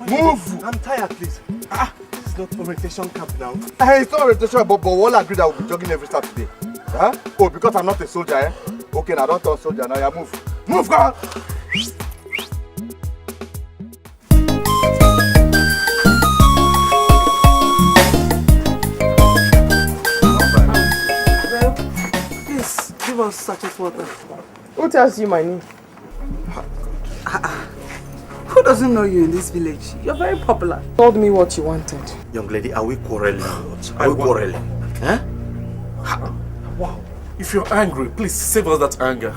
Move! I'm tired, please. This is not orientation camp now. It's not orientation, but we'll all agree that we'll be jogging every Saturday. Huh? Oh, because I'm not a soldier, eh? Okay, now don't turn soldier. Now, yeah, move. Move, girl! Please, give us sachet water. Who tells you my name? Who doesn't know you in this village? You're very popular. Told me what you wanted. Young lady, are we quarreling? Are we quarreling? Huh? Wow. If you're angry, please save us that anger.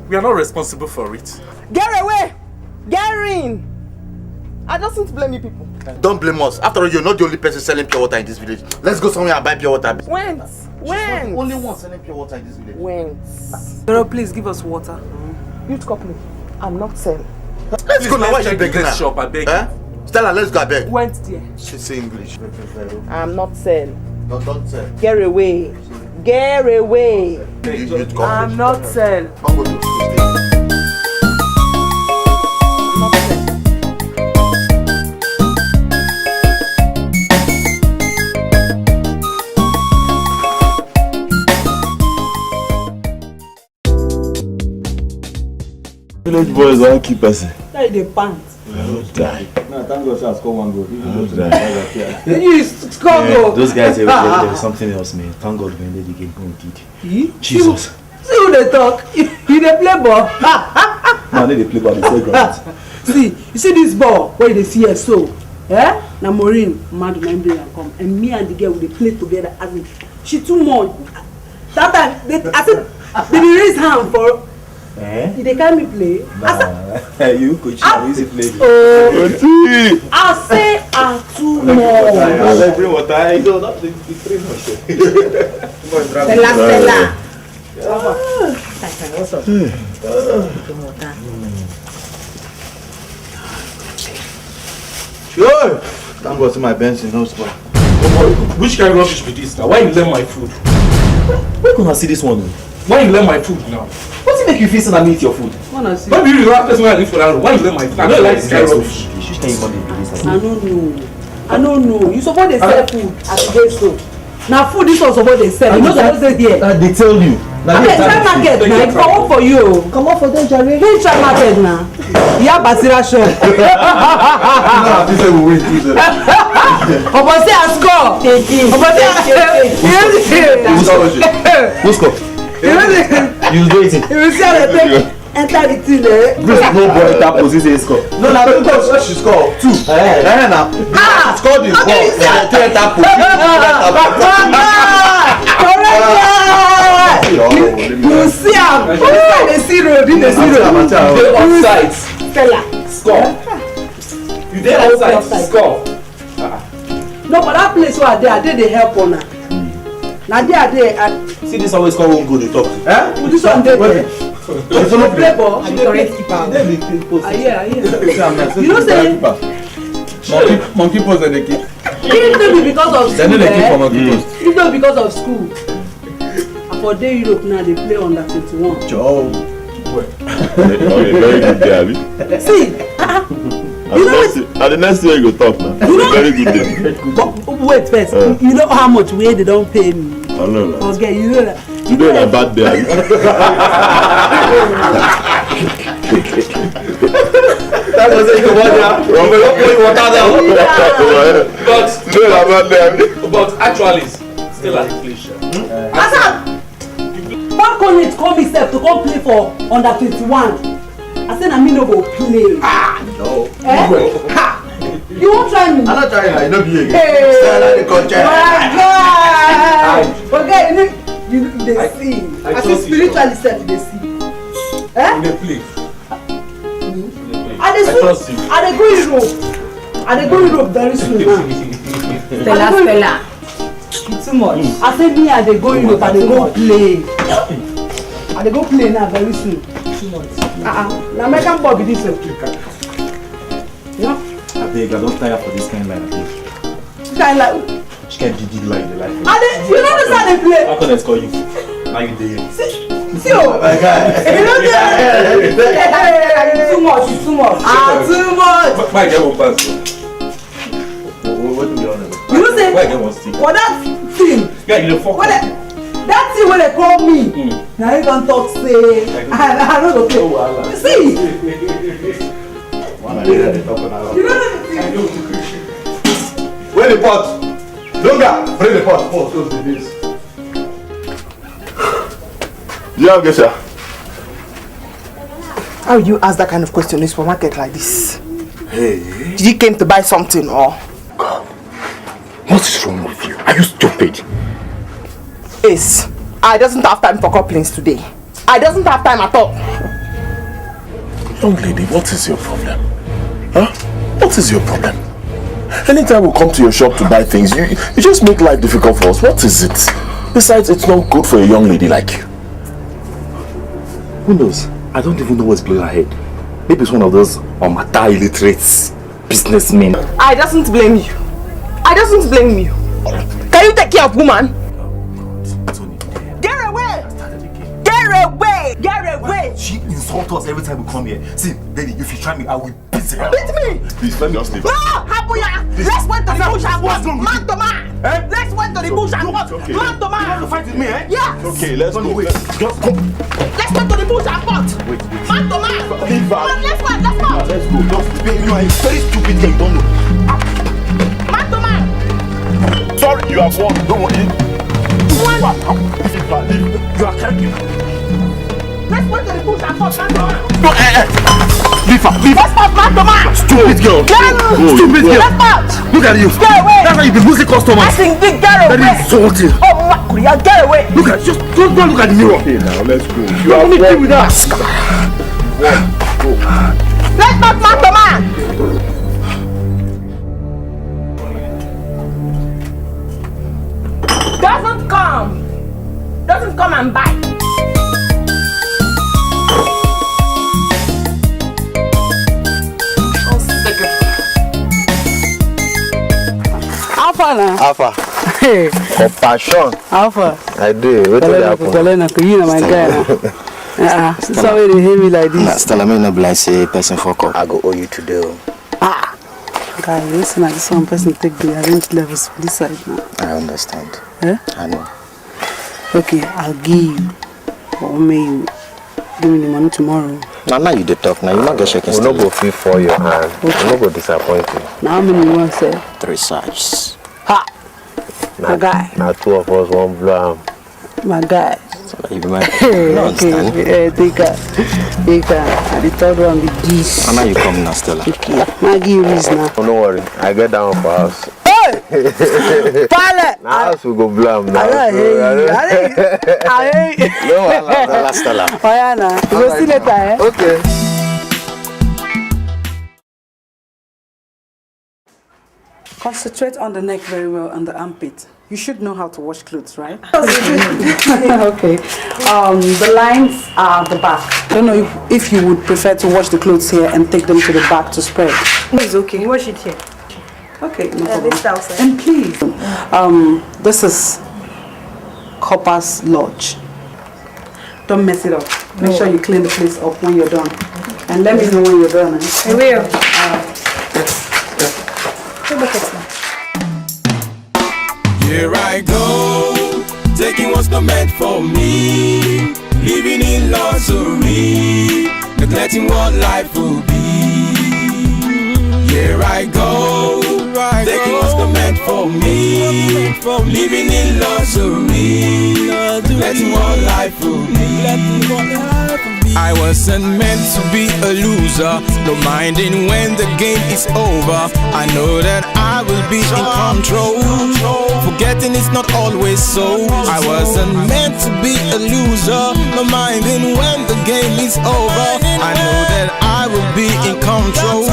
We are not responsible for it. Get away! Get in! I just want to blame you people. Don't blame us. After all, you're not the only person selling pure water in this village. Let's go somewhere and buy pure water. When? Only one selling pure water in this village. When? Girl, please give us water. Youth couple, I'm not selling. Let's go now. Why you begging this shop, I beg. Stella, let's go, I beg. Went there. She say English. I'm not selling. No, don't sell. Get away. Get away. I'm not selling. Don't go to the Village boys won't keep us. That is the pants. I will die. No, thank God, I score one goal. I will die. You score goal. Those guys, there was something else, man. Thank God when they did who did. Jesus. See who they talk. You they play ball. Now they play ball, they play ground. See, you see this ball where they see here so. Eh? Now Maureen, mad remember and come. And me and the girl they play together. I mean, she too much. That time, I said, they raise hand for. They can't me play. Nah, you coach, I easy play. Oh, I say too much. I bring water. I don't know. It's pretty much. Stella. What's up? Sure. Thank God to my bench in no spot. Which kind of rubbish be this now? Why you learn my food? Where can I see this one? Why you learn my food now? What's it make you feel so that me eat your food? Why do you relax person when I live for that room? Why you learn my food? I don't like this kind of rubbish. You should tell you I don't know. I don't know. You suppose they sell food at the gate so. Now food this was suppose they sell. You know supposed to say here. They tell you. Okay, try market now. It come up for you. Come up for them, Jerry. Hey, try market now. Yeah, Basira shop. This is we win 2-0. Obo say I score. Obo say Who score? You waiting. You see how they take enter the thing eh? Bruce no boy that position score. No, now because she scored 2. Now. She scored the ball. Enter You see how they see road in the road. You outside. Stella. Score. You there outside. Score. No, but that place where they help on her. Now they are there. See this always call one go they talk. With this one there. They play ball. She correct keeper. Yeah. You know say Monkey pose and they keep. it don't be because of school. They keep for monkey pose. It don't be because of school. And for day Europe now they play under 21. Joe. Very good day, Abi. See, the next year you go talk now. Very good day. but wait first. You know how much way they don't pay me. I know. Okay, you know that. Today a bad day. That was it. But actually, still at the cliche. Back on it, call me self to come play for under 21. I said, I mean, no go play. No. You won't try me. I'm not trying. I know you again. Hey. Stella the contract. My God. Forget you they see. I see spiritually self they see. In the play. I dey go Europe. I dey go Europe very soon now. Stella. It's too much. I say me, I dey go Europe. I dey go play. I dey go play now very soon. Too much. Na American boy be this one. Yeah. I beg, I don't tire for this kind of life. Kind like. She can't do like the life. You know this how they play. How can I call you? Now you there. See you. My guy. You know too much. Too much. Why get one pass? What do you want? You know say Why get one stick? for that thing. Yeah, you fuck. That thing when they call me. Now you can talk say I don't know. See. You know Where the pot? Lunga, bring the pot. Yeah, okay, sir. How you ask that kind of question in a supermarket like this? Hey. Did you came to buy something or? God, what is wrong with you? Are you stupid? Yes. I doesn't have time for couplings today. I doesn't have time at all. Young lady, what is your problem? Huh? What is your problem? Anytime we come to your shop to buy things, you just make life difficult for us. What is it? Besides, it's not good for a young lady like you. Who knows? I don't even know what's blowing her head. Maybe it's one of those illiterates, businessmen. I doesn't blame you. I doesn't blame you. Can you take care of woman? Get away! Get away! Get away! She insults us every time we come here. See, Daddy, if you try me, I will beat her. Beat me! Please, let me just leave her. No! Hapuya! Let's went to the bush and watch man to man! Let's went to the bush and watch man to man! You want to fight with me, eh? Yes! Okay, let's go. Just go. Let's go to the bush and watch! Wait. Man to man! Leave her. Let's go! Let's go. You are a very stupid girl, you don't know. Man to man! Sorry, you have won. Don't worry. You are carrying. Let's go to the bush and watch man to man! No, leave her. Let's watch man to man! Stupid girl. Stupid girl. Let's watch! Look at you. Get away! That's why you've been losing customers. I think big get away! That is insulting. Oh, Makuya, get away! Look at just go look at the mirror. Okay, now let's go. You have won with us. Let's not man to man! Doesn't come and buy. Alpha now. Alpha. Hey. Compassion. Alpha. I do. What did happen? You know my guy. Sorry to hear me like Nah, this. Stella, me no blind say person fuck up. I go owe you today. Guy, listen, like some person take the arranged levels for this side now. I understand. Eh? I know. Okay, I'll give you. Or may you give me the money tomorrow. Now you the talk. Now you not get shaking. We'll not go feel for your hand. We'll not go disappoint you. Now how many you want to say? 3 sacks. Ha! My guy. Now 2 of us won't blow him. My guy. So you be my. Hey, okay. Take her. And the third one be this. And now you come now, Stella. Okay. I'll give you this now. Don't worry. I get down for us. Hey! Pale! Now us we go blow him now. I hate you. No, Stella. Oh yeah, now. We'll see later, eh? Okay. Concentrate on the neck very well and the armpit. You should know how to wash clothes, right? Okay. The lines are the back. I don't know if you would prefer to wash the clothes here and take them to the back to spread. It's okay. Wash it here. Okay, no problem. This outside. And please, this is Copper's Lodge. Don't mess it up. Make sure you clean the place up when you're done. And let me know when you're done. Eh? I will. Here I go, taking what's not meant for me, living in luxury, neglecting what life will be. Here I go, taking what's not meant for me, living in luxury, neglecting what life will be. I wasn't meant to be a loser, no minding when the game is over. I know that I will be in control, forgetting it's not always so. I wasn't meant to be a loser, no minding when the game is over. I know that I will be in control,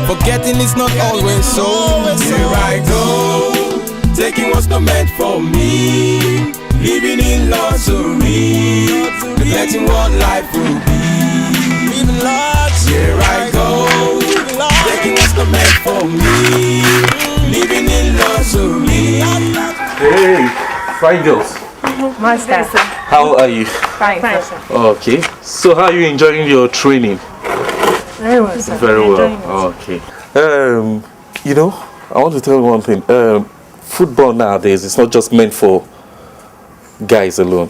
forgetting it's not always so. Here I go, taking what's not meant for me, living in luxury, neglecting what life will be. Living luxury. Here I go, taking what's not meant for me, living in luxury. Hey, fine girls. My style. How are you? Fine. Okay. So how are you enjoying your training? Very well, sir. Very well. Okay. You know, I want to tell you one thing. Football nowadays is not just meant for guys alone.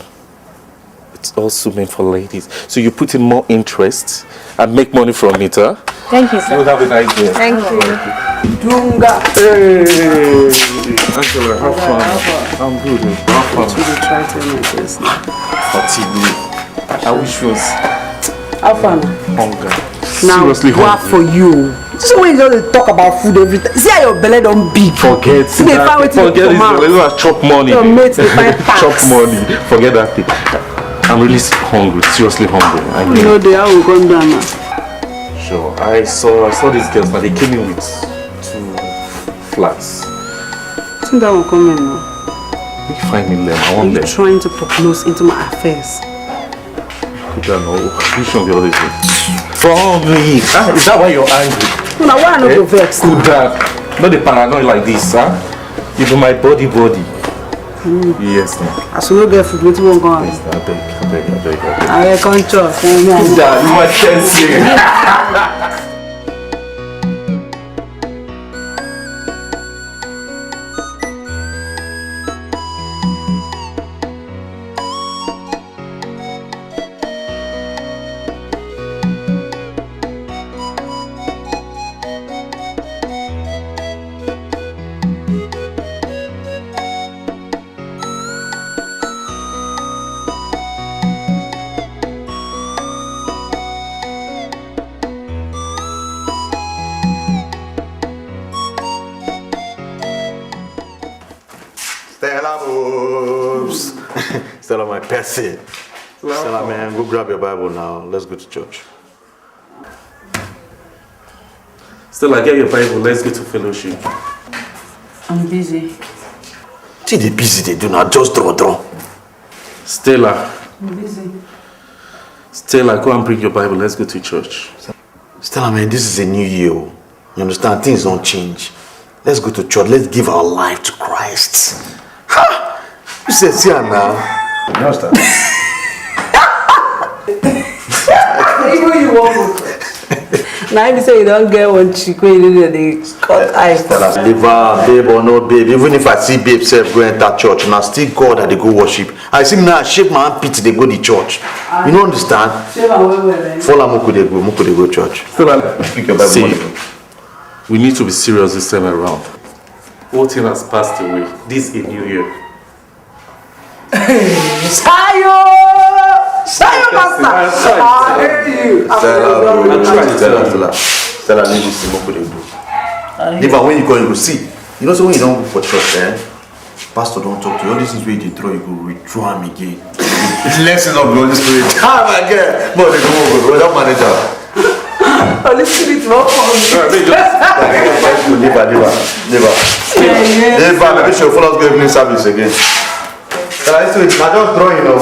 It's also meant for ladies. So you put in more interest and make money from it, huh? Thank you, sir. You have a nice day. Thank you. Dunga. Hey, Angela, have fun. I'm good. Have fun. You try to make this now. Fatigue. I wish it was Have fun. hunger. Now, Seriously what hungry. for you? So when you just talk about food every time, see how your belly don't big. Forget See they find that. Forget it. Let's chop money. Your mates they find tax. Chop money. Forget that thing. I'm really hungry. Seriously hungry. I You mean, know they are will come down now. sure. I saw these girls, but they came in with 2 flats. I think that will come in now. We find me them. I Are want you them. trying to poke nose into my affairs? Could I know? You should be all this way. From me. Ah, is that why you're angry? No, now why I not go vex? Could not the paranoid like this, huh? You do my body. Yes, no. As you no get food, what you won't go on? I beg. I can't trust. Yeah, you are chasing. Stella moves. Stella, my person. Stella, man, go grab your Bible now. Let's go to church. Stella, get your Bible. Let's go to fellowship. I'm busy. See the busy they do now. Just draw. Stella, I'm busy. Stella, go and bring your Bible. Let's go to church. Stella, man, this is a new year. You understand? Things don't change. Let's go to church. Let's give our life to Christ. Ha! You said, see her now. You understand? Even you want to. Now if you say you don't get one chick when you do they cut eyes. Stella, liver, babe or no babe. Even if I see babe self go enter church, now still God that they go worship. I see me now shake my armpit they go to church. You don't understand? Follow Muku they go church. Stella, pick your Bible. See, we need to be serious this time around. Whole thing has passed away. This is a new year. Sayo, master. I hear you. Stella, leave this thing Muku they go. Never when you go, you go see. You know, so when you don't go for church, pastor don't talk to you. All these things where you throw, you go withdraw him again. It's lesson of the Holy Spirit. Ah, my God. But they go, don't manage that. Holy Spirit, what for me? Never. Maybe she'll follow us go evening service again. I just draw, you know.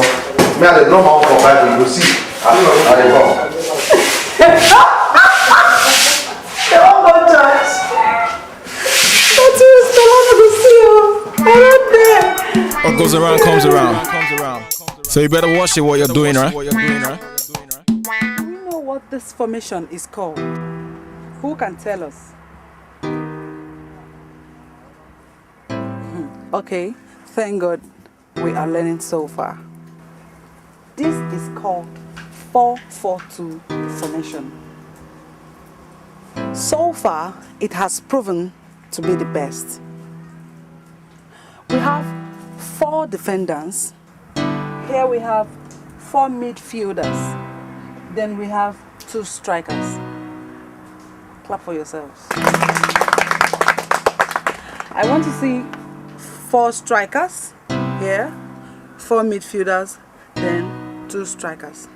Me and the draw my own for Bible, you go see. I dey come. They won't go church. That's it, Stella, I go see you. I don't there. What goes around comes around. So you better watch it what you're doing, right? Do you know what this formation is called? Who can tell us? Okay, thank God we are learning so far. This is called 4-4-2 formation. So far, it has proven to be the best. We have 4 defenders. Here we have 4 midfielders. Then we have 2 strikers. Clap for yourselves. I want to see 4 strikers here, 4 midfielders, then 2 strikers.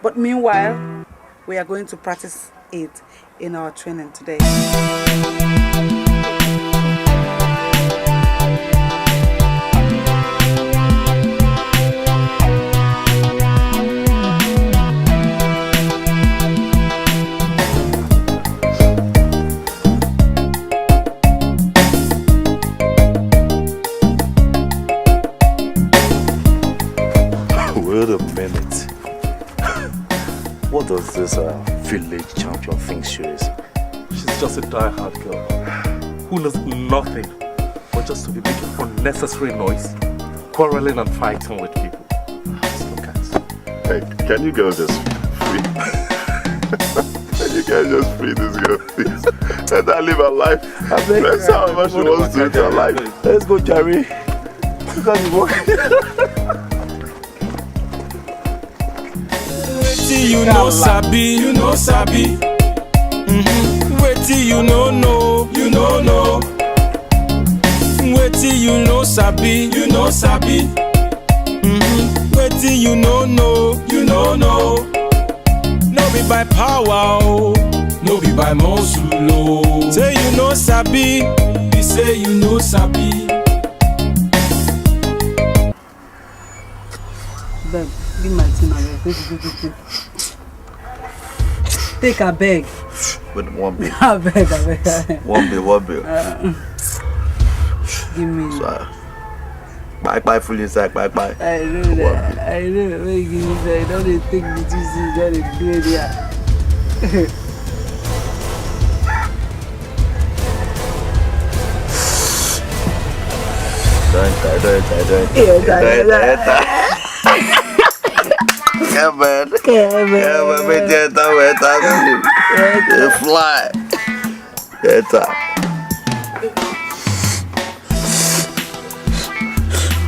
But meanwhile, we are going to practice it in our training today. does this village champion think she is? She's just a die-hard girl who knows nothing but just to be making unnecessary noise, quarreling and fighting with people. Just look at it. Hey, can you girls just free? Can you guys just free this girl, please? Let her live her life. Let's see how much she wants to live her life. Let's go, Jerry. You know sabi, you know sabi. Waiting, you know you know. Waiting, you know sabi, you know sabi. Waiting, you know you know. No be by power, oh. No be by muscle, oh. Say you know sabi, you say you know sabi. Babe, give my tin away. Take a bag. With one bill. A bag. One bill. Give me. So, bye full inside, bye. I know that. I know. When you give me that, don't they take me to see that it's good, yeah. Don't. Kevin, fly.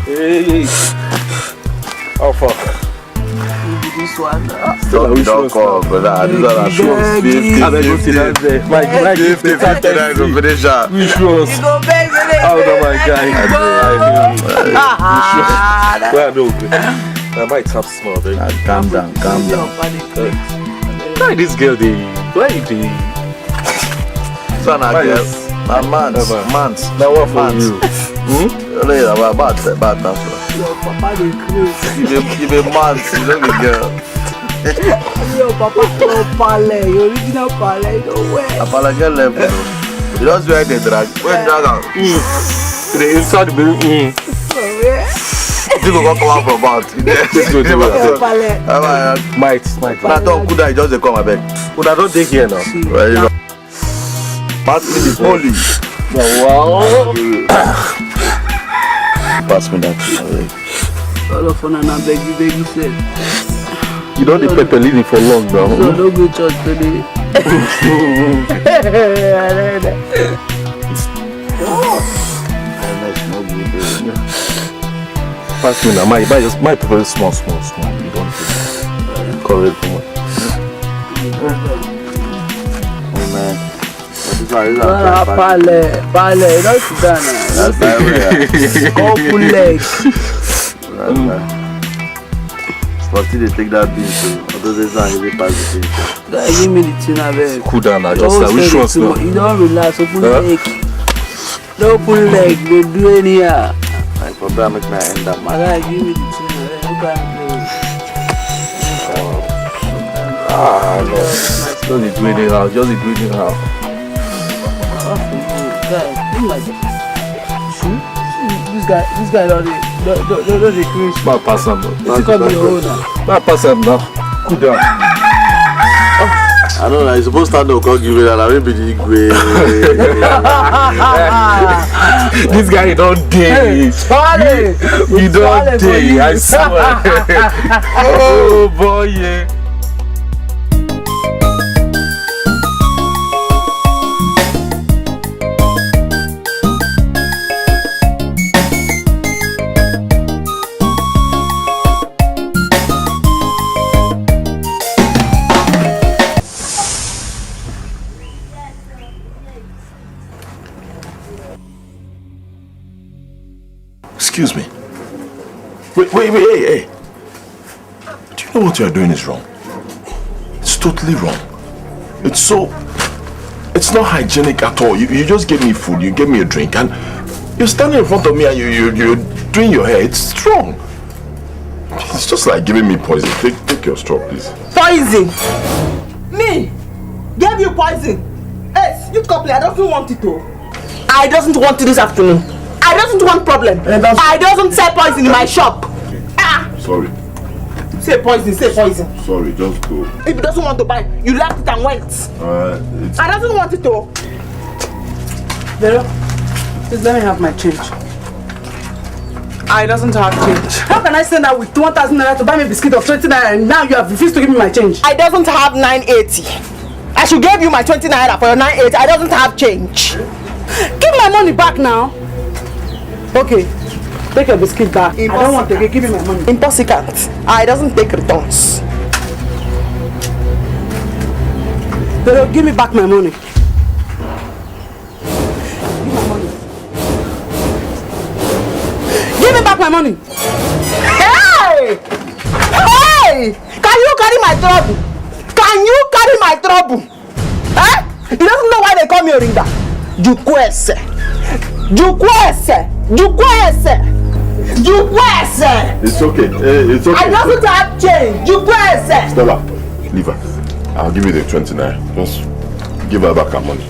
Hey. Oh fuck. This one. Still we don't call, brother. These are shows 50. I go see that there. My 50 go finish her. We shows. You go beg me. Oh no, my guy. I know. I might have small, baby. Calm down. Why this girl, why the... Son of girl. My man's. Now what for you? Bad now. Your papa dey crazy. You be man, you know the girl. Your papa no pale, your original pale, you know where? Apala girl level. You don't swear they drag. When drag out. The inside the You go come out from out. Might. Now don't could I just come back. Could I don't take here now? Pass me the holy. Wow. Pass me that. All of fun and I beg you said. You don't need pepper lily for long now. So don't go church today. Pass me now. My pepper is small. You don't correct for much. Oh man. Pale, don't sit down now. That's my way. Go full leg. Sporty they take that beat so although they say he pass the thing. Give me the tin abeg. Cool down now, just like which one's now? You don't relax, open leg. Don't pull leg, they do anyhow. I probably make my end up. My guy, give me the tin abeg. No. Just do it anyhow. This guy don't decrease. My pass him. My pass him now. Cool down. I don't know, you're supposed to know call give it and I will be the great. This guy don't dare. You don't dare, I swear. Oh boy, yeah. Excuse me. Wait, hey. Do you know what you are doing is wrong? It's totally wrong. It's not hygienic at all. You just gave me food, you gave me a drink, and you're standing in front of me and you're doing your hair. It's wrong. It's just like giving me poison. Take your straw, please. Poison? Me? Gave you poison? Yes, you couple, I don't want it to. I doesn't want it this afternoon. I doesn't want problem. I doesn't sell poison in my shop. Sorry. Say poison, say poison. Sorry, just go. If he doesn't want to buy, you left it and went. I doesn't want it to. Vero, please let me have my change. I doesn't have change. How can I send out with 1,000 naira to buy me a biscuit of 20 naira and now you have refused to give me my change? I doesn't have 980. I should give you my 20 naira for your 980. I doesn't have change. Give my money back now. Okay, take your biscuit back. I don't want to give me my money. Impossible. I doesn't take returns. Vero, give me back my money. Give me back my money. Hey! Hey! Can you carry my trouble? Can you carry my trouble? Eh? He doesn't know why they call me Orinda. Jukwese. Jukwese. Jukwese. Jukwese. It's okay. It's okay. I doesn't have change. Jukwese. Stella, leave her. I'll give you the 29. Just give her back her money.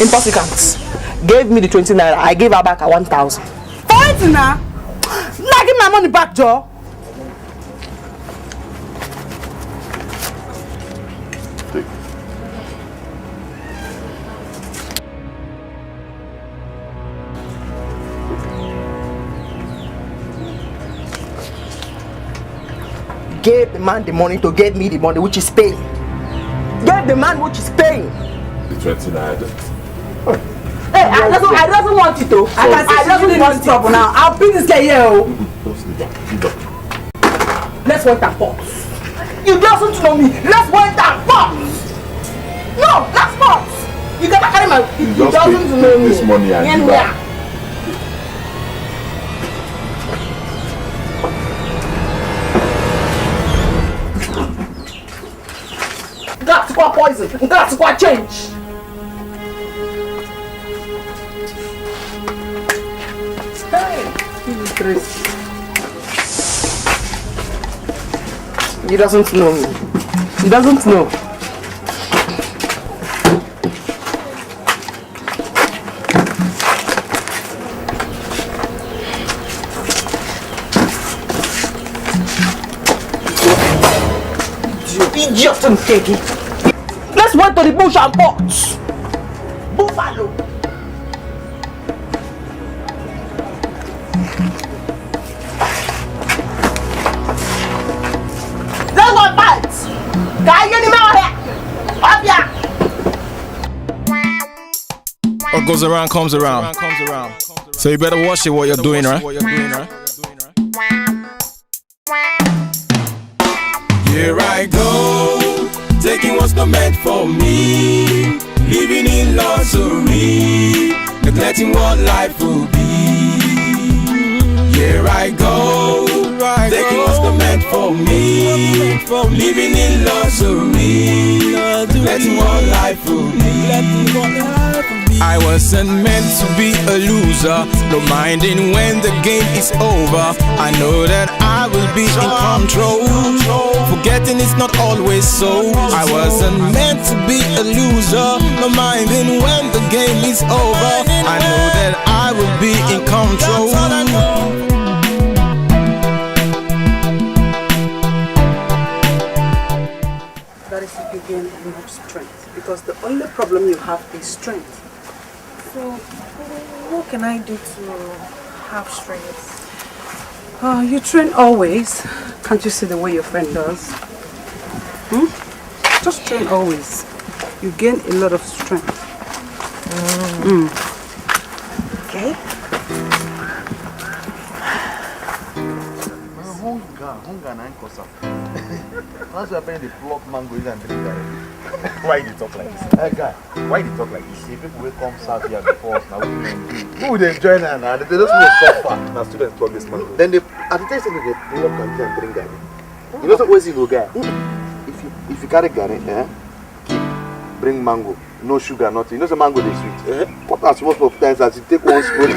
Impossible. Gave me the 20 naira. I gave her back a 1,000. Fight now. Now give my money back, Joe. Take. Gave the man the money to get me the money which is paying. Gave the man which is paying. The 29. Hey, I doesn't want it to. I doesn't want trouble now. I'll beat this guy here. Just leave her. Leave her. Let's wait and pause. You doesn't know me. Let's wait and pause. No, let's pause. You cannot carry my. You Just doesn't take know me. this money and give her. That's what poison. That's what change. He doesn't know me. He doesn't know. You idiot and take it. Let's wait to the bush and pots. Buffalo. What goes around comes around. So you better watch it what you're doing, right? Here I go, taking what's not meant for me, living in luxury, neglecting what life will be. Here I go, taking what's not meant for me, living in luxury, neglecting what life will be. I wasn't meant to be a loser, no minding when the game is over. I know that I will be in control, forgetting it's not always so. I wasn't meant to be a loser, no minding when the game is over. I know that I will be in control. That is if you gain enough strength, because the only problem you have is strength. So, what can I do to have strength? You train always. Can't you see the way your friend does? Just train always. You gain a lot of strength. Okay. That's why the block mango and drink that. Why do you talk like this? Hey guy, why do you talk like this? See, people will come south here before us now. Who would they join her now? They just will suffer. Now students block this mango. Then they at the time they block and drink Gary. You know where's you go guy? If you carry Gary, keep bring mango, no sugar, nothing. You know the mango they sweet. What as most of times as you take one spoon,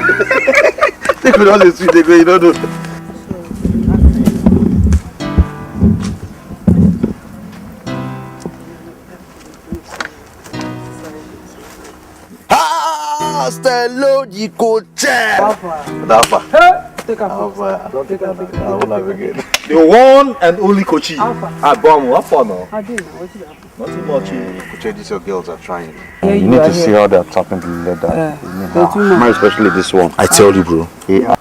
take with all the sweet they go, you don't know. Stello di coche. Dafa. take a photo. Don't take a picture. I will have again. The one and only Kochi. Bomo, what for now? I did. What did happen? Nothing much. Kochi, these your girls are trying. You need to see how they're tapping the leather. More especially this one. I tell you, bro. Yeah.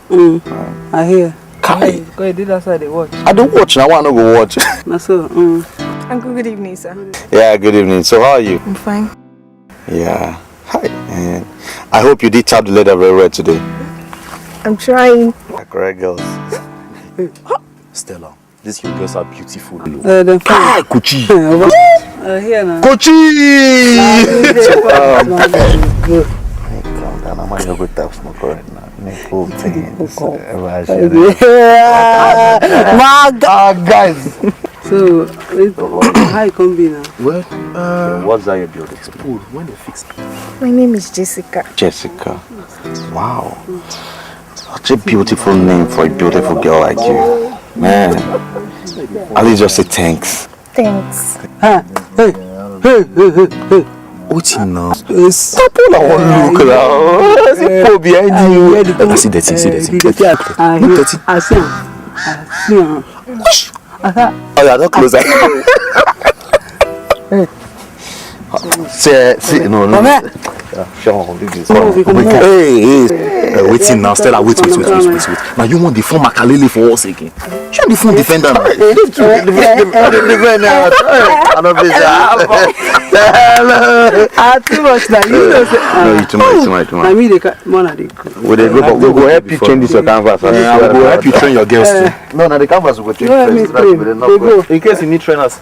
I hear. Kai. Go ahead, did that side they watch. I don't watch. Now I want to go watch. Na so. Uncle, good evening, sir. Yeah, good evening. So how are you? I'm fine. Yeah. Hi. I hope you did tap the leather very well today. I'm trying. Correct, girls. Stella, these your girls are beautiful. Then Hi, Kochi. Here now. Kochi! Calm down. I'm going to go tap smoke right now. My God, guys. So, how you come be now? Well, what's that your building? When they fix it. My name is Jessica. Jessica. Wow. Such a beautiful name for a beautiful girl like you. Man. At least just say thanks. Thanks. Hey. What's in now? Stop all I want to look now. See Paul behind you. I see that. I see. Oh yeah, don't close that. See, no. Hey, waiting now, Stella. Wait. Now you want the phone Makalele for us again? Show the phone defender. I'm too much now. You know. No, you too much. I mean, they we go help you change this your canvas. We will help you train your girls too. No, the canvas will change first. In case you need trainers.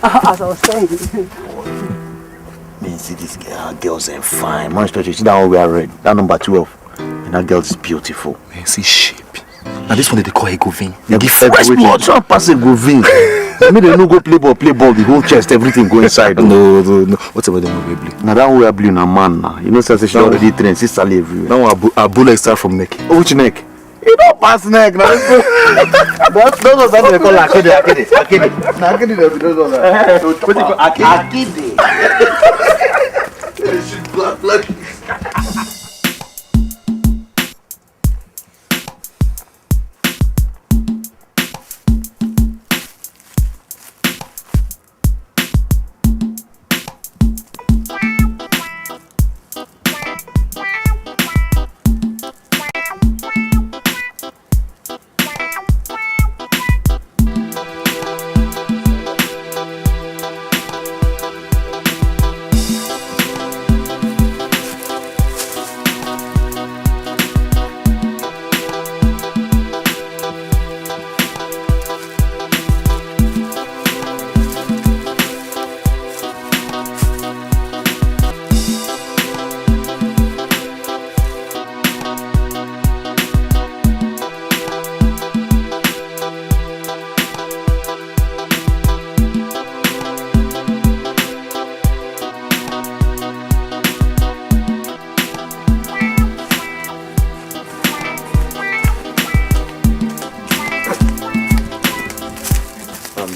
As I was saying. You see this girl, girls are fine. Man, you see that one we are red. That number 12. And that girl is beautiful. Man, see shape. Now this one they call Egovin. Yeah, the fresh blood, try pass Egovin. I mean, they no go play ball, the whole chest, everything go inside. No. Whatever they will blue. Now that one we are blue, now man. Now. You know, since she already trained, she's salary everywhere. Now a bullet start from neck. Oh, which neck? You don't pass neck. Now those are something they call Akide. Now Akide, those are what do you call Akide? Blood.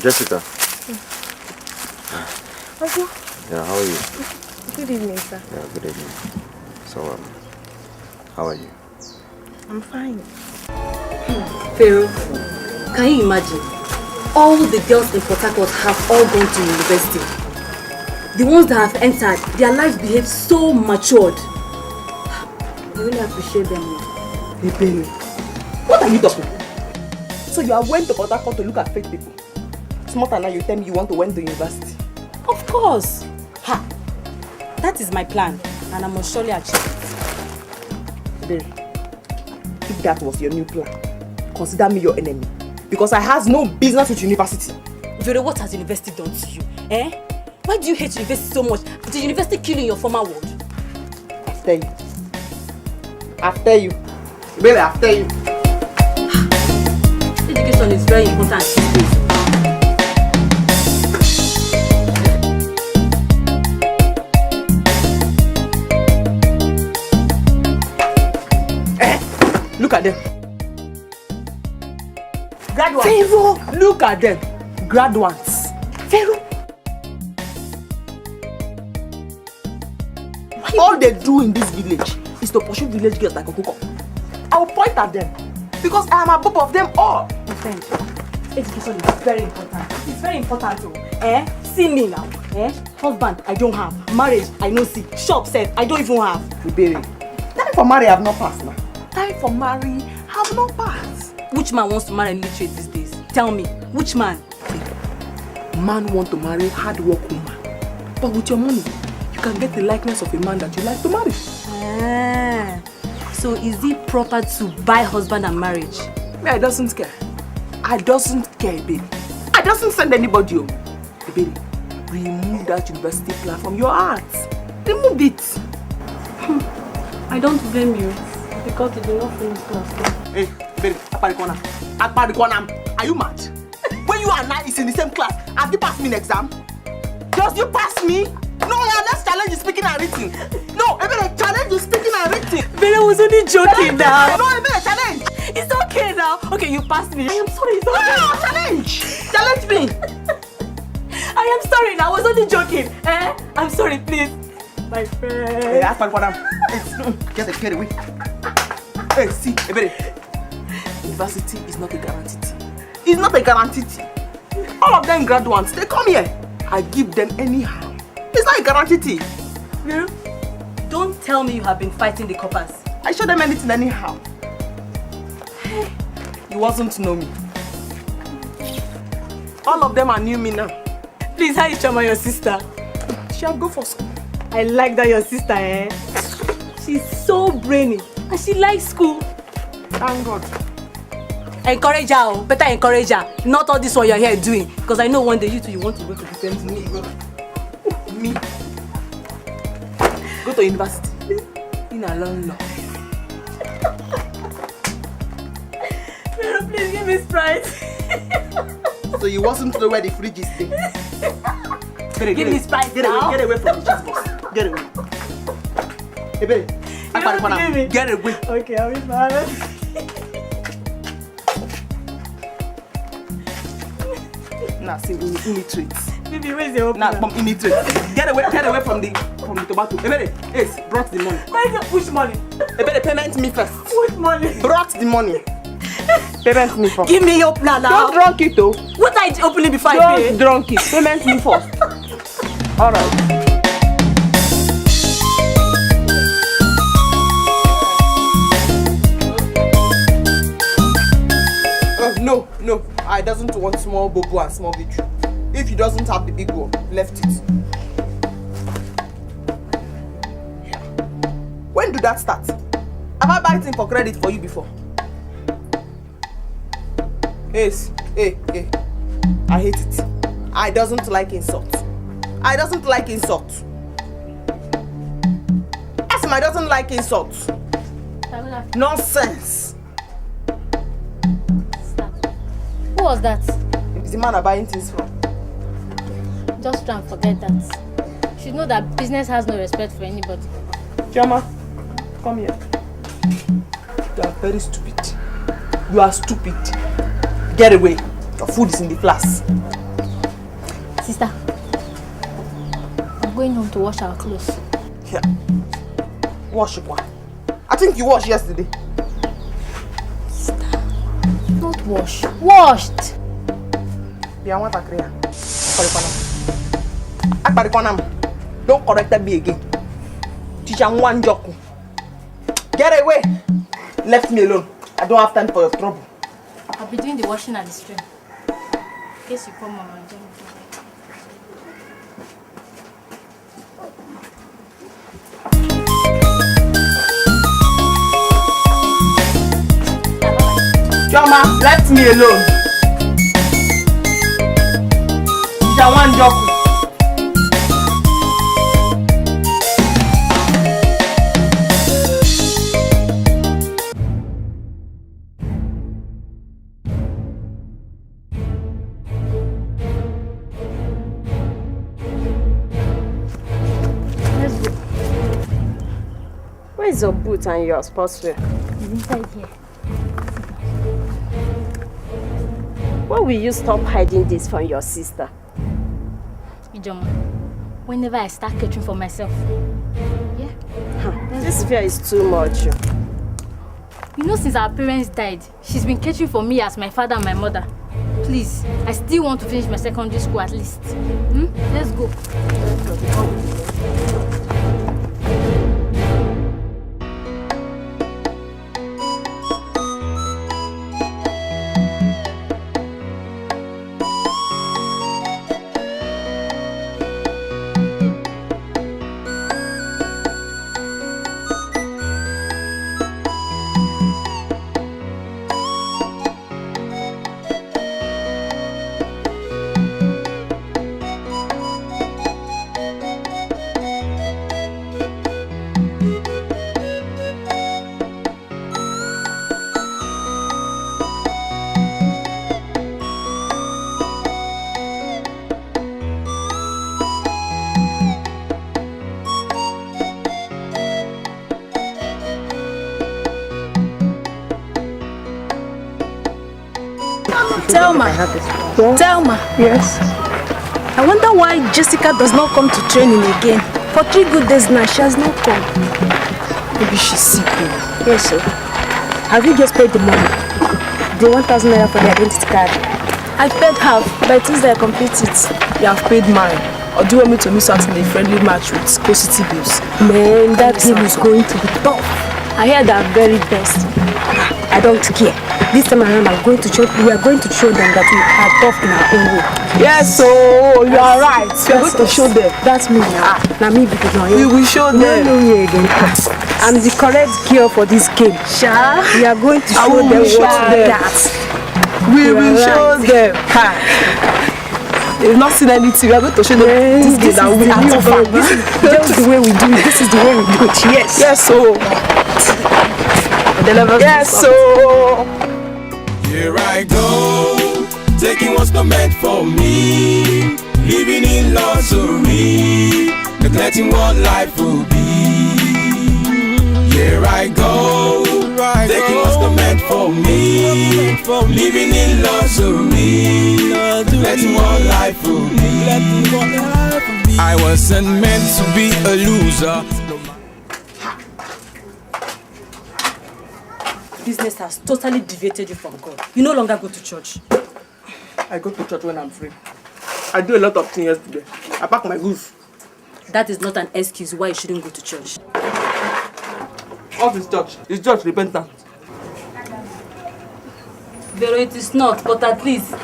Jessica. Okay. Yeah, how are you? Good evening, sir. Yeah, good evening. So, how are you? I'm fine. Pharaoh, can you imagine? All the girls in Port Harcourt have all gone to university. The ones that have entered, their lives behave so matured. I really appreciate them. Hey, Penny, what are you talking? So you are went to Port Harcourt to look at fake people? Smarter now, you tell me you want to went to university. Of course. Ha! That is my plan, and I must surely achieve it. Babe, if that was your new plan, consider me your enemy. Because I has no business with university. Vero, what has university done to you? Eh? Why do you hate university so much? Did university kill you in your former world? After you. After you. Baby, after you. Education is very important these days. Look at them. Graduates. Pharaoh. Look at them. Graduates. Pharaoh. All they do in this village is to pursue village girls like a cook. I will point at them. Because I am above of them all. My friend, education is very important. It's very important too. See me now. Husband, I don't have. Marriage, I no see. Shop set, I don't even have. Iberi, time for marry have not passed now. Time for marry have not passed. Which man wants to marry an illiterate these days? Tell me, which man? Man want to marry hard work woman. But with your money, you can get the likeness of a man that you like to marry. So is it proper to buy husband and marriage? Me, I doesn't care. I doesn't care, baby. I doesn't send anybody home. Baby, remove that university plan from your heart. Remove it. I don't blame you because you did not finish class. Hey, baby, Aparikwana. Are you mad? When you and I is in the same class, have you passed me in exam? Just you pass me? No, let's challenge you speaking and writing. No, I mean challenge you speaking and writing. But I was only joking now. No, I mean challenge. It's okay now. Okay, you passed me. I am sorry. It's okay. No, challenge. Challenge me. I am sorry now. I was only joking. I'm sorry, please. My friend. Hey, ask my father. Get away. Hey, see, baby. University is not a guarantee. It's not a guarantee. All of them graduates, they come here. I give them anyhow. It's not a guarantee. Well, don't tell me you have been fighting the coppers. I show them anything anyhow. You wasn't know me. All of them are knew me now. Please, how is Chama, your sister? She'll go for school. I like that your sister, She's so brainy and she likes school. Thank God. Encourage her, better encourage her. Not all this one you're here doing. Because I know one day you two, you want to go to the same school. Me? Go to university. In a long law. Pero, please give me Sprite. So you wasn't know where the fridge is there? Give me Sprite now. Get away from the cheese box. Get away. Hey, babe. Get away. Okay, I'll be fine. Nah, see, illiterate. Baby, where's your Nah, from illiterate. Get away from the tomato. Hey, yes, brought the money. Which money? Hey, payment me first. Which money? Brought the money. Payment me first. Give me your plan now. Don't drunk it though. What I open it before I pay? Don't drunk it. Payment me first. Alright. No, I doesn't want small bobo and small victory. If he doesn't have the big one, left it. When did that start? Have I bought it for credit for you before? Yes, hey. I hate it. I doesn't like insult. I doesn't like insult. Ask him, I doesn't like insult. Nonsense. Who was that? It's the man I'm buying things from. Just try and forget that. You should know that business has no respect for anybody. Chama, come here. You are very stupid. You are stupid. Get away. Your food is in the class. Sister, I'm going home to wash our clothes. Yeah. Wash it, one. I think you washed yesterday. Not wash. Washed. Yeah, I want to clear. Don't correct me again. Teacher one joke. Get away. Left me alone. I don't have time for your trouble. I'll be doing the washing at the stream. In case you come, Mama. Choma, let me alone. Teacher one joke. Where's your boot and your sportswear? It's inside here. When will you stop hiding this from your sister? Ijoma, whenever I start catering for myself. Yeah? This fear is too much. You know, since our parents died, she's been catering for me as my father and my mother. Please, I still want to finish my secondary school at least. Let's go. Thelma. Yes. I wonder why Jessica does not come to training again. For 3 good days now, she has not come. Maybe she's sick. Yes, sir. Have you just paid the money? The 1,000 naira for the identity card? I paid half, but Tuesday I complete it. You have paid mine. Or do you want me to miss out in a friendly match with City Bills? Man, that game is going to be tough. I hear they are very best. I don't care. This time around, we are going to show them that we are tough in our own way. Yes, so you are right. We are going to show them. That's me now. Now me because now we will show them. No, again. I'm the correct girl for this game. Sha. We are going to show them that. We will show them. They've not seen anything. We are going to show them this game that we are tough. This is the way we do it. This is the way we do it. Yes. Yes, so. Yes, so. Here I go, taking what's not meant for me, living in luxury, neglecting what life will be. Here I go, taking what's not meant for me, living in luxury, neglecting what life will be. I wasn't meant to be a loser. Business has totally deviated you from God. You no longer go to church. I go to church when I'm free. I do a lot of things yesterday. I pack my goods. That is not an excuse why you shouldn't go to church. What is church? Is church repentant? Vero, it is not, but at least...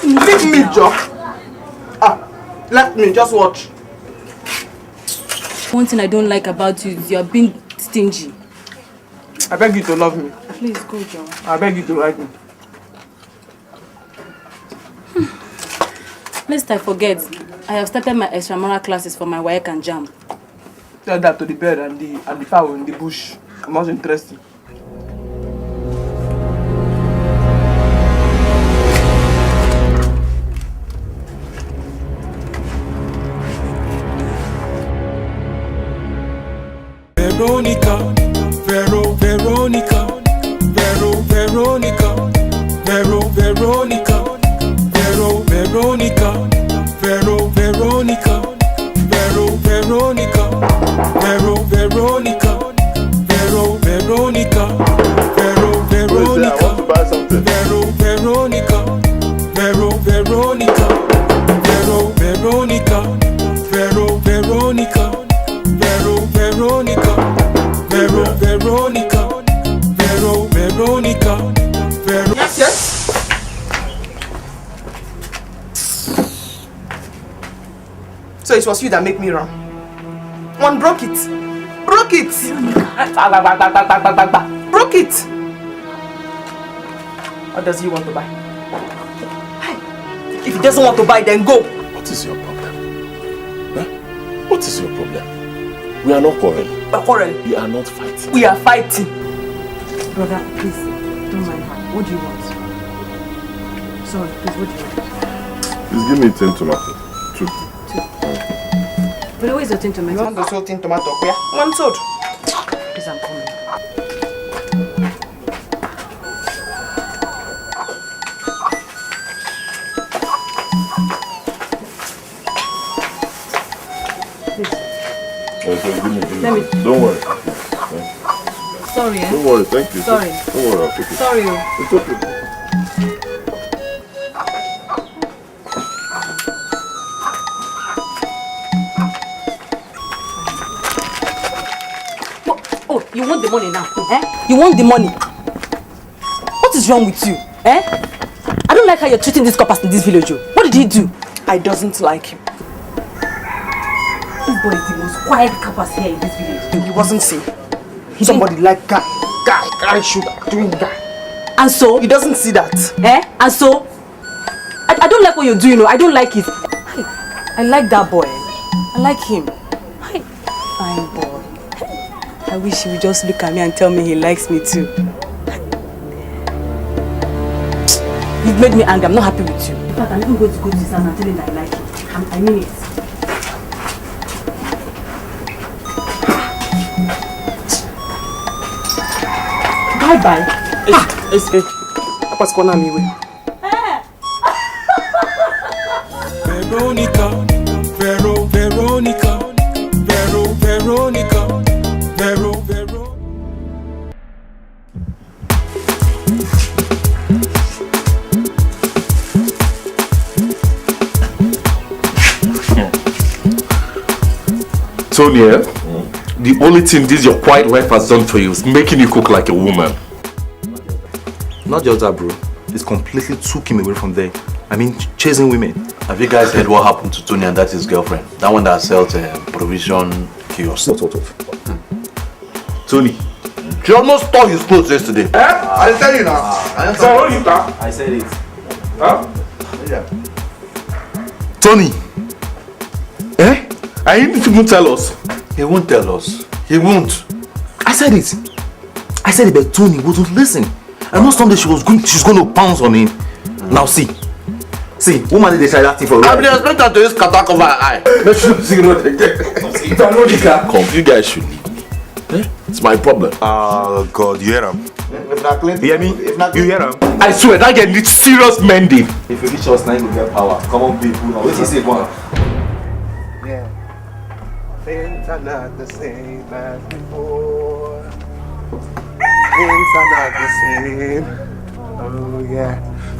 Leave me, Joe. Let me just watch. One thing I don't like about you is you are being stingy. I beg you to love me. Please go, John. I beg you to like me. Lest I forget, I have started my extramural classes for my WAEC and JAMB. Tell that to the bird and the fowl in the bush. I'm not interested. Veronica, Veronica, Veronica, Veronica, Veronica, Veronica, Veronica, Veronica, Veronica, Veronica, I want to buy something. Veronica, Veronica, Veronica, Veronica, Veronica, Veronica, Veronica, Yes, yes. So it was you that made me run. One broke it. Broke it. Broke it. What does he want to buy? If he doesn't want to buy, then go. What is your problem? Huh? What is your problem? We are not quarreling. We are quarreling. We are not fighting. We are fighting. Brother, please, don't mind her. What do you want? Sorry, please, what do you want? Please give me 10 tomato. 2. But where is your tin tomato? You want the sold tin tomato? Where? One sold. Please, I'm coming. Give me. Let me. Don't worry. Sorry, eh? Don't worry, thank you. Sorry. Don't worry, I'll take it. Sorry. It's okay. Oh, you want the money now? Eh? You want the money? What is wrong with you? Eh? I don't like how you're treating this coppers in this village. What did he do? I doesn't like him. This boy is the most quiet coppers here in this village. He wasn't seen. Somebody like guy sugar, doing guy. And so? He doesn't see that. Eh? And so? I don't like what you're doing. I don't like it. I like that boy. I like him. Fine boy. I wish he would just look at me and tell me he likes me too. You've made me angry. I'm not happy with you. In fact, I'm even going to go to his house and tell him that I like him. I mean it. Bye-bye. What's going on me with? Veronica, Veronica, Veronica, Vero. Tonya, the only thing this your quiet wife has done for you is making you cook like a woman. Not just that, bro. It's completely took him away from there. I mean, chasing women. Have you guys heard what happened to Tony and that's his girlfriend? That one that sells provision kiosk. Tony. She almost stole his clothes yesterday. I tell you now. I said it. Huh? Yeah. Tony. Eh? I didn't even tell us. He won't tell us. He won't. I said it. I said it, but Tony wouldn't listen. I know someday she's going to pounce on him. Now see, woman did they try that thing for. I've been expecting her to use kata cover her eye. Come, you guys should leave me. Eh? It's my problem. God, you hear him? You hear me? You hear him? I swear that guy needs serious mending. If you reach us now, you get power. Come on, people. Now, what is it, one? Yeah. Things are not the same as before. Things are not the same. Oh yeah.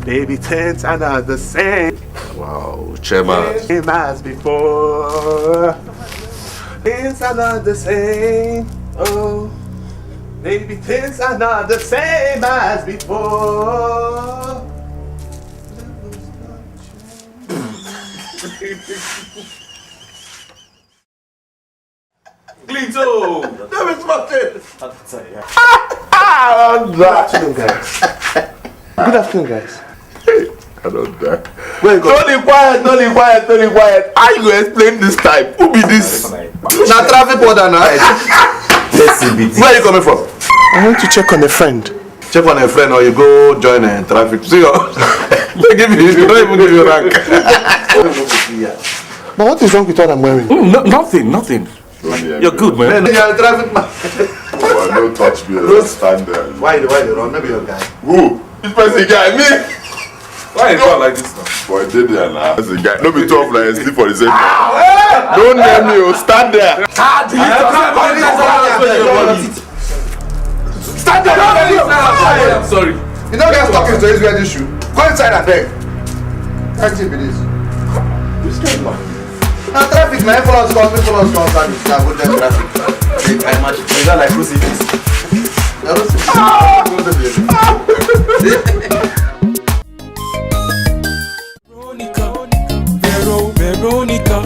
Baby, things are not the same. Wow, Chairman. Same as before. Things are not the same. Oh. Baby, things are not the same as before. Glito! That is fucking. Good afternoon, guys. Good afternoon, guys. I don't die. Where you go? Tony quiet. How you go explain this time? Who be this? Now traffic warden now. Where are you coming from? I want to check on a friend. Check on a friend or you go join traffic. See you. They don't even give you rank. But what is wrong with what I'm wearing? Nothing. You're good, man. You're a traffic man. Oh, don't touch me. Don't stand there. Why the wrong? Maybe your guy. Who? This person guy, me. Why you talk like this now? Boy, did there now. That's the guy. Don't be tough like sleep for the same. Don't name me. Stand there. Stand there. I'm sorry. You know guys talking to his wear this shoe. Go inside and beg. Can't you be this? Now traffic, man. Follow us, service. Now go there traffic. I imagine. You know like who's this? Veronica.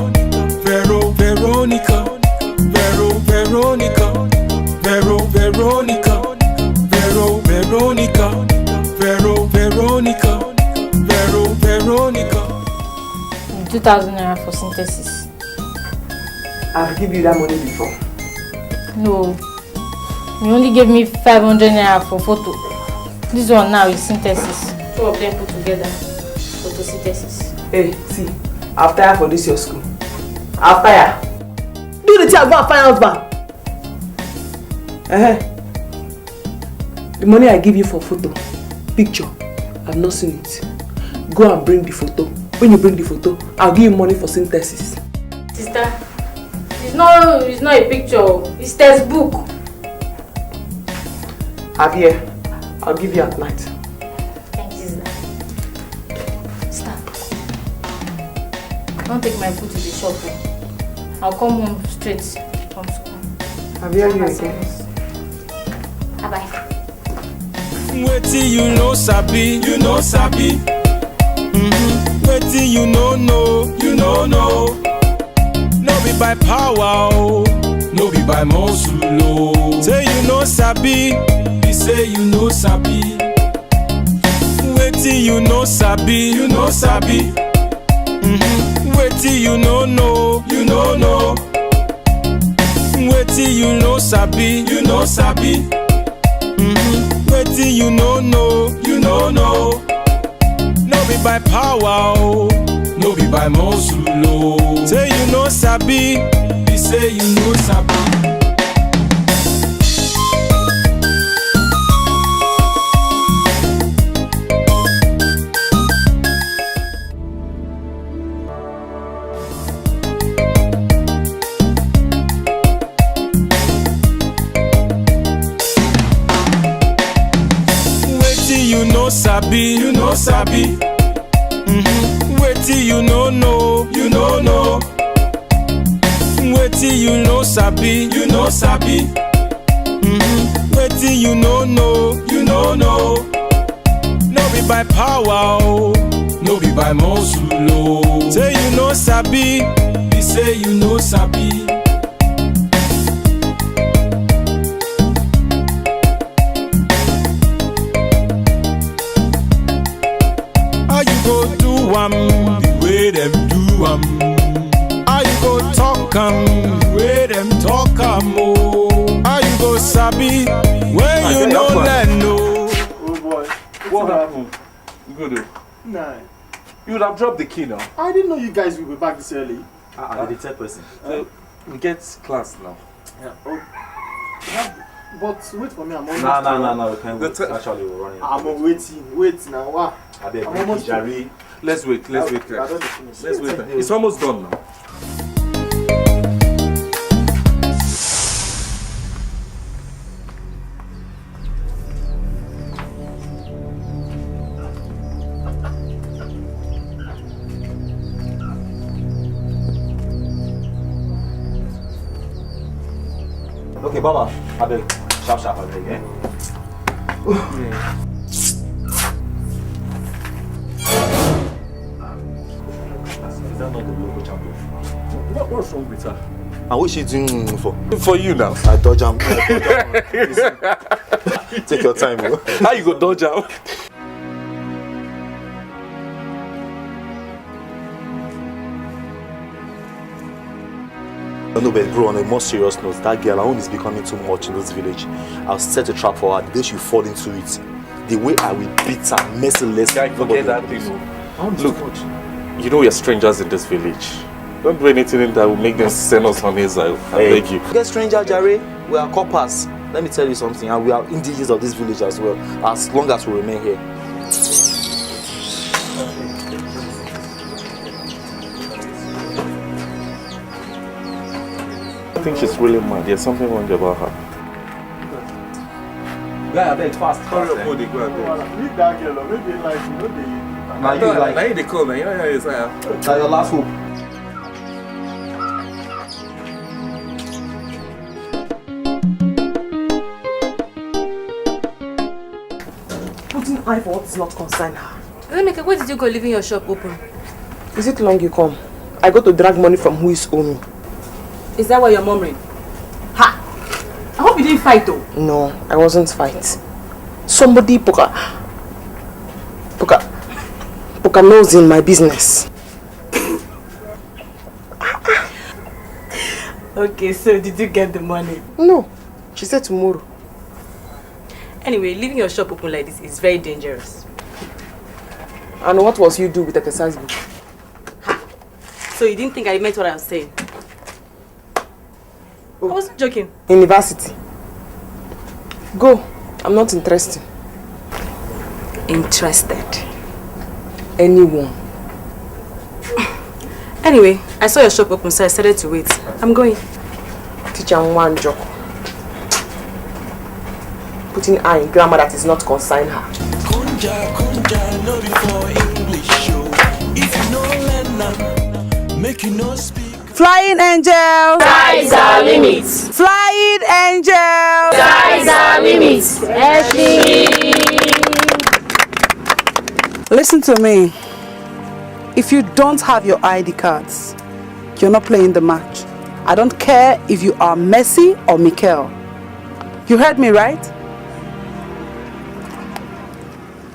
2,000 naira for synthesis. I've given you that money before. No. You only gave me 500 naira for photo. This one now is synthesis. Two of them put together. Photosynthesis. Hey, see, I've tired for this your school. I've tired. Do the thing and go and find husband. The money I give you for photo, picture, I've not seen it. Go and bring the photo. When you bring the photo, I'll give you money for synthesis. Sister, it's not a picture. It's textbook. Javier, I'll give you at night. Thank you. Stop. Don't take my food to the shop. I'll come home straight from school. Javier, you again? Bye-bye. Wait till you know sabi, you know sabi. Wait till you know you know no. No be by power, oh. No be by muscle, oh. Say you know sabi, he say you know sabi. Wait till you know sabi, you know sabi. Wait till you know you know no. Wait till you know sabi, you know sabi. Wait till you know you know no. No be by power, oh. No be by muscle, oh. Say you know sabi, he say you know sabi. Sabi, you know sabi. Wait till you know you know no. Wait till you know sabi, you know sabi. Wait till you know you know no. No be by power, oh. No be by muscle, oh. Say you know sabi, he say you know sabi. The way them do how you go talk the way them talk oh. How you go sabi when you know let know. Oh boy, what happened? Good. Nah. You would have dropped the key now. I didn't know you guys would be back this early. The third person. So, we get class now. Yeah. Oh. But wait for me, I'm almost. No. We can't wait. Actually, we're running. I'm waiting. Wait now. Wow. I'm almost. Let's wait. Let's wait. It's almost done now. Okay, Baba. I beg. Sharp, I beg, eh? Is that not the local champion? What's wrong with her? And what is she doing for? For you now. I dodge him. Take your time, bro. How you go dodge him? No, but bro, on a more serious note, that girl, her own is becoming too much in this village. I'll set a trap for her. The day she fall into it, the way I will beat her merciless. Guy, forget that thing. Look, you know we are strangers in this village. Don't do anything that will make them send us on exile. I beg you. Get stranger, Jerry. We are coppers. Let me tell you something, and we are indigenous of this village as well, as long as we remain here. I think she's really mad. There's something wrong about her. Guy, I beg fast. Hurry up, go ahead. Leave that girl, maybe like, you know, Now you like. Now you the call, man. You know how it's Now your last hope. Putting eye for what is not concern her. Emeka, where did you go leaving your shop open? Is it long you come? I go to drag money from who is owing. Is that why you're murmuring? Ha! I hope you didn't fight though. No, I wasn't fight. Somebody poker nose in my business. Okay, so did you get the money? No, she said tomorrow. Anyway, leaving your shop open like this is very dangerous. And what was you do with exercise book? So you didn't think I meant what I was saying? I wasn't joking. University. Go. I'm not interested. Interested? Anyone. Anyway, I saw your shop open, so I started to wait. I'm going. Teacher one joke. putting her in grammar that is not concern her. Kunja, no before English show. If you know learn now, make you no speak. Flying angel. Skies are limits. Flying angel. Skies are limits. Listen to me. If you don't have your ID cards, you're not playing the match. I don't care if you are Messi or Mikel. You heard me, right?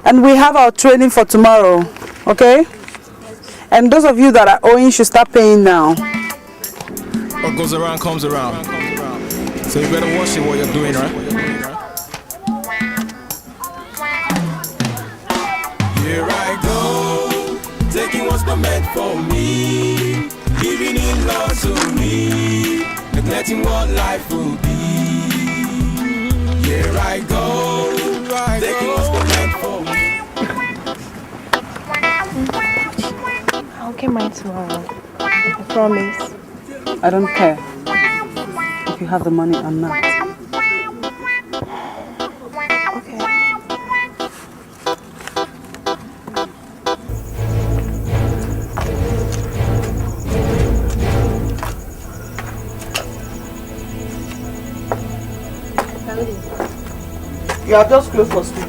And we have our training for tomorrow, okay? And those of you that are owing should start paying now. What goes around comes around. So you better watch it what you're doing, right? Here I go, taking what's not meant for me, living in luxury, neglecting what life will be. Here I go, taking what's not meant for me. I'll get mine tomorrow. I promise. I don't care if you have the money or not. Okay. You are just closed for school.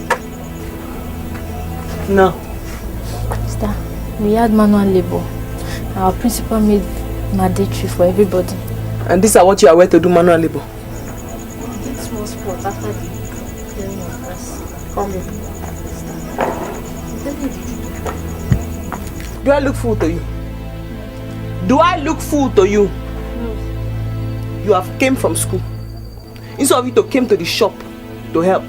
No. Sister, we had manual labor. Our principal made mandatory for everybody. And these are what you are aware to do manual labor? We did small sports after the clearing of class. Come here. Do I look fool to you? Do I look fool to you? No. You have came from school. Instead of you to came to the shop to help,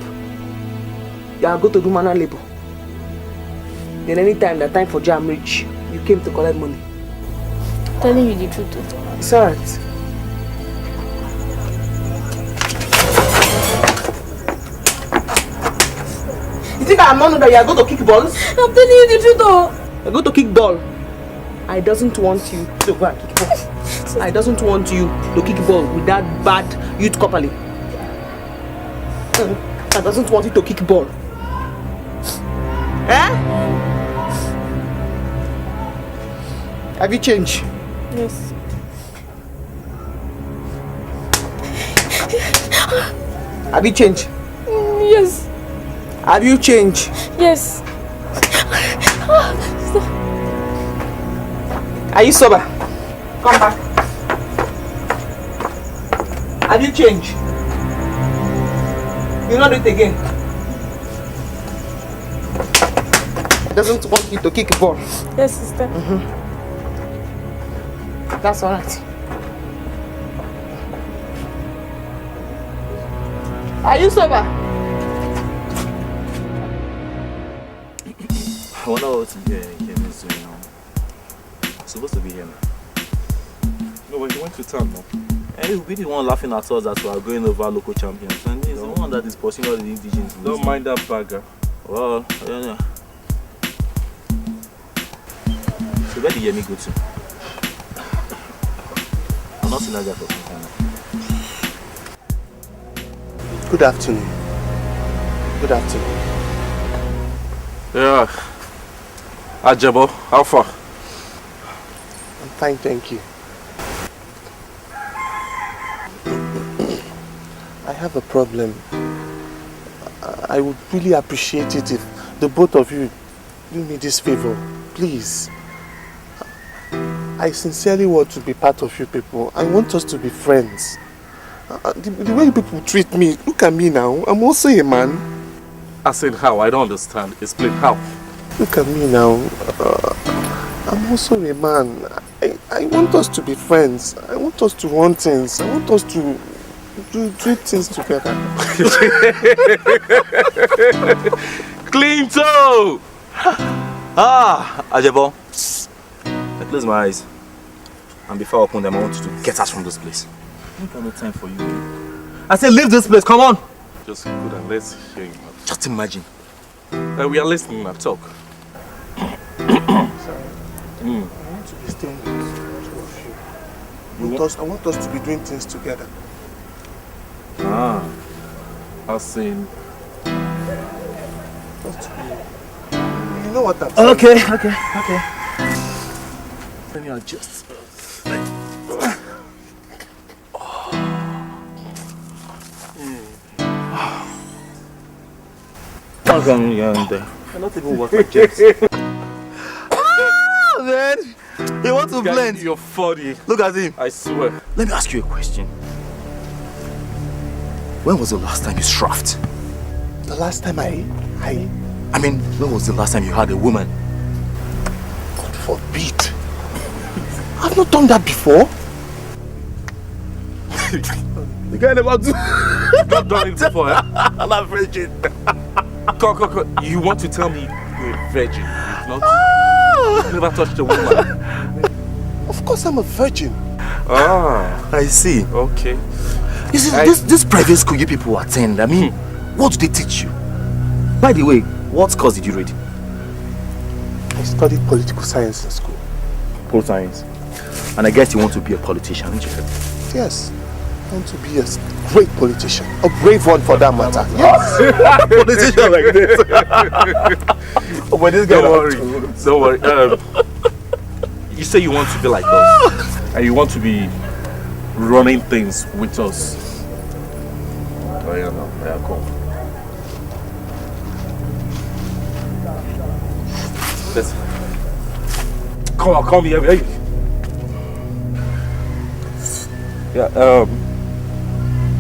you are going to do manual labor. Then anytime the time for jam reach, you came to collect money. Telling you the truth. It's alright. You think I am not know that you are going to kick balls? I'm telling you the truth though. You are going to kick ball. I doesn't want you to go and kick ball. I doesn't want you to kick ball with that bad youth couple. I doesn't want you to kick ball. Eh? Have you changed? Yes. Have you changed? Yes. Have you changed? Yes. Are you sober? Come back. Have you changed? You not do it again. Doesn't want you to kick a ball. Yes, sister. That's alright. Are you sober? I wonder what's here is doing now. Supposed to be here now. No, but he went to town now. Hey, we be the one laughing at us that we are going over local champions. And he's the one that is pursuing all the indigenous. Don't mind that bagger. Well, yeah. So where did Yemi go to? I'm not seeing that guy for some time. Good afternoon. Good afternoon. Yeah. Ajabo, how far? I'm fine, thank you. I have a problem. I would really appreciate it if the both of you do me this favor, please. I sincerely want to be part of you people. I want us to be friends. The way people treat me, look at me now. I'm also a man. I said how? I don't understand. Explain how. Look at me now. I'm also a man. I want us to be friends. I want us to run things. I want us to do things together. Clinto! Ajabo. I close my eyes. And before I open them, I want you to get us from this place. I don't have no time for you. I said leave this place, come on! Just good and let's hear him out. Just imagine. We are listening now, talk. Sorry. I want to be staying with the two of you. I want us to be doing things together. As in, You know what I'm saying? Okay. Let me adjust. I'm not even worth my chest. Man, you want to blend? You're funny. Look at him. I swear. Let me ask you a question. When was the last time you straffed? The last time I mean, when was the last time you had a woman? God forbid. I've not done that before. The guy never do. You've not done it before, eh? I'm not virgin. Come. You want to tell me you're a virgin? You've never touched a woman? Of course I'm a virgin. Ah, I see. Okay. You see, this private school you people attend, I mean, what do they teach you? By the way, what course did you read? I studied political science in school. Political science. And I guess you want to be a politician, don't you? Yes. I want to be a great politician. A brave one for that matter. Yes. Politician like this. But this guy don't worry. You say you want to be like us. And you want to be running things with us. Oh yeah, no. Yeah, come. Let's come here. Hey. Yeah,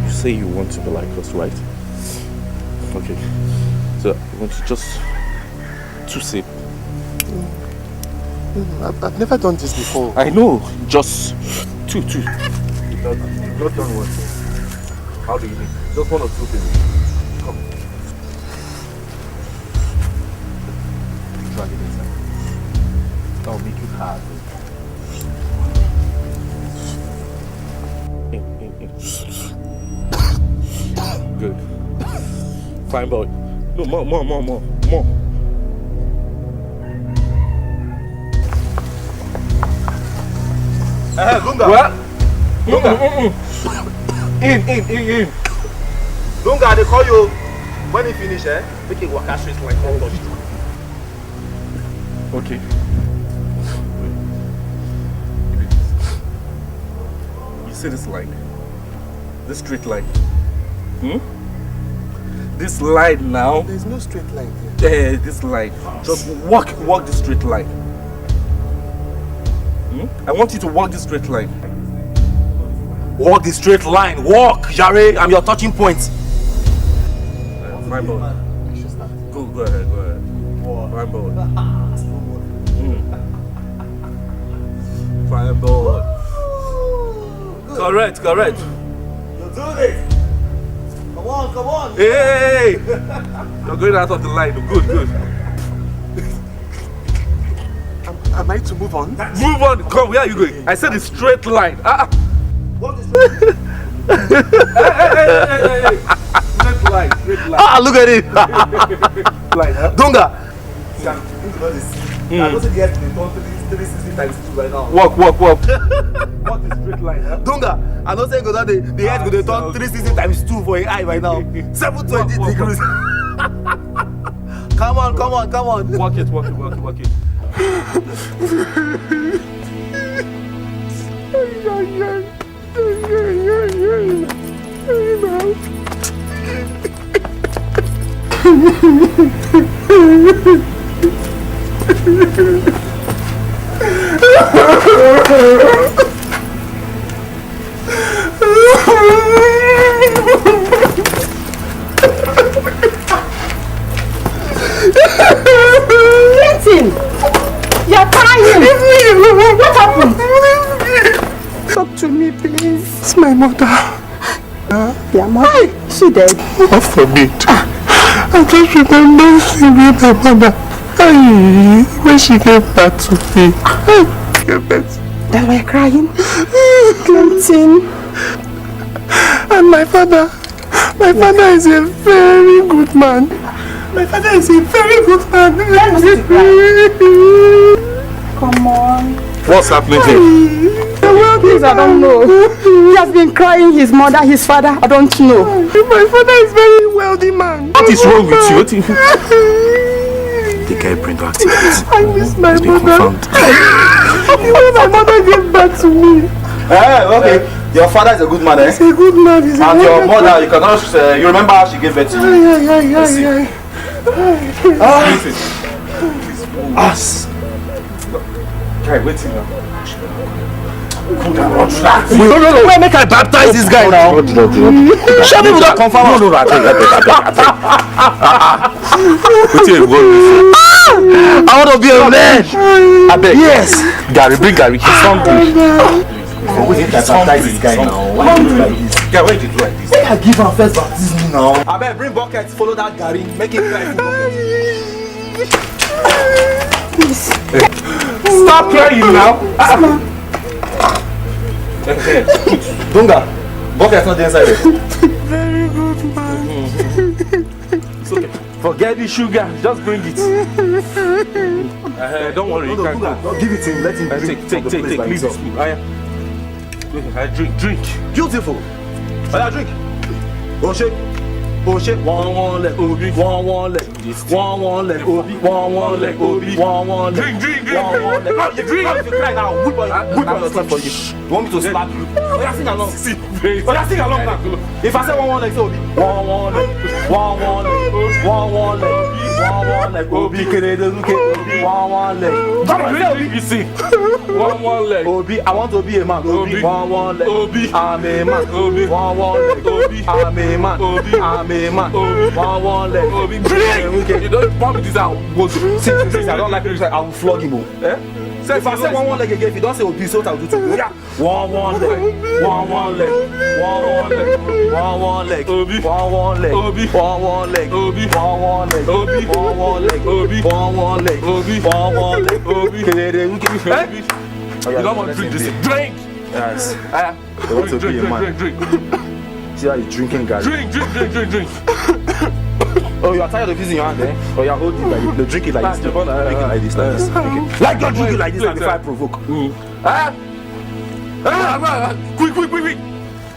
you say you want to be like us, right? Okay. So you want to just to sip. I've never done this before. I know, just two. You've not done what? How do you mean? Just one or two things. Come. Drag it inside. That'll make you hard. Good. Fine boy. No, more. Lunga. What? Lunga. In. Lunga, they call you when you finish, make it work out straight like one touch. Okay. You see this line? This straight line? This line now? There's no straight line here. This line. Just walk the straight line. I want you to walk the straight line. Walk the straight line. Walk, Jare. I'm your touching point. Fine boy. Go ahead. Fine boy. Fine boy. Correct. You do this. Come on. Hey! You're going out of the line. Good. Am I to move on? Move on. Come, where are you going? I said a straight line. What is straight? Hey. Straight line. Look at it. Line, huh? Dunga. I don't see the head to the 360 times 2 right now. Walk. What is straight line, huh? Dunga. I don't say go down the head go to turn 360 times 2 for your eye right now. 720 degrees. Come on. Walk it. Clinton! You're crying! What happened? Talk to me, please. It's my mother. Your mother? She dead? God forbid. I just remember seeing my mother. When she gave back to me. Then we're crying. Clinton. And my father is a very good man. Come on. What's happening here? Please, I don't know. He has been crying, his mother, his father, I don't know. My father is a very wealthy man. What is wrong with you? the guy bring back tickets. I miss my He's been mother. confirmed. The way my mother gave back to me. Okay. Your father is a good man, eh? He's a good man. He's a and good your man. mother, you cannot. You remember how she gave birth to you? Yeah. Us. Guy, wait till now. No, wait, make I baptize this guy now. Show me that confirm. No, I want to be a man. I beg. Yes. Gary, bring Gary. He's hungry. Make I baptize this guy now. Why do you do like this? Guy, why did you do like this? Make I give him first baptism now. I beg, bring buckets, follow that Gary, make it cry. Stop crying now. Dunga, bucket's not inside there. Very good man. It's okay. Forget the sugar. Just bring it. Don't worry. No, give it to him. Let him drink. Take. Leave this food. Drink. Beautiful. Drink. Oh shit. One leg, Obi. One leg. One leg, Obi. One leg, Obi. One leg. Drink. One leg. No, you drink. If you cry now, whip on yourself for you. You want me to slap you? Oh, yeah, sing along. Sing along now. If I say one leg, say Obi. One leg. One leg. Obi. One leg. Come on, say Obi. You see. One leg. Obi, I want to be a man. Obi. One leg. Obi. I'm a man. Obi. One leg. Obi. I'm a man. Obi. I'm a man. Obi. One leg. Obi. Drink. You don't want me this out. See, I don't like it. I will flog him. Eh? If I say one leg again, if you don't say Obi, so I will do too. Yeah. One leg. One leg. One leg. One leg. Obi. One leg. Obi. One leg. Obi. One leg. Obi. One leg. Obi. One leg. Obi. One leg. Obi. Obi. You don't want to drink this. Drink. Yes. They want to be a man. Drink. See how you drinking, guys. Drink. Oh, you are tired of using your hand, eh? Oh, you are holding it like this. No, drink it like this. Drink it like this. Okay. Like don't drink it like this and before I provoke. Quick.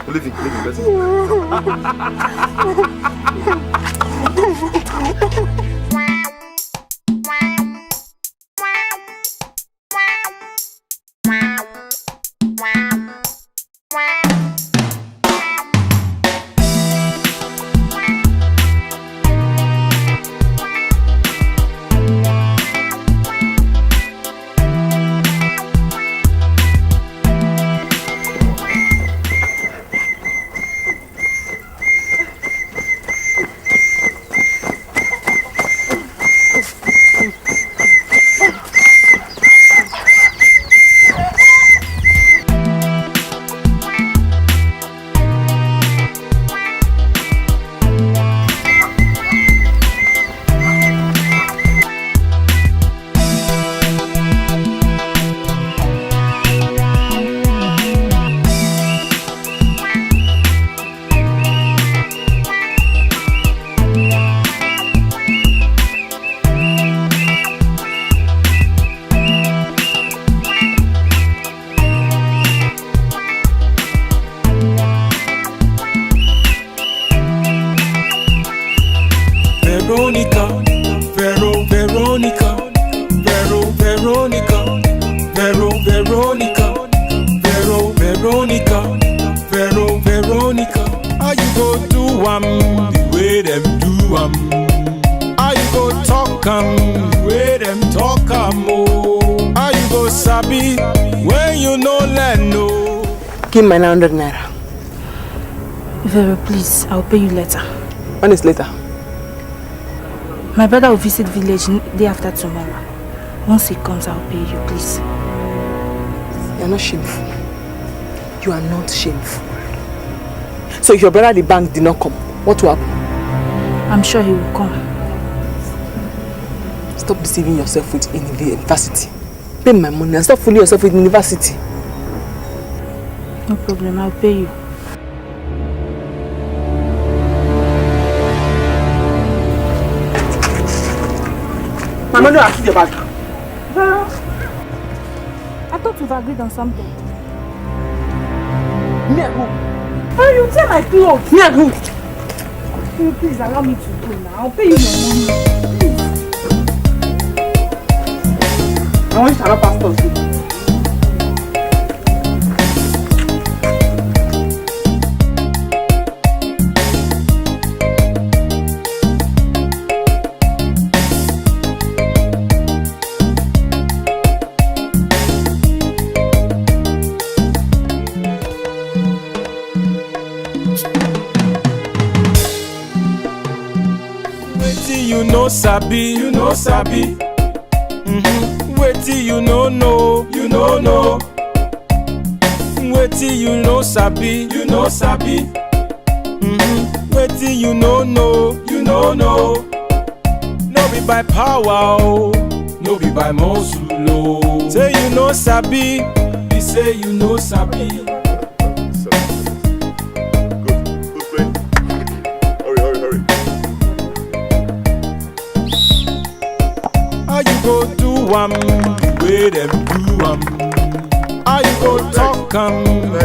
Leave it, let's go. Veronica, how you go do the way them do how you go talk the way them talk oh, how you go sabi when you no let no. Give me 900 naira. Vero, please, I'll pay you later. When is later? My brother will visit village day after tomorrow. Once he comes, I'll pay you, please. You're not shameful. You are not shameful. So if your brother at the bank did not come, what will happen? I'm sure he will come. Stop deceiving yourself with university. Pay my money and stop fooling yourself with university. No problem, I'll pay you. My money will keep your bag. Vero, I thought we've agreed on something. Me and who? Oh, you take my clothes. Me and who? Please allow me to go now. I'll pay you your money. Please. want you to have pastors. You know sabi, wetin you no know, wetin you know sabi, wetin you no know, no be by power oh, no be by muscle oh. Say you know sabi, be say you know sabi. Go do where them do how you go talk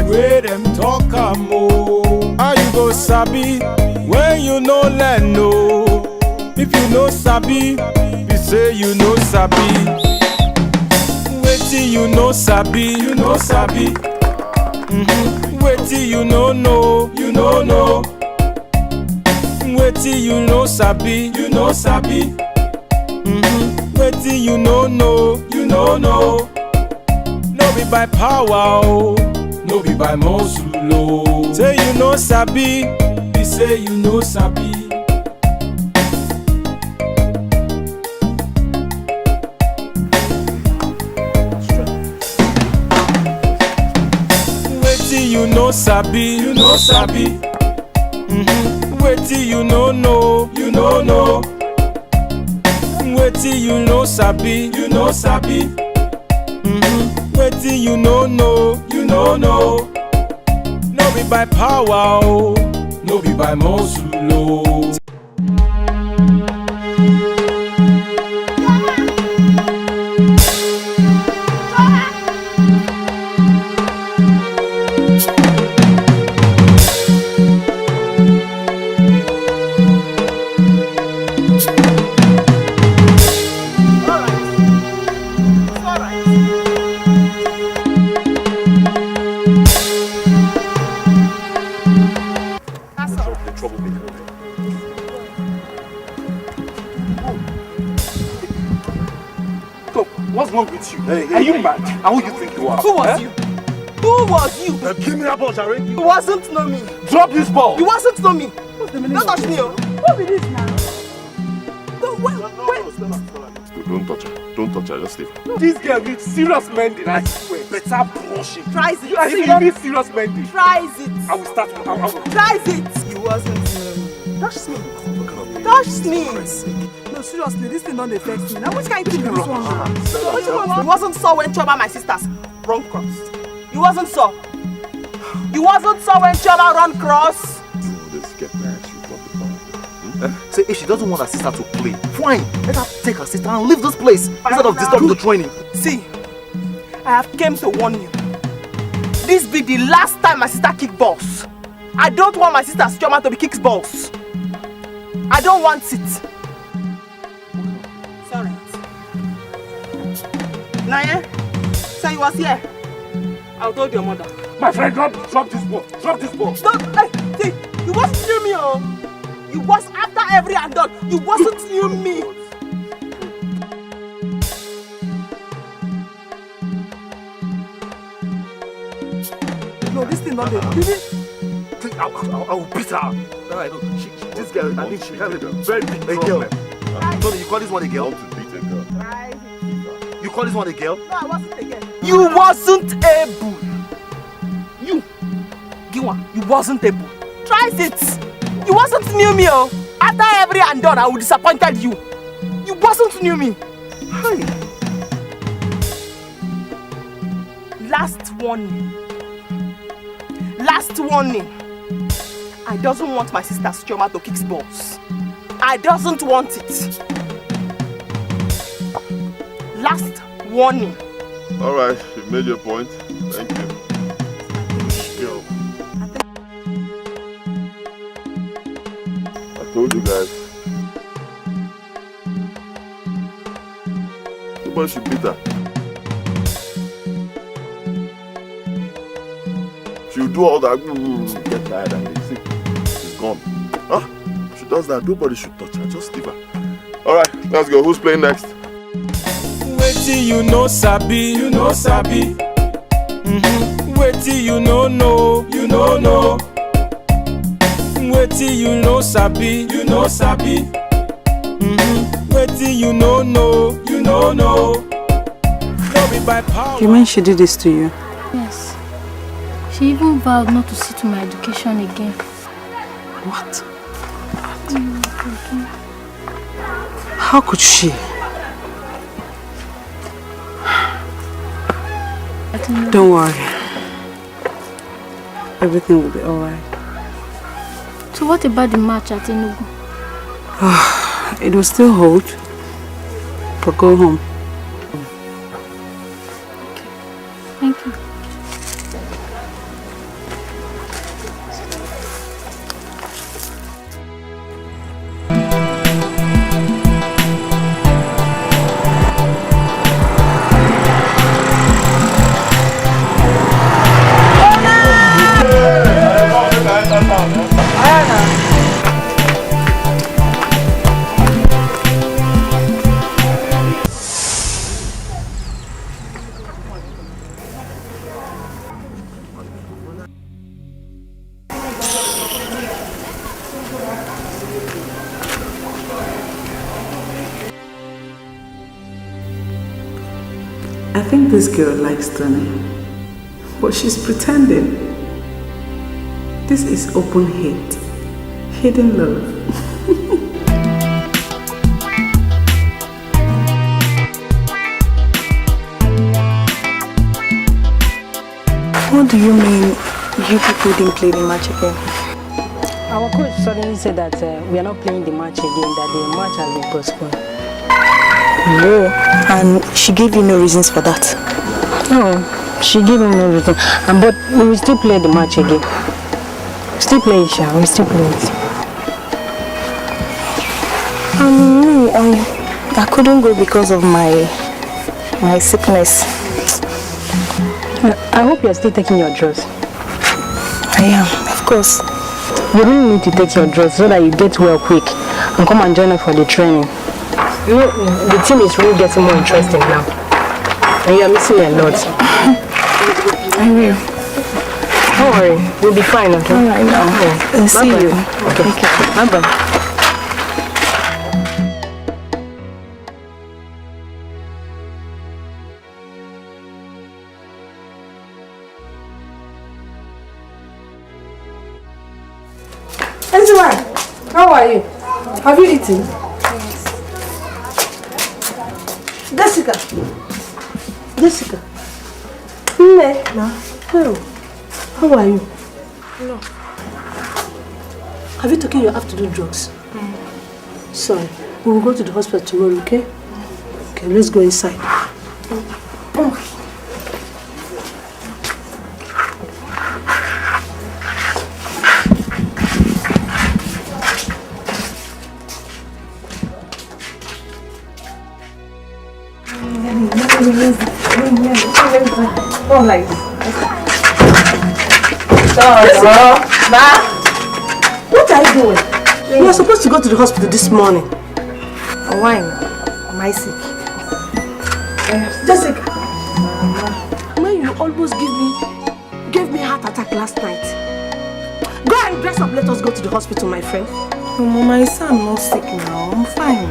where them talk oh. How you go sabi when you no learn no. If you no sabi, you say you no sabi. Wetin you no sabi, wetin you no know, wetin you no sabi, wetin you no know, no be by power oh, no be by muscle oh. Say you no sabi, be say you no sabi. Wetin you no sabi, wetin you no know, wetin you no sabi, wetin you no know, no be by power oh, no be by muscle oh. What's wrong with you? Are you mad? And who do you think you are? Who was you? Who was you? Give me that ball, Jerry. You wasn't know me. Drop this ball. You wasn't know me. What's the meaning? Don't touch me. What is this now? Don't touch her. Don't touch her. Just leave her. This girl needs serious mending. I swear. Better brushing. Tries it. If you need serious mending. Tries it. I will start. Tries it. You wasn't know me. Touch me. Touch me. No, seriously, this thing don't affect me. Now, which kind of thing is this one? You wasn't saw when Choma my sisters run cross. You wasn't saw. You wasn't saw when Choma run cross. Let's get married. Say if she doesn't want her sister to play, fine. Let her take her sister and leave this place instead of disturbing the training. See, I have came to warn you. This be the last time my sister kick balls. I don't want my sister's Choma to be kicked balls. I don't want it. Sorry. Naya, say you was here. I told your mother. My friend, drop this ball. Drop this ball. Don't, hey, see, you wasn't near me, oh. You was after every and done. You wasn't near me. No, this thing not there. I will beat her. No, I know. This girl, I think she has a very big problem. Tony, you call this one a girl? You call this one a girl? No, I wasn't a girl. You wasn't able. You, Giwa, you wasn't able. Try it. You wasn't near me, oh. After every and done, I would disappointed you. You wasn't near me. Hey. Last warning. Last warning. I doesn't want my sister's Choma to kick balls. I doesn't want it. Last warning. Alright, you've made your point. Thank you. Girl. I told you guys. Nobody should beat her. she'll do all that, get tired and then see, she's gone. Huh? She does that, nobody should touch her, just leave her. Alright, let's go. Who's playing next? Waiting, you know sabi, Waiting, you know Waiting, you know sabi, Waiting, you know no be by power. You mean she did this to you? Yes. She even vowed not to see to my education again. What? How could she? Don't worry. Everything will be alright. So what about the match at Enugu? It will still hold. But go home. Thank you. I think this girl likes Tony, but she's pretending. This is open hate, hidden love. What do you mean you people didn't play the match again? Our coach suddenly said that we are not playing the match again, that the match has been postponed. No, and she gave you no reasons for that. No, she gave me no reason. But we will still play the match again. Still play it, shall we? Still play it. I couldn't go because of my sickness. I hope you are still taking your drugs. I am, of course. You really need to take your drugs so that you get well quick and come and join us for the training. You know, the team is really getting more interesting now. And you are missing a lot. I will. Don't worry, we'll be fine, okay? Alright, now. I'll see you. Okay. Bye-bye. How are you? Have you eaten? Yes. Jessica. No. How are you? No. Have you taken your afternoon drugs? Sorry. We will go to the hospital tomorrow, okay? Okay, let's go inside. Oh, like what are you doing? You were supposed to go to the hospital this morning. Why? Am I sick? Jessica, when you almost gave me a heart attack last night. Go and dress up. Let us go to the hospital, my friend. No, Mama, I said I'm not sick now. I'm fine.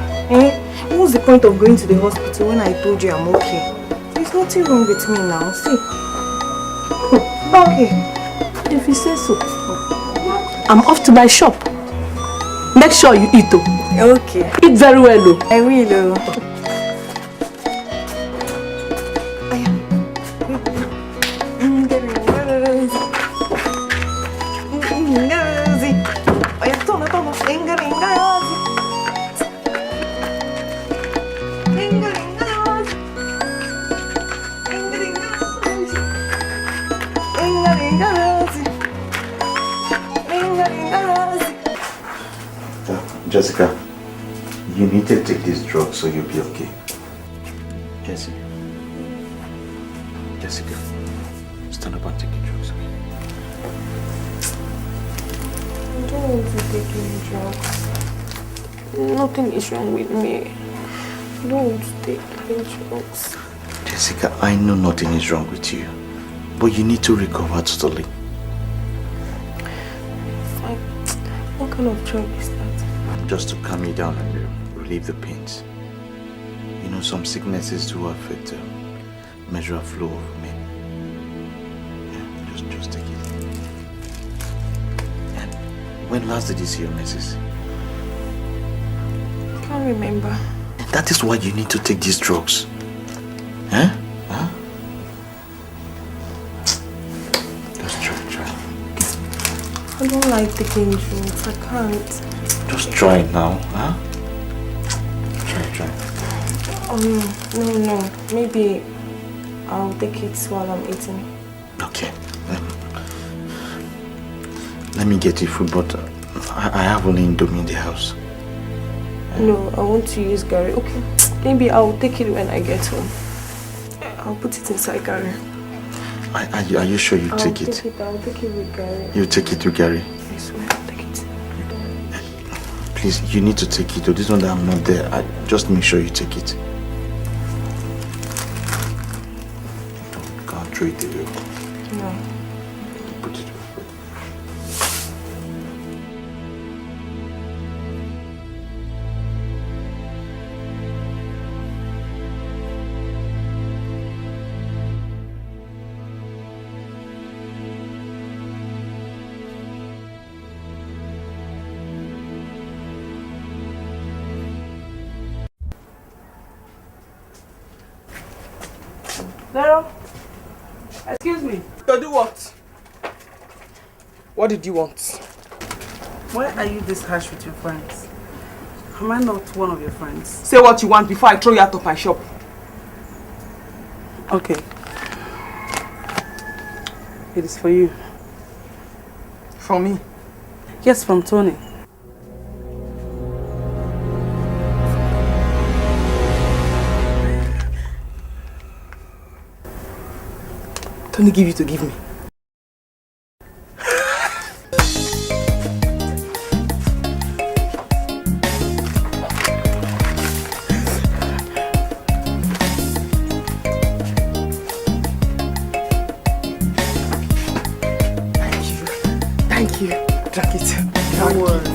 What's the point of going to the hospital when I told you I'm okay? There's nothing wrong with me now. See. Okay. If you say so. I'm off to my shop. Make sure you eat, though. Okay. Eat very well, though. I will, Jessica, you need to take this drug so you'll be okay. Jessica, stand up and take your drugs. don't want to take any drugs. Nothing is wrong with me. I don't want to take any drugs. Jessica, I know nothing is wrong with you, but you need to recover totally. Fine. What kind of drug is that? Just to calm you down and relieve the pains. You know, some sicknesses do affect the measure of flow of men. Yeah, just take it. And when last did you see your missus? I can't remember. That is why you need to take these drugs. Huh? Huh? Just try. I don't like taking drugs. I can't. Just try it now, huh? Try. No. Maybe I'll take it while I'm eating. Okay. Let me get you food, but I have only Indomie in the house. No, I want to use Gary. Okay. Maybe I'll take it when I get home. I'll put it inside Gary. Are you sure you take it? I'll take it with Gary. You take it with Gary? I swear, I'll take it. Please, you need to take it. This one that I'm not there, just make sure you take it. Can't throw it away. No. Put it away. Zero. Excuse me. To do what? What did you want? Why are you this harsh with your friends? Am I not one of your friends? Say what you want before I throw you out of my shop. Okay. It is for you. From me? Yes, from Tony. Tony give you to give me. Thank you. Drink it. No worries.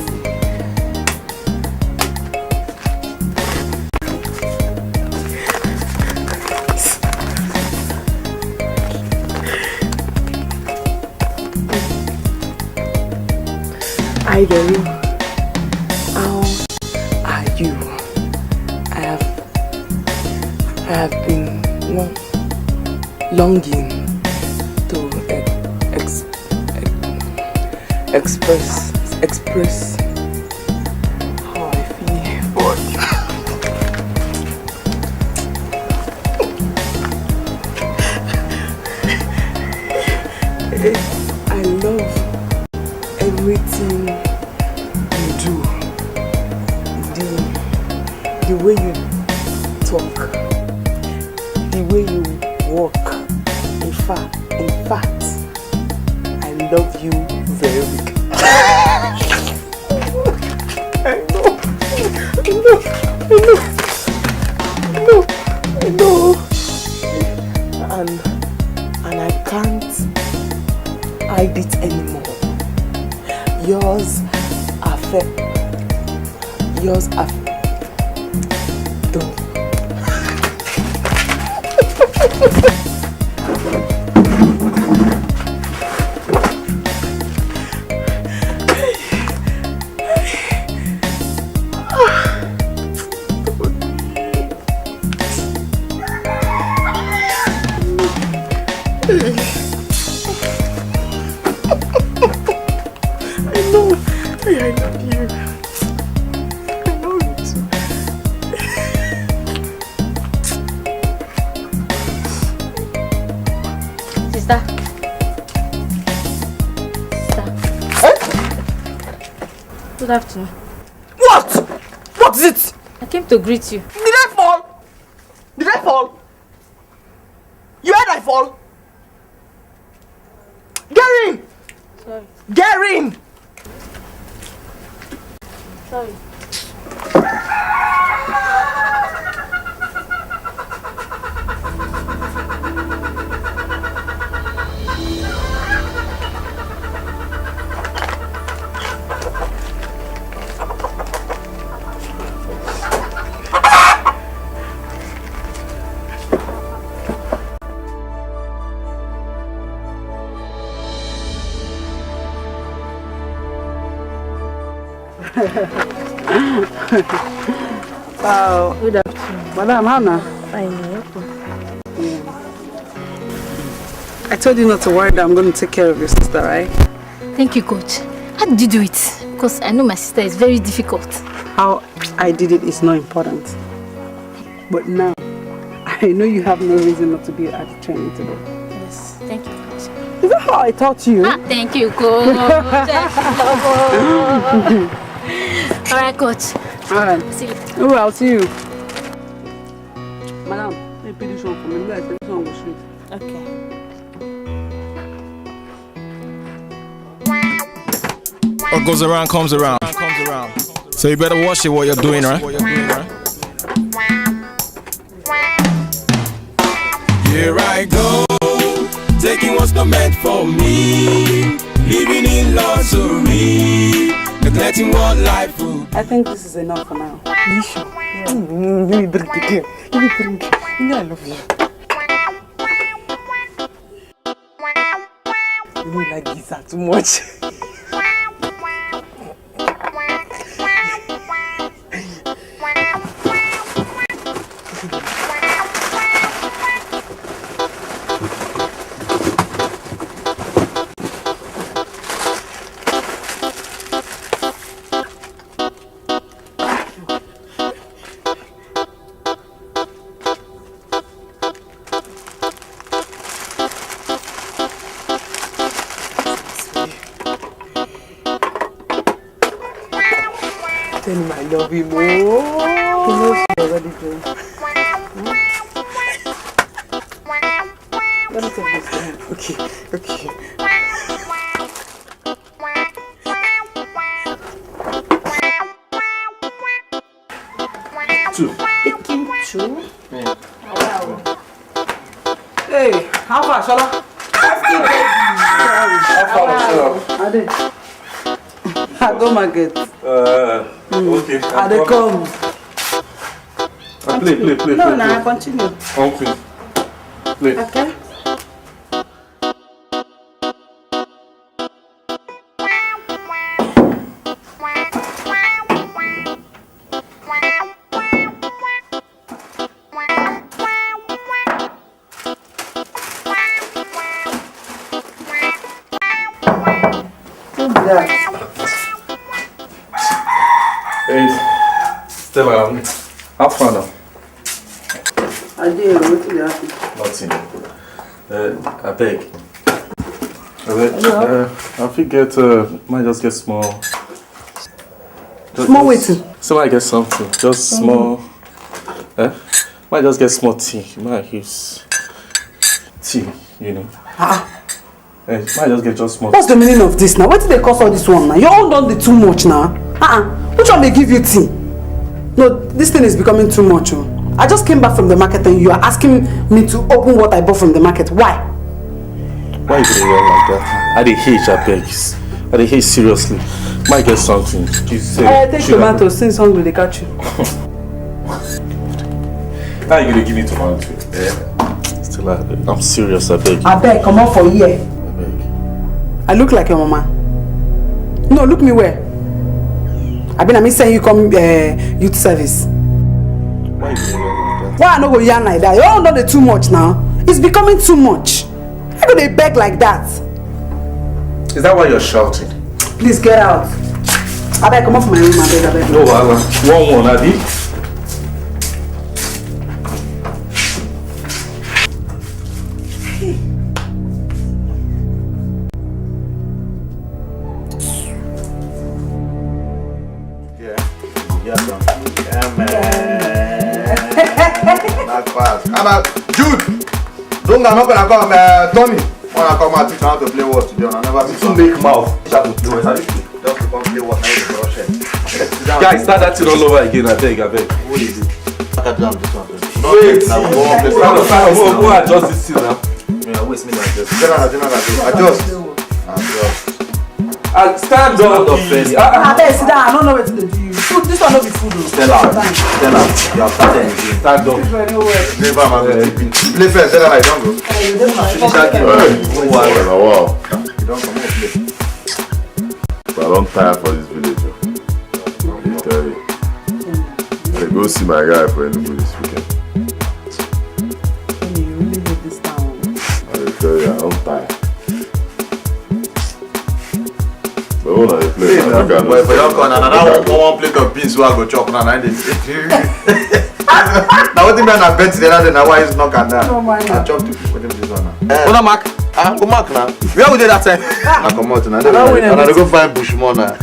Hi, Gary. How are you? I have been longing to express how I feel for you. I love everything you do, the way you talk, the way you walk. In fact, I love you very much. I know, and I can't hide it anymore. Yours don't. Good afternoon. What? What is it? I came to greet you. Did I fall? Did I fall? You heard I fall? Gary! Sorry. Gary! Good afternoon. Madam Hannah. Fine. I told you not to worry that I'm going to take care of your sister, right? Thank you, coach. How did you do it? Because I know my sister is very difficult. How I did it is not important. But now, I know you have no reason not to be at the training today. Yes, thank you, coach. Is that how I taught you? Thank you, coach. Alright, coach. Alright. See you. Oh, I'll see you. Madam, let me put this one for me. Guys, this one will sweet. Okay. What goes around comes around. So you better watch it what you're doing, right? Here I go, taking what's not meant for me, living in luxury, neglecting what life will. I think this is enough for now. Are you sure? Yeah. Let me drink again. Let me drink. You know I love you. You know you like gizzard too much. Tell him I love him. Oh, he knows you already do. Let me take this down. Okay. Two. Picking two? Yeah. Wow. Hey, how far, Shola? How did? I go market. Okay. I dey come. Play. No, I continue. Okay. Play. Okay. Hey, Stella, have fun now. I did. What did happen? Nothing. I beg. I think might just get small. Small waiting. So might get something. Just small. Might just get small tea. Might use tea, you know. Might just get just small. What's the meaning of this now? What did they cost all this one now? You all done the too much now. Which one may give you tea? No, this thing is becoming too much. Oh. I just came back from the market and you are asking me to open what I bought from the market. Why? Why you doing like that? I dey hate, I beg. I dey hate seriously. Might get something. Take tomatoes since hungry they catch you. Now you're gonna give me tomato. Still, I'm serious, I beg. I beg, come on for here. I look like your mama. No, look me where. I mean saying you come youth service. Why you doing like that? Why I no go yarn like that? You all done it too much now. It's becoming too much. How could they beg like that? Is that why you're shouting? Please get out. I beg, come up from my room, I beg. No, one, Adi. Jude! Don't I'm not gonna come, Tony. When I come out, teach how to play what today. I never see to make mouth. Just to come play what now. Guys, start that thing all over again. I beg. What is it? I can do this one. Wait, who adjust this thing now? I waste me like this. Adjust. Stand up, Feli. I beg, sit down. I don't know what to do. Food, this one no be food. Stella, you have started again. Stand up. Never mind. Play first, Stella, I don't go. Finish that game. Wow. You don't come on, play. But I don't tire for this village. go see my guy for Enugu this weekend. You really hate this town. I will tell you, I'm tired. But when I play, I don't one plate of beans so I go chop now. Now what the man I bet the other day, now why is not that? No man. I chop to put him this one now. What a mark? Go mark now. Where we did that time? I come out now. And I go find Bushman now.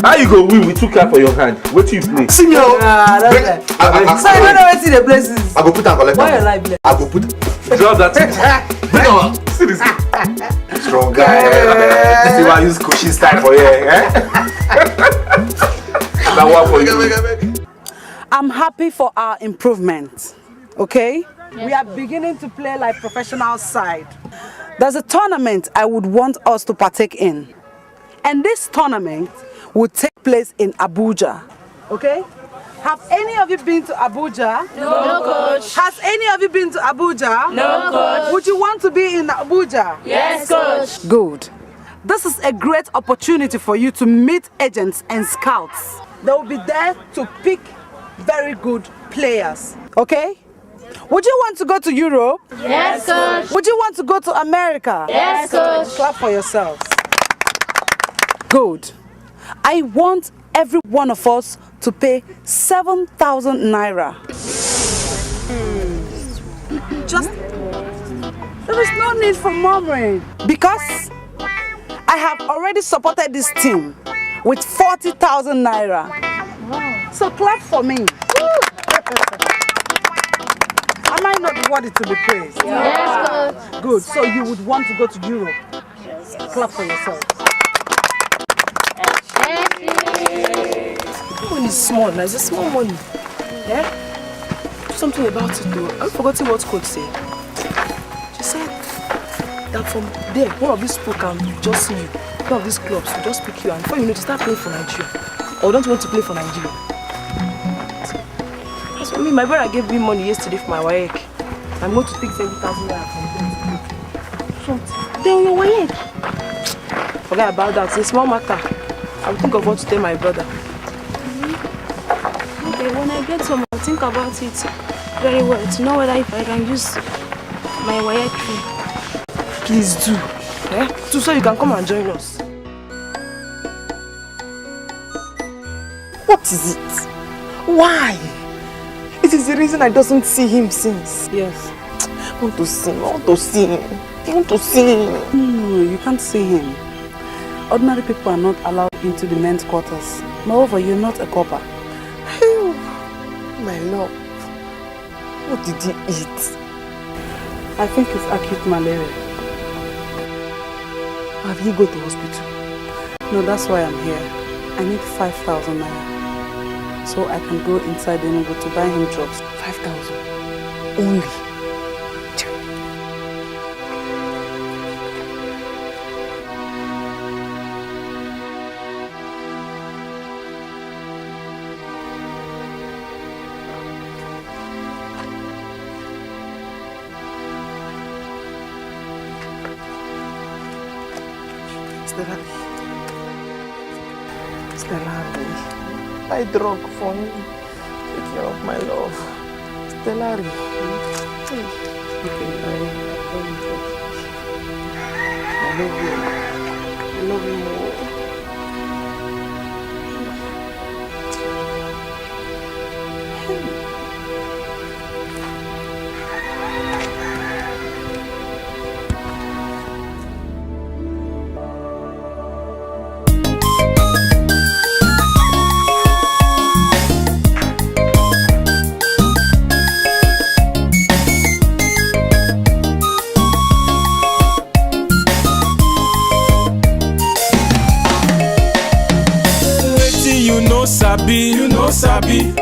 How you go win with 2 cards for your hand? What do you play? See yo. So you don't know where see the places. I go put and collect. Why your life? I go put. Drop that. Bring on. See this. Strong guy. This is why I use Koshi style for you. Now what for you? I'm happy for our improvement. Okay? We are beginning to play like professional side. There's a tournament I would want us to partake in. And this tournament would take place in Abuja. Okay? Have any of you been to Abuja? No, coach. Has any of you been to Abuja? No, coach. Would you want to be in Abuja? Yes, coach. Good. This is a great opportunity for you to meet agents and scouts. They will be there to pick very good players. Okay? Would you want to go to Europe? Yes, coach. Would you want to go to America? Yes, coach. Clap for yourselves. Good. I want every one of us to pay 7,000 naira. Just, there is no need for murmuring because I have already supported this team with 40,000 naira. So clap for me. Am I not worthy to be praised? Yes, coach. Good. So you would want to go to Europe? Yes. Clap for yourself. Money is small, now it's a small money. Yeah? Do something about it though. I've forgotten what coach said. She said that from there, one of these people can just see you. One of these clubs will just pick you and before you know to start playing for Nigeria. Or don't you want to play for Nigeria? As for me, my brother gave me money yesterday for my WAEC. I'm going to take 70,000 naira from them. Something. Then your WAEC. Forget about that, it's a small matter. I'll think of what to tell my brother. Okay, when I get home, I'll think about it very well to know whether if I can use my WAEC fee. Please do. Eh? So you can come and join us. What is it? Why? It is the reason I doesn't see him since. Yes. I want to see him. I want to see him. I want to see him. No, you can't see him. Ordinary people are not allowed into the men's quarters. Moreover, you're not a copper. My love, what did he eat? I think it's acute malaria. Have you go to hospital? No, that's why I'm here. I need 5,000 naira. So I can go inside the neighborhood to buy him drugs. 5,000? Only? Stella, buy drug for him. Take care of my love. Stella, Okay, I love you. I love you more. You know sabi.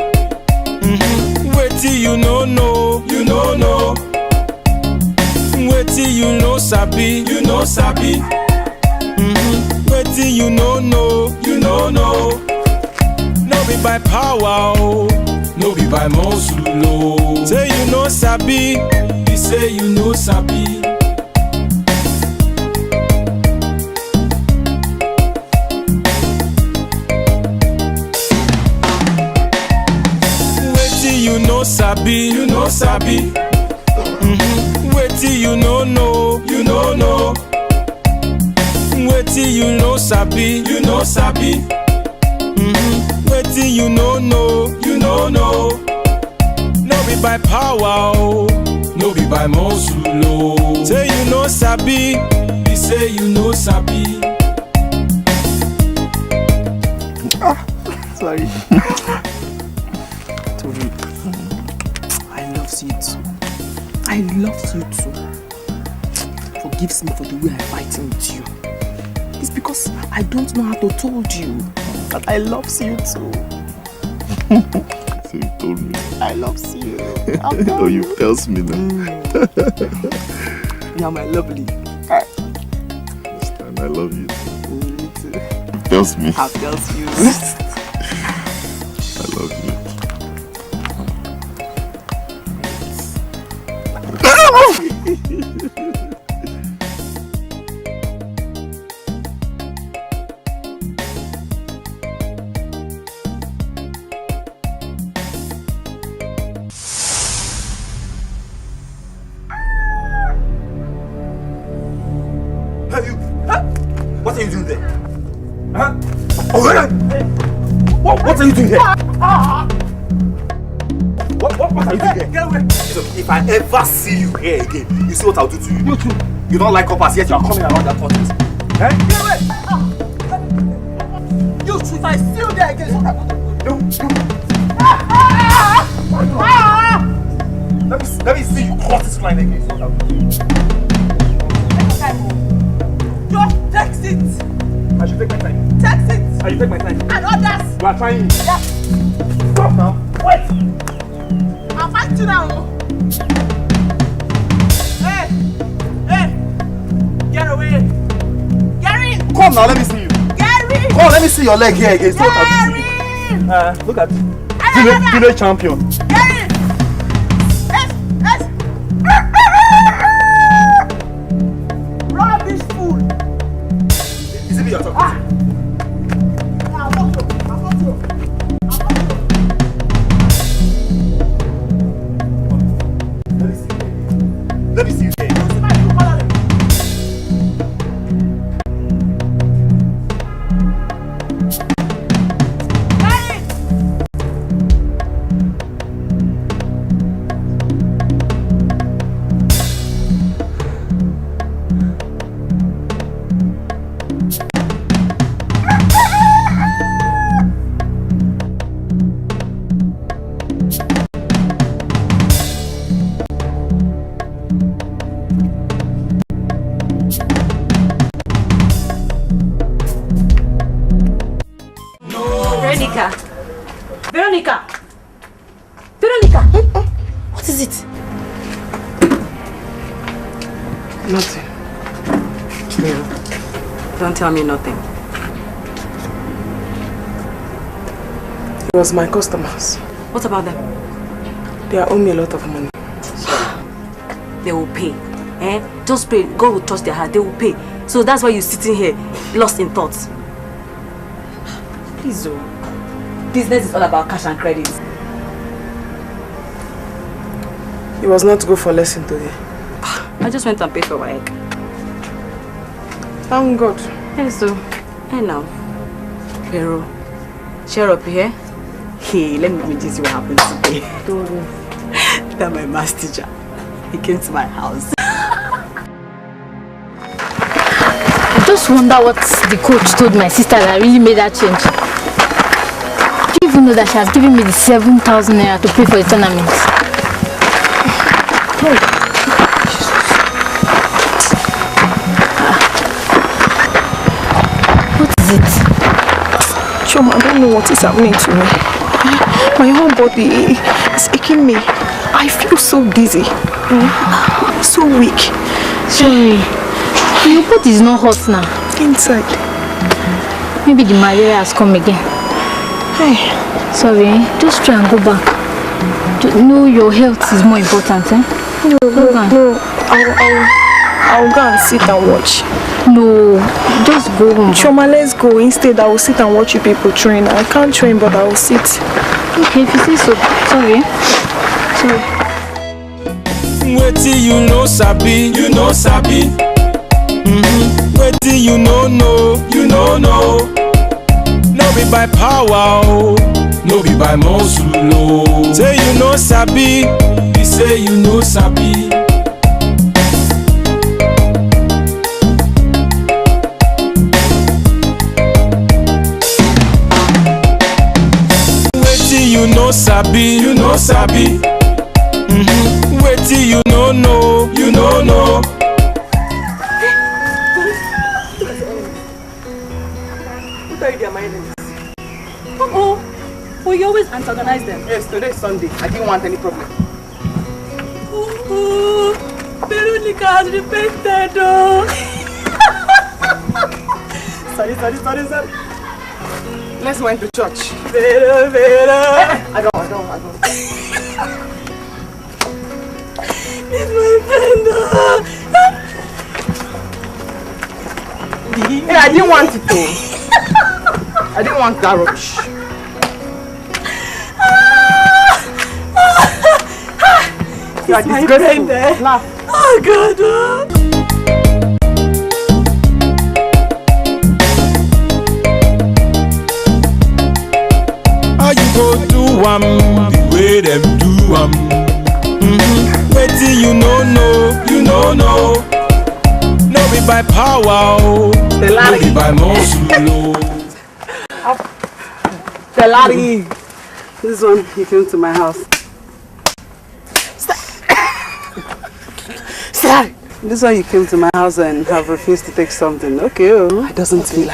Wetin you know know. Wetin you know sabi. Wetin you know know. No be by power, oh. No be by muscle, oh. Say you know sabi. You say you know sabi. sabi, you no sabi. Wetin you no know, you no know. Wetin you no sabi, you no sabi. Wetin you no know, you no know. No be by power, oh. No be by muscle, oh. Say you no sabi, he say you no sabi. Sorry. Tori, I love you too. I love you too. Forgives me for the way I fighting with you. It's because I don't know how to told you that I love you too. So you told me. I love you. Oh, you tells me now. You're my lovely. Understand, I love you too. Tells me. How tells you? I love you. What are you doing there? Huh? Oh, what are you doing here? What are you doing here? Get away! If I ever see you here again, you see what I'll do to you. You too. You don't like uppers, yet you are coming around that tortoise. Eh? Get away! You too. If I see you there again, what I'll do to you. Let me see you cross this line again. What I'll do to you. Just text it. I should take my time. Text it. I should take my time. And others. You are trying. Yeah. Stop now. Wait. I'll fight you now. Hey. Hey. Get away. Gary. Come now, let me see you. Gary. Come on, let me see your leg here against what I'm doing. Look at village champion. Gary. Yes. Rubbish fool. Is it me you're talking to? Let me see you there. Veronica! What is it? Nothing. No. Don't tell me nothing. It was my customers. What about them? They owe me a lot of money. They will pay. Eh? Just pray. God will touch their heart. They will pay. So that's why you're sitting here, lost in thoughts. Please, oh. Business is all about cash and credit. It was not to go for lesson today. I just went and paid for my egg. Thank God. Yes, so. Hey now. Pero, cheer up here. Hey, let me just see what happens today. Don't worry. That's my math teacher. He came to my house. I just wonder what the coach told my sister that really made that change. Do you even know that she has given me the 7,000 naira to pay for the tournament? Oh. What is it? Choma, I don't know what is happening to me. My whole body is aching me. I feel so dizzy. So weak. Sorry. Your body is not hot now. Inside. Maybe the malaria has come again. Hey. Sorry, just try and go back. No, your health is more important, eh? No. I'll go and sit and watch. No, just go home. Choma, let's go. Instead, I will sit and watch you people train. I can't train, but I will sit. Okay, if you say so. Sorry. Wetin you know sabi, you know sabi. Wetin you know, you know. No be by power, oh. No be by muscle, oh. Say you know sabi, you say you know sabi. Wetin you know sabi, you know sabi. Wetin you know, you know. Oh, you always antagonize them. Yes, today is Sunday. I didn't want any problem. Veronica has repented, oh. Sorry. Let's went to church. Vero. I don't. It's my friend, oh. Hey, I didn't want it though. I didn't want that rubbish. You are disgraceful. Laugh. Oh God. Oh. How you go do the way them do Wetin you know, you know. No be by power, oh. No be by muscle, oh. Telari. This one, he came to my house. Sorry. This one, you came to my house and have refused to take something. Okay. Oh. I doesn't feel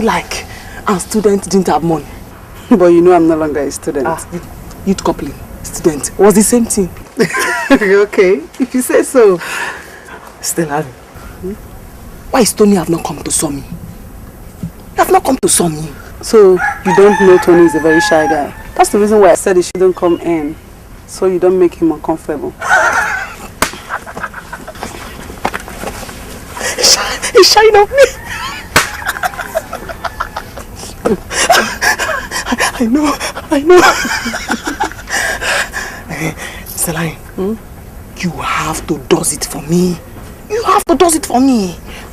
like. And students didn't have money. But you know I'm no longer a student. Youth coupling, student, was the same thing. Okay, if you say so. Stella, why is Tony have not come to saw me? You have not come to saw me. So, you don't know Tony is a very shy guy. That's the reason why I said he shouldn't come in. So you don't make him uncomfortable. He's shying on me. I know. Stella, you have to do it for me.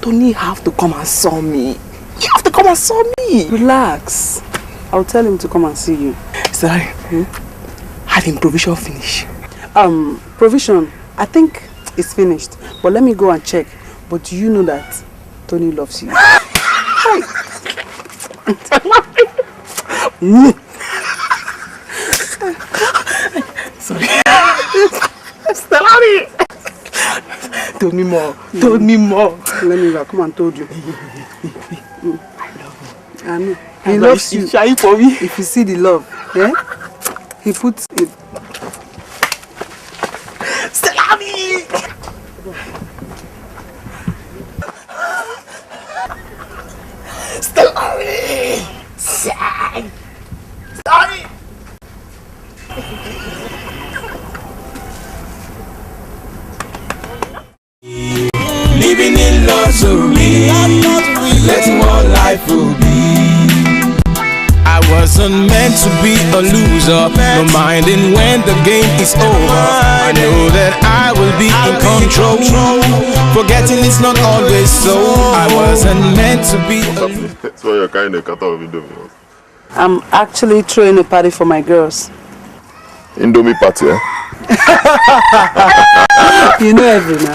Tony have to come and saw me. You have to come and saw me. Relax. I'll tell him to come and see you. Stella, have him provision finish? Provision, I think it's finished. But let me go and check. But do you know that Tony loves you? Sorry. Stella! Told me more. Let me go. Come and told you. I know. He loves you. Shy for me. If you see the love, yeah? He puts it. Stella! Sorry. Living in luxury, letting what life will be. I wasn't meant to be a loser, no minding when the game is over. I know that I will be in control, forgetting it's not always so. I wasn't meant to be a loser. So you're kind of cut off Indomie. I'm actually throwing a party for my girls. Indomie party, eh? You know every now.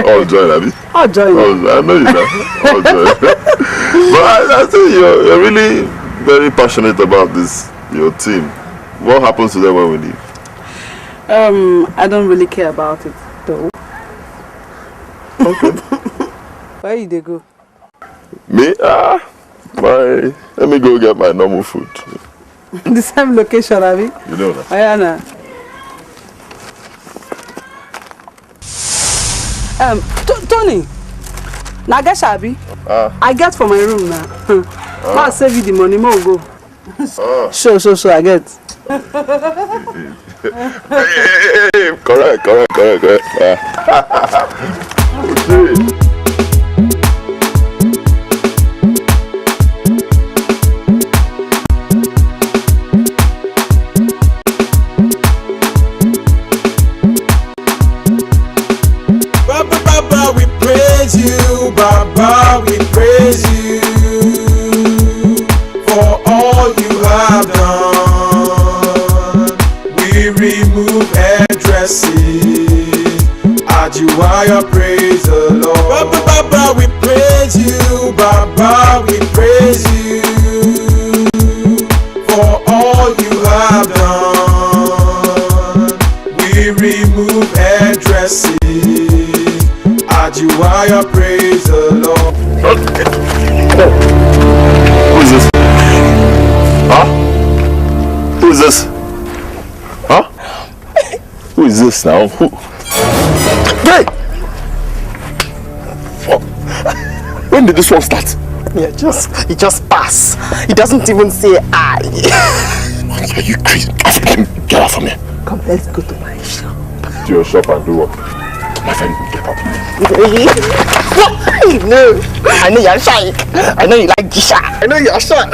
All join, Abby. All join. I know you know. All join. But I think you're really very passionate about this, your team. What happens to them when we leave? I don't really care about it though. Okay. Where you they go? Me? Let me go get my normal food. The same location, Abby? You know that. Ayana. Tony, now get Abby. I get for my room now. I'll save you the money, more go. So, I get. Hey, correct. Okay. praise you, Baba, we praise you for all you have done. We remove headdresses, Ajiwaya, praise the Lord. Baba, Baba, we praise you, Baba, we praise you for all you have done. We remove headdresses, Ajiwaya, praise the Lord. Who is this? Huh? Who is this? Huh? Who is this now? Who? Hey! When did this one start? Yeah, it just pass. He doesn't even say I. Are you crazy? Get out from here. Come, let's go to my shop. To your shop and do what? My friend, get out. No, I know you're shy. I know you like Gisha. I know you're shy.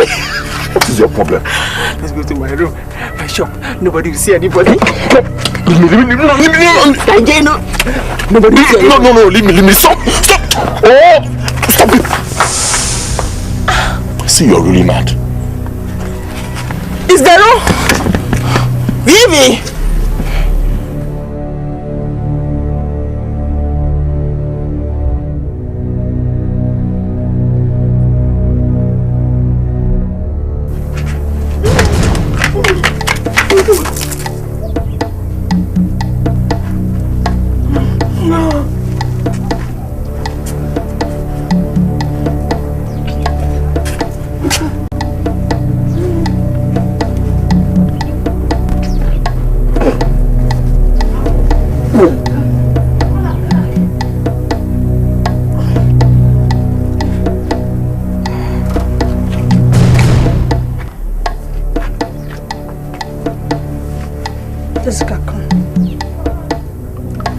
What is your problem? Let's go to my room, my shop. Nobody will see anybody. Leave me. Nobody will see anybody. No, leave me. Stop. Oh, stop it. See, you're really mad. Is there no? Vivi!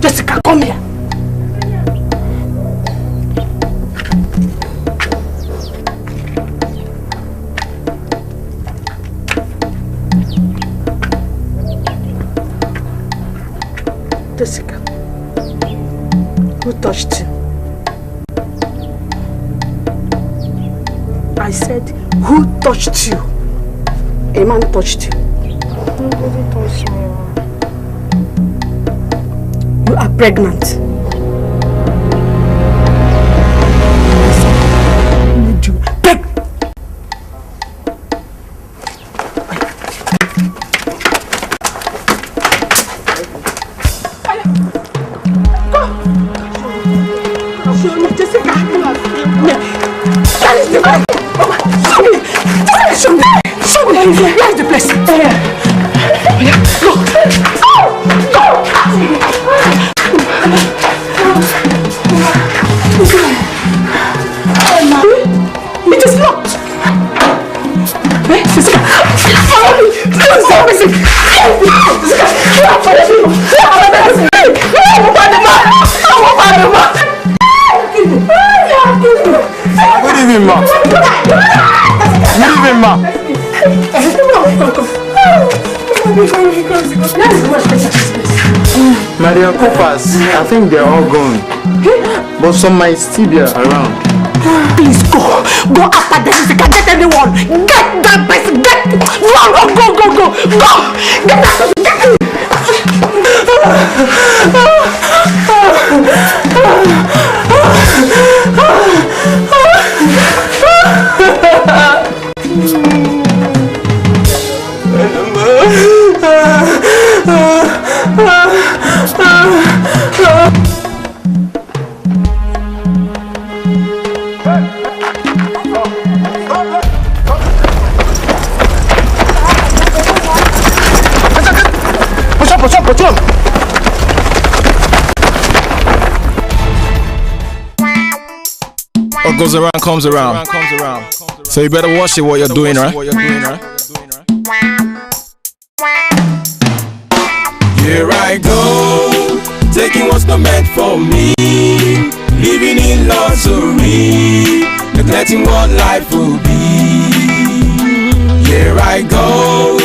Jessica, come here. Jessica, who touched you? I said, who touched you? A man touched you. Nobody touched me. You are pregnant. Where's the place? Go! It is locked! Follow me! Good evening, ma. Good evening, ma. Maria Copas, I think they're all gone. But some might still be around. Please go. Go after this. If you can get anyone, get that person. Get go. Get that person. Push up. What goes around comes around. So you better watch it what you're doing, right? Here I go, taking what's not meant for me, living in luxury, neglecting what life will be. Here I go,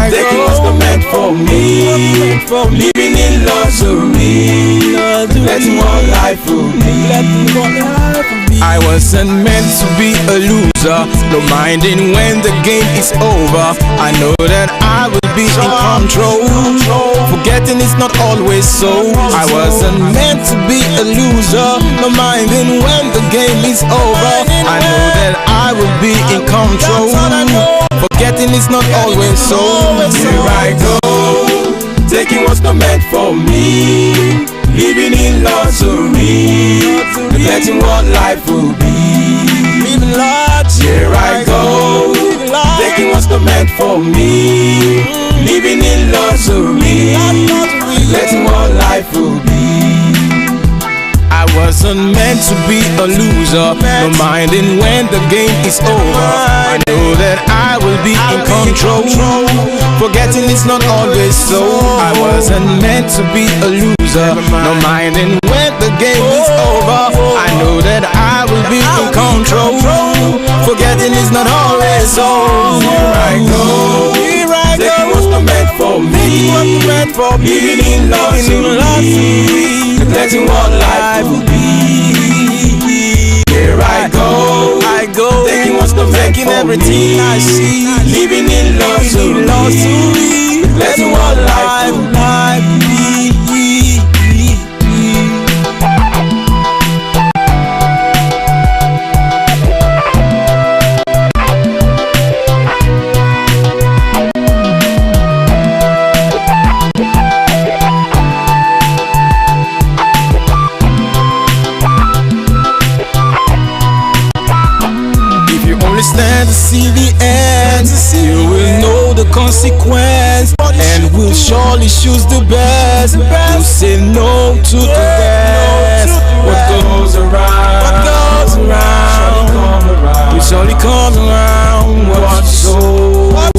taking what's not meant for me. for me. Living in luxury, letting one life for me. I wasn't meant to be a loser, no minding when the game is over. I know that I will be in control. Forgetting is not always so. I wasn't meant to be a loser, no minding when the game is over. I know that I will be in control. Forgetting is not always so. Here I go, taking what's not meant for me. Living in luxury, neglecting what life will be. Living large, here I go, taking what's not meant for me. Living in luxury, neglecting what life will be. I wasn't meant to be a loser, no minding when the game is over. I know that I will be in control. Forgetting it's not always so. I wasn't meant to be a loser, no minding when the game is over. I know that I will be in control. Forgetting it's not always so. Here I go, taking what's not meant for me. Living in luxury, neglecting what life will be. Here I go, taking what's not meant for me. I see, living in luxury, neglecting what life will be. Stand to see the end, you will know the consequence, and will surely choose the best. You say no to the rest. What goes around, will surely come around. What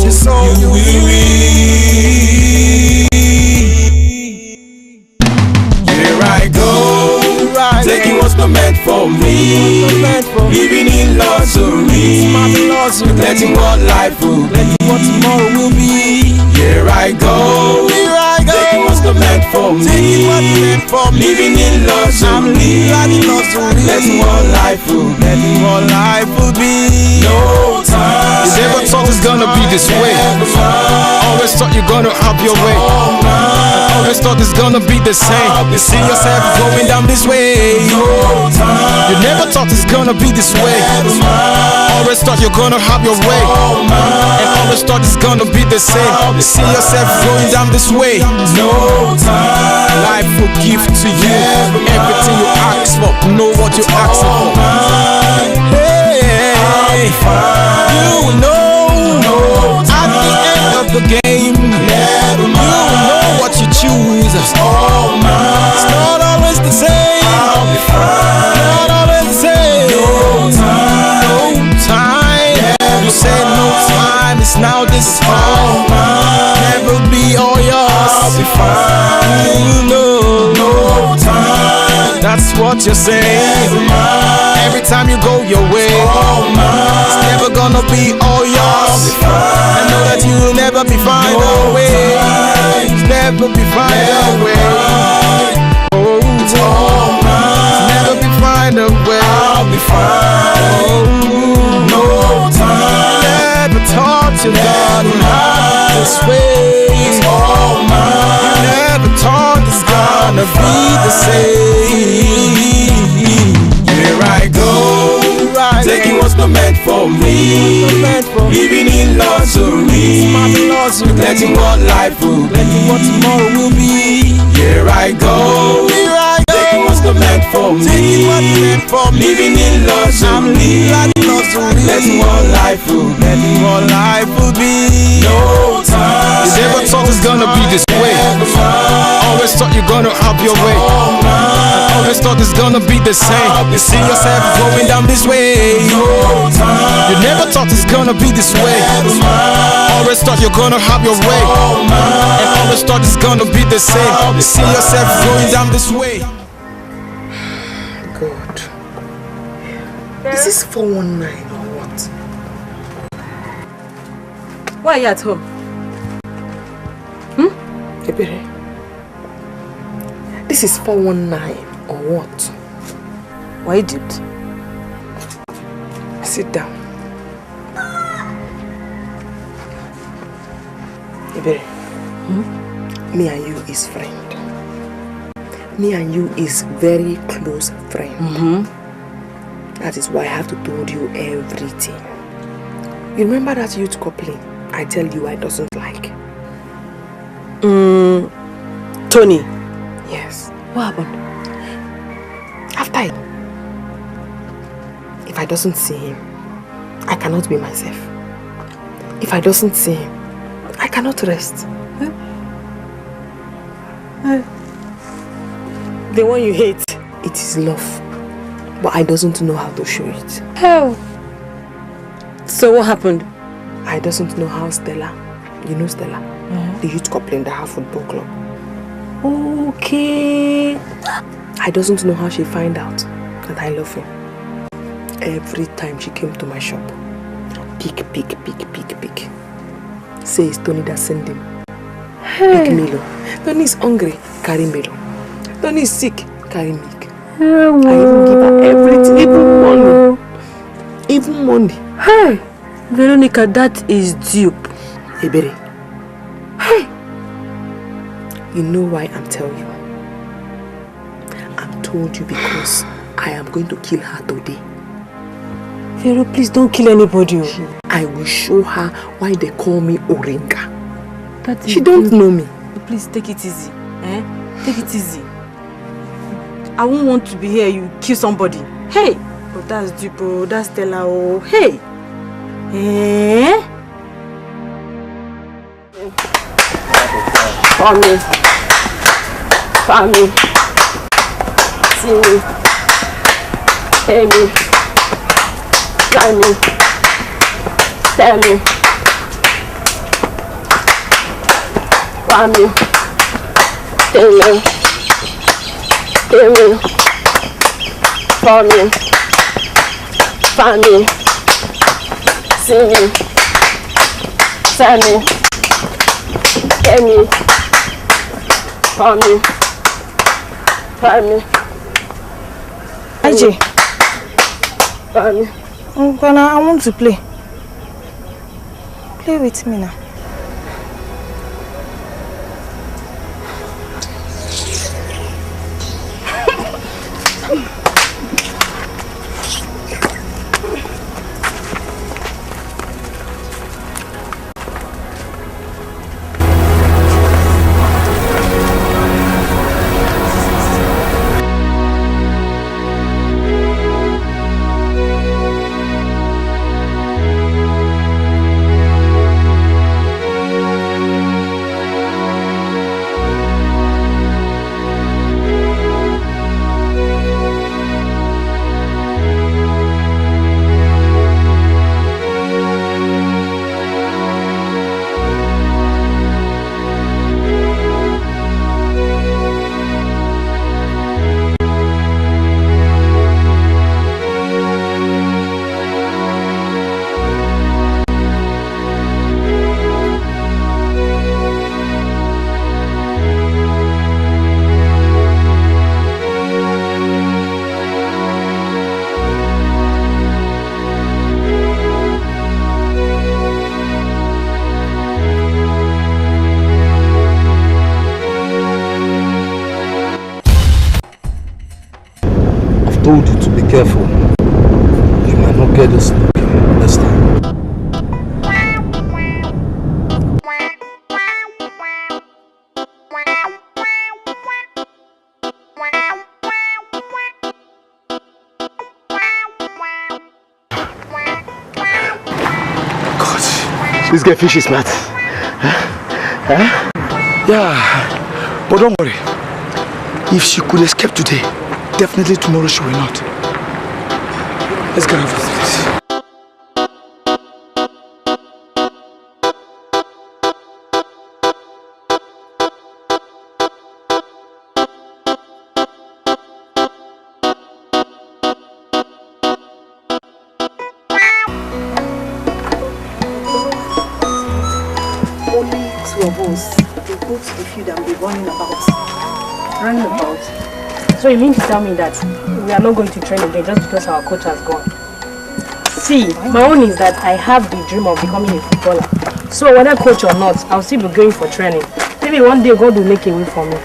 you sow, you will reap. Here I go, taking what's not meant for me. Living in luxury, neglecting what life will be, what tomorrow will be. Here I go, taking what's not meant for me. Living in luxury, neglecting what life will be. No time. You never thought it's gonna be this way. Always thought you're gonna have your way. Always thought it's gonna be the same. You see yourself going down this way. You never thought it's gonna be this way. Always thought you're gonna have your way. And always thought it's gonna be the same. You see yourself going down this way. No time. Life will give to you everything you ask for. Know what you're asking for. Hey, you will know at the end of the game. You will know what you choose. It's not always the same. Not always the same. No time. You say no time. It's now this time. Never be all yours. You know. No time. That's what you're saying. Every time you go your way, it's never gonna be all yours. I know that you will never be fine away. Never be fine away. Oh, it's all mine. Never be fine away. I'll be fine. Oh, no time. Never thought you're gonna have this way. It's all mine. You never thought it's gonna be the same. Here I go, taking what's not meant for me. Living in luxury, neglecting what life will be, what tomorrow will be. Here I go, taking what's not meant for me. Living in luxury, neglecting what life will be. No time. You never thought it's gonna be this way. Always thought you're gonna have your way. Always thought it's gonna be the same. You see yourself going down this way. You never thought it's gonna be this way. Always thought you're gonna have your way. And always thought it's gonna be the same. You see yourself going down this way. God, is this 419 or what? Why are you at home? Ebere, this is 419 or what? Why did? Sit down. Ebere, me and you is friend. Me and you is very close friend. That is why I have to tell you everything. You remember that youth coupling I tell you I doesn't like? Tony. Yes. What happened? After it, if I doesn't see him, I cannot be myself. If I doesn't see him, I cannot rest. The one you hate. It is love, but I doesn't know how to show it. How? So what happened? I doesn't know how Stella, you know Stella, the youth couple in the half football club. Okay. I doesn't know how she find out that I love him. Every time she came to my shop, pick. Say it's Tony that sent him. Pick Milo. Tony is hungry, carry Milo. Tony is sick, carry milk. I even give her everything, even money. Hey, Veronica, that is dupe. Ebere. Hey, you know why I'm telling you? I'm told you because I am going to kill her today. Vero, please don't kill anybody. I will show her why they call me Oringa. She don't know me. Please take it easy. Take it easy. I won't want to be here. You kill somebody. Hey! Oh, that's dupe. Oh, that's Stella. Oh, hey! Family. See me. Hear me. Try me. Tell me. Family. Tell me. Hear me. Family. See me. Tell me. Hear me. Family. Ajay. I want to play. Play with me now. Told you to be careful. You might not get this this time. God, this guy fish is smart. Yeah, but don't worry. If she could escape today, definitely tomorrow she will not. Let's get over this. Only two of us to put the field and be running about. Running about? So you mean to tell me that we are not going to train again just because our coach has gone? See, my own is that I have the dream of becoming a footballer. So whether coach or not, I'll still be going for training. Maybe one day God will make a way for me.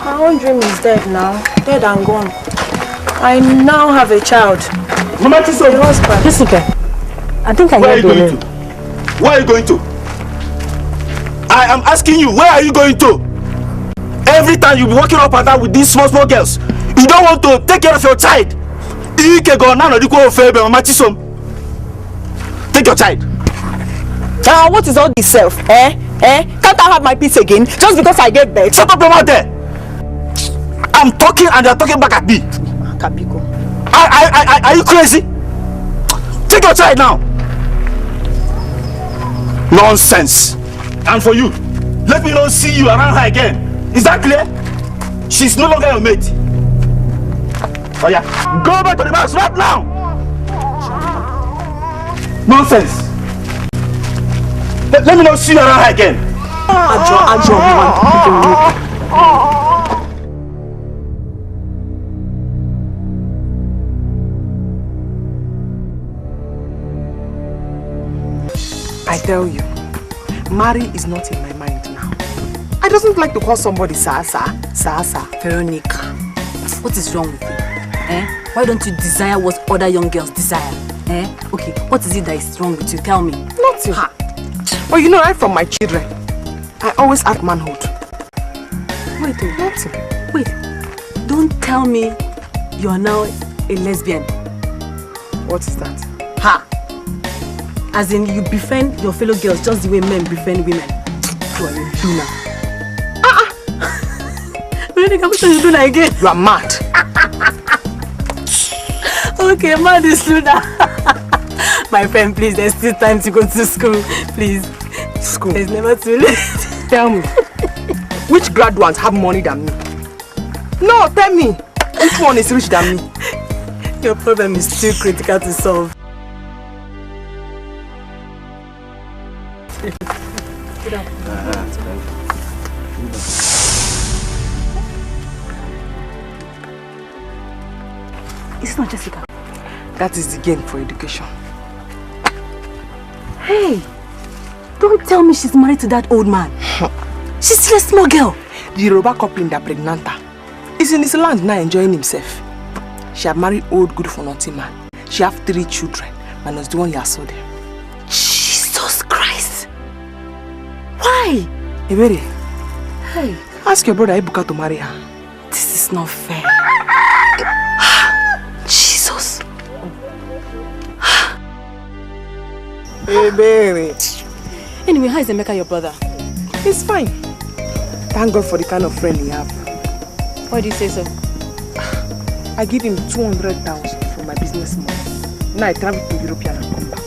My own dream is dead now. Dead and gone. I now have a child. Mama Chisom! Jessica, I think I heard the name. Where are you going to? I am asking you, where are you going to? Every time you be walking up and down with these small girls, you don't want to take care of your child. Take your child. What is all this self? Can't I have my peace again just because I gave birth? Shut up your mouth there. I'm talking and you're talking back at me. Are you crazy? Take your child now. Nonsense. And for you, let me not see you around her again. Is that clear? She's no longer your mate. Oh yeah, go back to the box right now. Nonsense. Let me not see you around her again. I tell you, marry is not in my mind now. I doesn't like to call somebody sa. Veronica, what is wrong with you? Why don't you desire what other young girls desire? Okay, what is it that is wrong with you? Tell me. Nothing. Well, you know, right from my children, I always act manhood. Wait, nothing. Wait, don't tell me you are now a lesbian. What is that? As in, you befriend your fellow girls just the way men befriend women. You are a Luna. Veronica, what are you doing again? You are mad. Okay, mad is Luna. My friend, please, there's still time to go to school. Please. School? It's never too late. Tell me, which graduates have money than me? No, tell me, which one is rich than me? Your problem is too critical to solve. It's not Jessica. That is the gain for education. Hey, don't tell me she's married to that old man. She's still a small girl. The Yoruba couple in the pregnanta is in his land now enjoying himself. She have married old good for nothing man. She have 3 children, minus the one you saw there. Jesus Christ! Why? Ebere, Hey, ask your brother Ibuka to marry her. this is not fair. Jesus. Ebere. Anyway, how is Emeka your brother? He's fine. Thank God for the kind of friend he have. Why do you say so? I give him 200,000 for my business money. Now I travel to Europe and come back.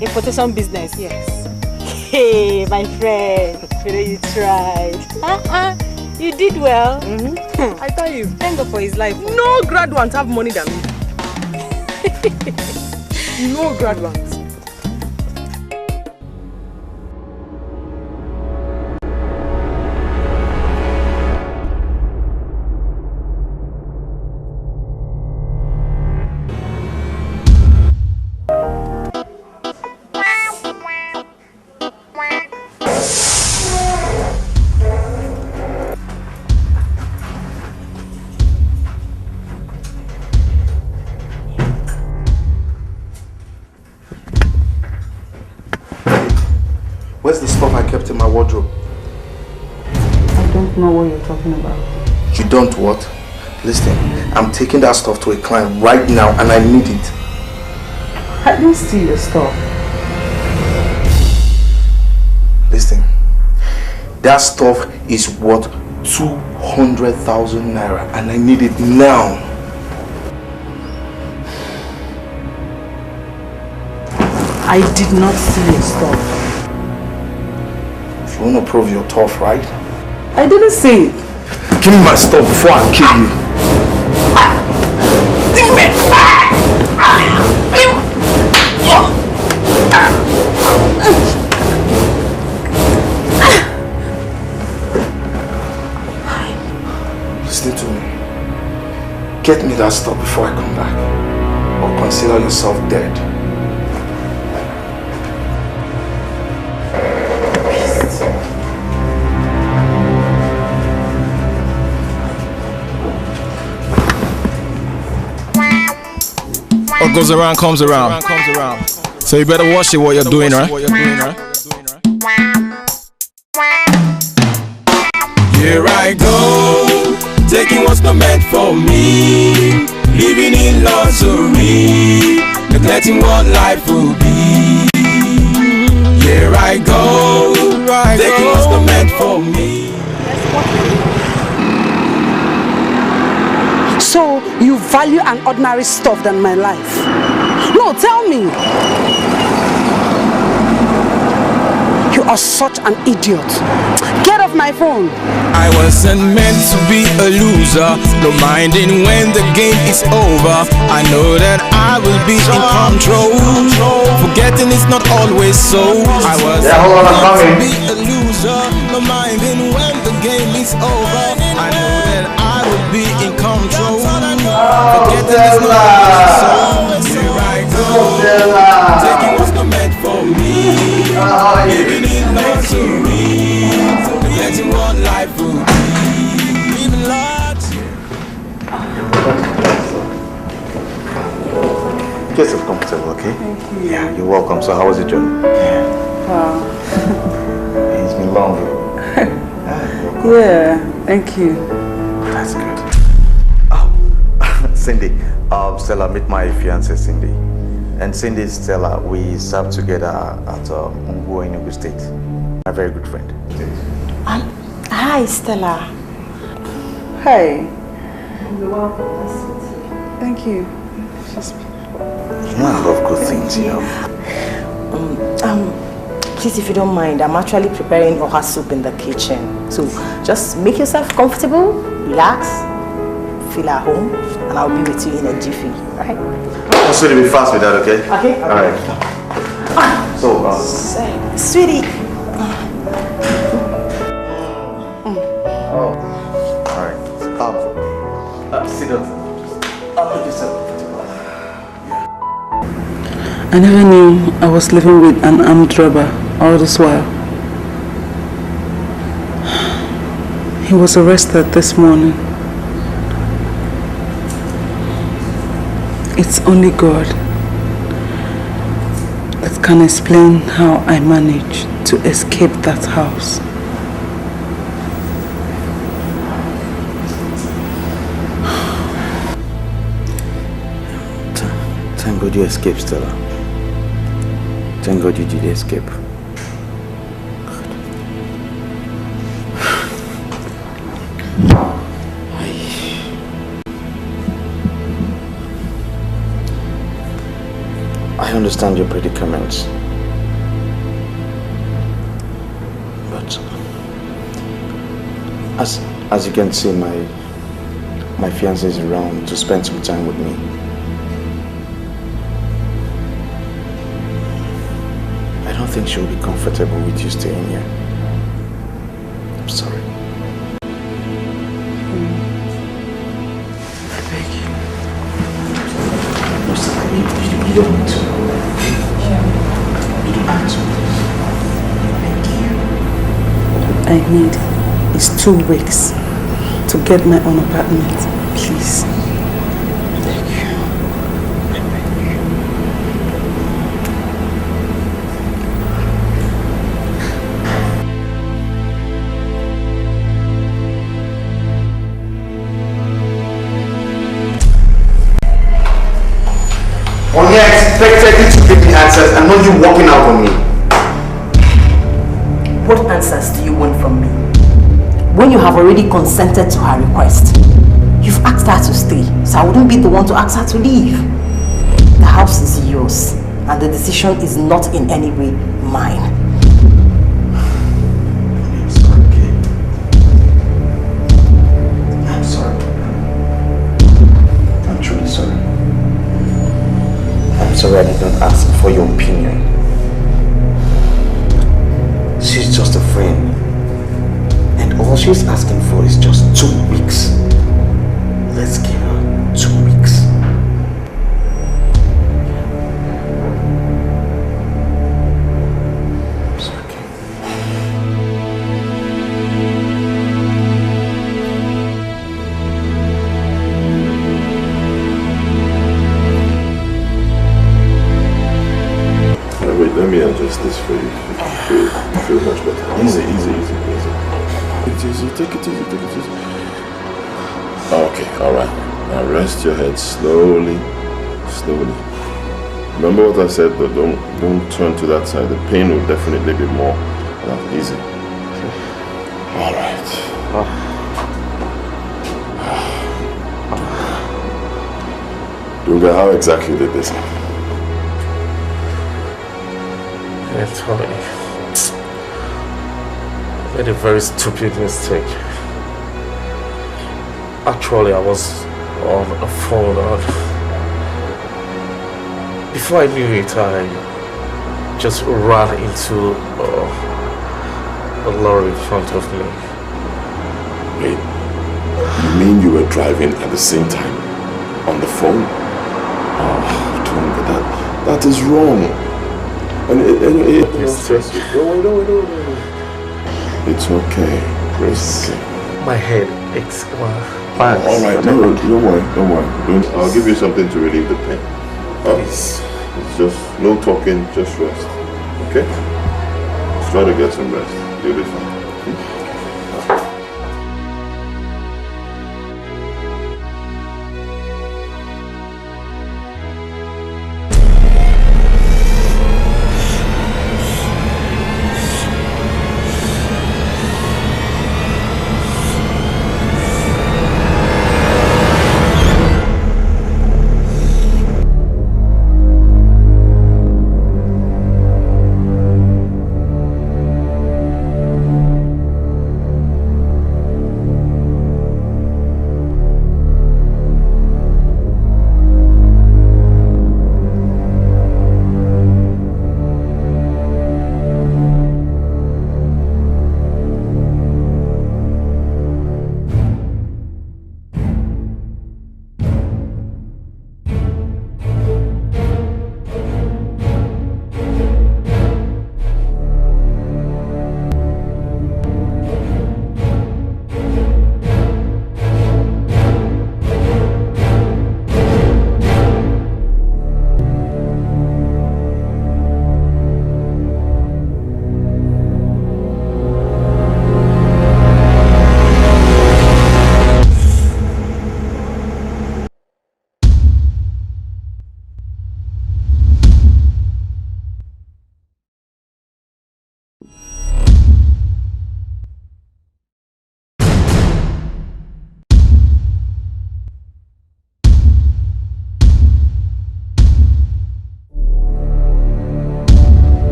Importation business? Yes. Hey, my friend. You tried. You did well. I tell you. Thank God for his life. No graduates have money than me. No graduates. Where's the stuff I kept in my wardrobe? I don't know what you're talking about. You don't what? Listen, I'm taking that stuff to a client right now and I need it. I didn't steal your stuff. Listen, that stuff is worth 200,000 naira and I need it now. I did not steal your stuff. If you want to prove you're tough, right? I didn't see it. Give me my stuff before I kill you. Get me that stuff before I come back. Or consider yourself dead. What goes around comes around. So you better watch it what you're doing, right? Here I go, taking what's not meant for me, living in luxury, neglecting what life will be. Here I go, taking what's not meant for me. So you value an ordinary stuff than my life? No, tell me. You are such an idiot. Get off my phone. I wasn't meant to be a loser, no minding when the game is over. I know that I will be in control. Forgetting it's not always so. I wasn't meant to be a loser, no minding when the game is over. I know that I will be in control. Forgetting it's not always so. Here I go, taking what's not meant for me. Living in luxury, neglecting what life will be. Living large. Get yourself comfortable, okay? Thank you. Yeah, you're welcome. So how was your journey? Wow. It's been long. Yeah, thank you. That's good. Oh, Cindy. Stella, meet my fiancée, Cindy. And Cindy, Stella, we served together at Unguo in Enugu State. A very good friend. Hi, Stella. Hi. Thank you. You know I love good things, you know. Please, if you don't mind, I'm actually preparing oha soup in the kitchen. So just make yourself comfortable, relax, feel at home, and I'll be with you in a jiffy, right? I'm sorry to be fast with that, okay? Okay. All right. So, sweetie. Oh. All right. Sit down. Make yourself comfortable. I never knew I was living with an armed robber all this while. He was arrested this morning. It's only God that can explain how I managed to escape that house. Thank God you escaped, Stella. Thank God you did escape. I understand your predicament, but as you can see, my fiancée is around to spend some time with me. I don't think she'll be comfortable with you staying here. I'm sorry. I beg you. No, Stella, you don't need to. You don't have to. I need is 2 weeks to get my own apartment, please. Only I expected you to give me answers and not you walking out on me. What answers do you want from me? When you have already consented to her request, you've asked her to stay, so I wouldn't be the one to ask her to leave. The house is yours, and the decision is not in any way mine. I'm sorry, okay? I'm sorry. I'm truly sorry. I'm sorry I did not ask for your opinion. She's just a friend. And all she's asking for is just 2 weeks. Let's give her feel much better. Easy. Take it easy. Okay, alright. Now rest your head slowly. Remember what I said, though, don't turn to that side. The pain will definitely be more. Easy. Alright. Dunga, how exactly did this happen? I made a very stupid mistake. Actually, I was on a phone. Before I knew it, I just ran into a lorry in front of me. Wait, you mean you were driving at the same time on the phone? Oh, Dunga, that is wrong. And it's okay. It's okay. My head aches. Alright, don't worry. I'll give you something to relieve the pain. It's just no talking, just rest. Okay? Just try to get some rest. You'll be fine.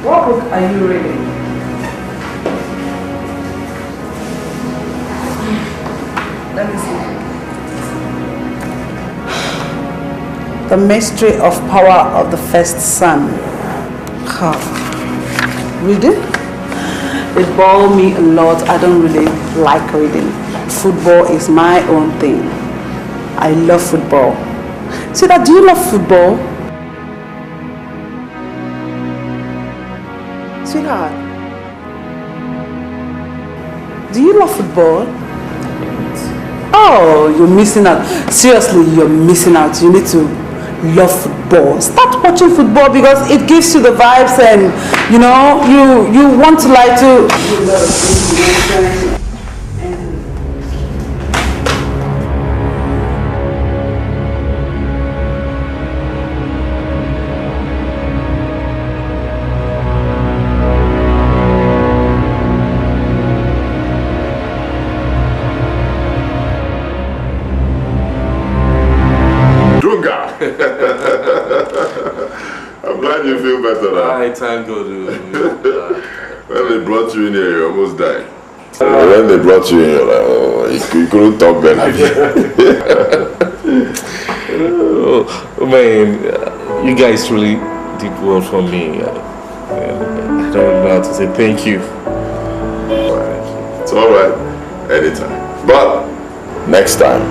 What book are you reading? Let me see. The Mystery of Power of the First Sun. Read it? It bored me a lot. I don't really like reading. Football is my own thing. I love football. Sweetheart, do you love football? Sweetheart, do you love football? Oh, you're missing out. Seriously, you're missing out. You need to love football. Start watching football because it gives you the vibes and, you know, you want to like to... I'm glad you feel better now. I thank God. When they brought you in here, you almost died. When they brought you in, you're like, oh, you couldn't talk better. Oh man, you guys really did well for me. I don't know how to say thank you. It's alright. Anytime. But next time,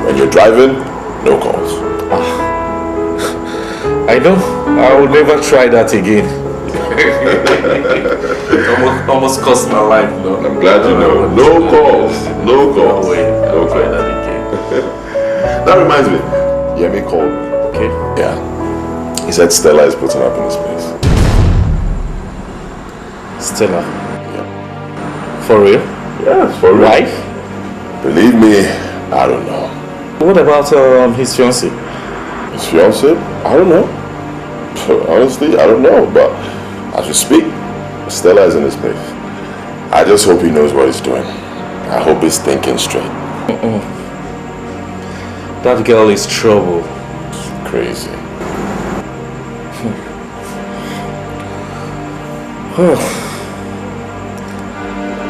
when you're driving, no calls. I know. I will never try that again. It almost cost my life, no? I'm glad you know. No calls. No calls. No way. I'll try that again. That reminds me. Yemi called me. Okay. Yeah. He said Stella is putting up in this place. Stella? Yeah. For real? Yeah, for real. Wife? Believe me, I don't know. What about his fiancée? His fiancée? I don't know. Honestly, I don't know. But as we speak, Stella is in this place. I just hope he knows what he's doing. I hope he's thinking straight. That girl is trouble. Crazy.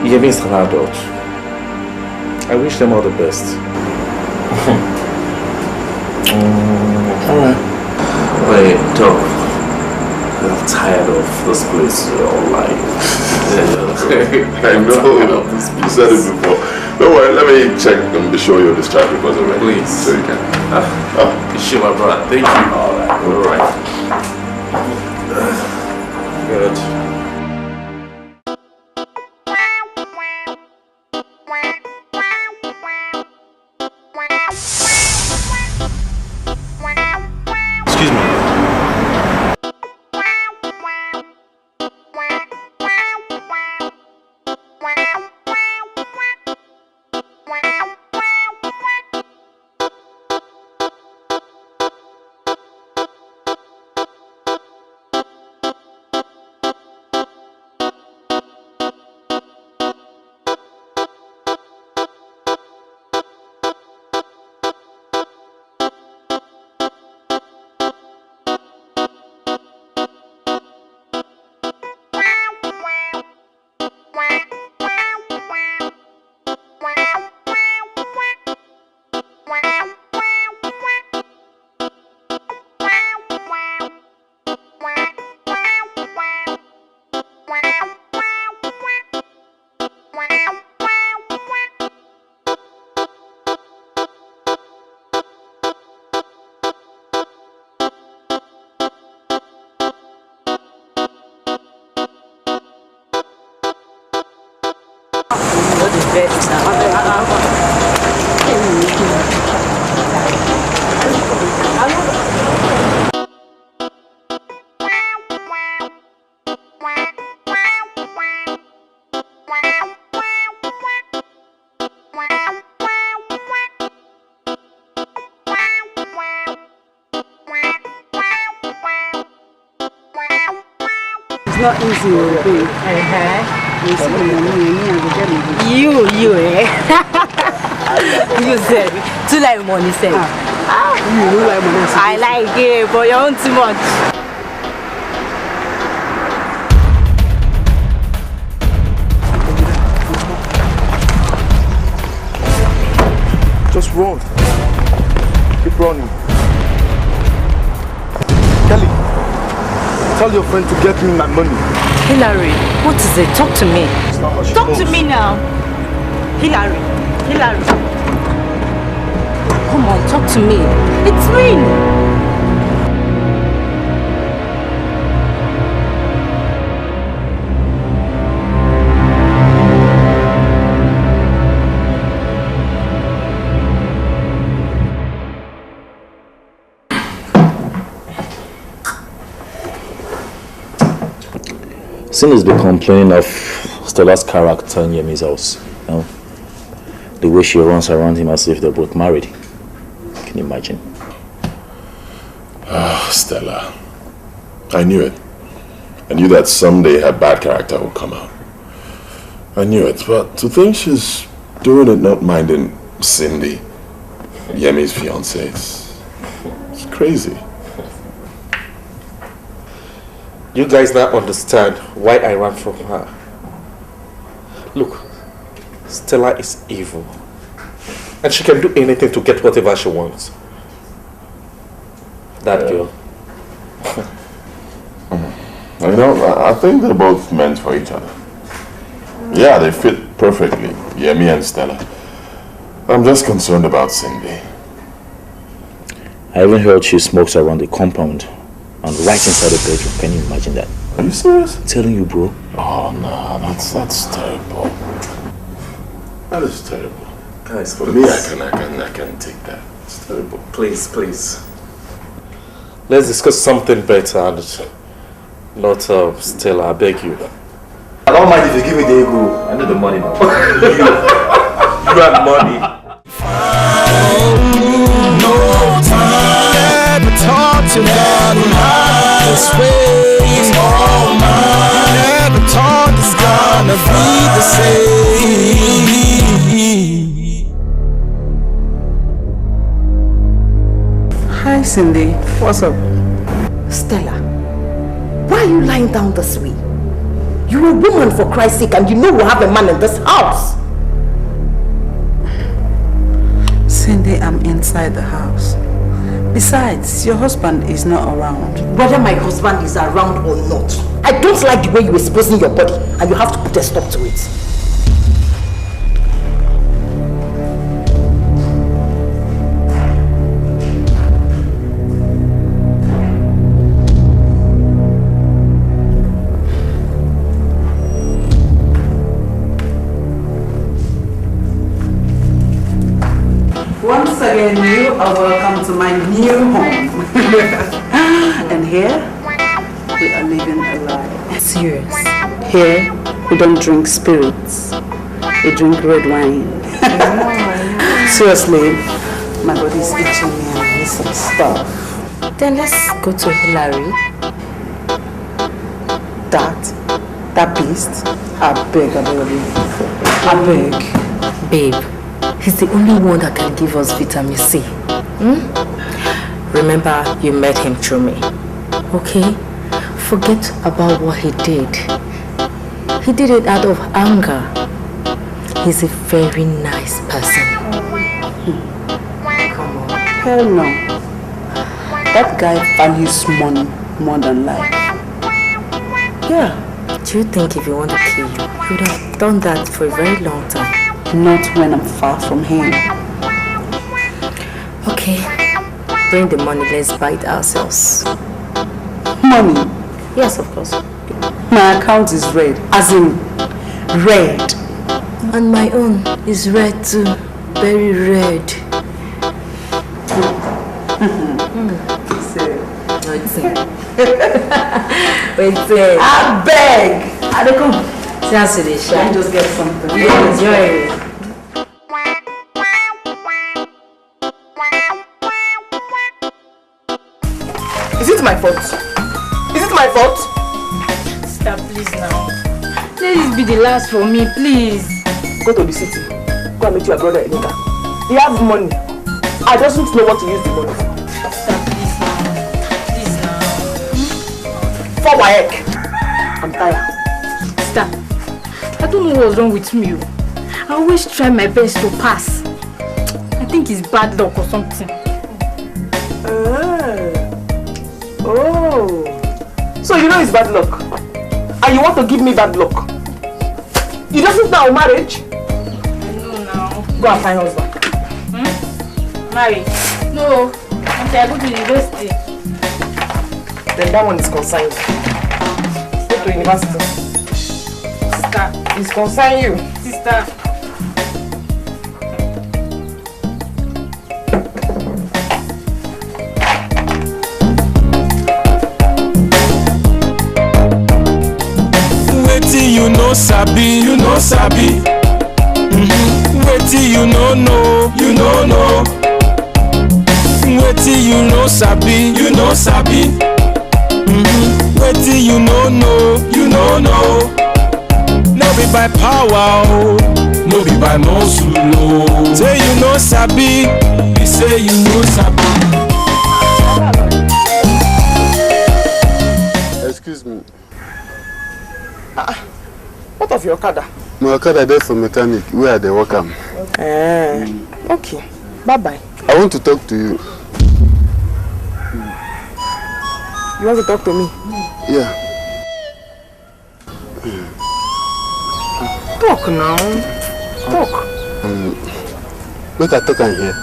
Yemi is an adult. I wish them all the best. Alright. Wait, Doc. I'm tired of this place all life. I know. You said it before. Don't worry, let me check and be sure you're discharged because of it. Please. So you can. Sure, my brother. Thank you. Alright. Good. Excuse me. Not easy, babe. You, you said, too like money, said. You like money. I like it, but you own too much. Just run. Keep running. Kelly, tell your friend to get me my money. Hillary, what is it? Talk to me. Talk to me now. Hillary. Come on, talk to me. It's me. Sin has been complaining of Stella's character in Yemi's house. You know? The way she runs around him as if they're both married. Can you imagine? Stella. I knew it. I knew that someday her bad character would come out. I knew it, but to think she's doing it not minding Cindy, Yemi's fiancée, it's crazy. You guys now understand why I ran from her. Look, Stella is evil. And she can do anything to get whatever she wants. That girl. You know, I think they're both meant for each other. Yeah, they fit perfectly, Yemi and Stella. I'm just concerned about Cindy. I even heard she smokes around the compound and right inside the bedroom. Can you imagine that? Are you serious? I'm telling you, bro. Oh no, that's terrible. That is terrible. Guys, for me, I can take that. It's terrible. Please. Let's discuss something better and not Stella, I beg you. I don't mind if you give me the ego. I need the money now. You have money. No time to talk to God this way. It's all mine. Never thought it's gonna be the same. Hi, Cindy. What's up? Stella, why are you lying down this way? You're a woman, for Christ's sake, and you know we have a man in this house. Cindy, I'm inside the house. Besides, your husband is not around. Whether my husband is around or not, I don't like the way you're exposing your body, and you have to put a stop to it. Once again, you are welcome to my new home. And here, we are living a lie. Serious? Here, we don't drink spirits. We drink red wine. Seriously, my body's itching me and I need some stuff. Then let's go to Hillary. That beast, I beg. Babe, he's the only one that can give us vitamin C. Remember, you met him through me. Okay? Forget about what he did. He did it out of anger. He's a very nice person. Come on. Hell no. That guy values money more than life. Yeah. Do you think if you want to kill you, you would have done that for a very long time? Not when I'm far from him. Okay. Bring the money, let's buy it ourselves. Money? Yes, of course. My account is red. As in, red. And my own is red too. Very red. Wait, I beg. I don't come. Let me just get something. Yeah, enjoy it. Is it my fault? Is it my fault? Stop, please now. Let this be the last for me, please. Go to the city. Go and meet your brother Emeka. He has money. I just don't know what to use the money for. Stop, please now. Please now. For my egg. I'm tired. Stop. I don't know what's wrong with me. I always try my best to pass. I think it's bad luck or something. Oh. So you know it's bad luck. And you want to give me bad luck. You don't know marriage? I know now. Go and find husband. Married? No. Until I go to university. Then that one is consigned. Go to university. Sister. It's consigned you. Sister. You know sabi, you know sabi. Wetin you know know, you know know. Wetin you know sabi, you know sabi. Wetin you know know, you know know. No be by power, oh, no be by muscle, oh. Say you know sabi, you say you know sabi. Excuse me. What of your Okada? My Okada there for mechanic. Where are they working? Okay. Bye-bye. I want to talk to you. You want to talk to me? Yeah. Talk now. Talk. Make I talk and hear.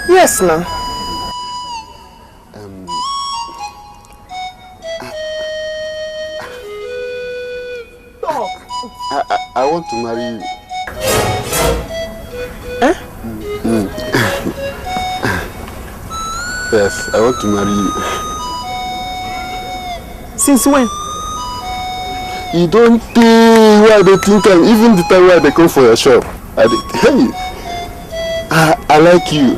Yes, now. Talk. I want to marry you. Eh? Yes, I want to marry you. Since when? You don't think why they think I'm even the time why they come for your shop. Hey, I like you.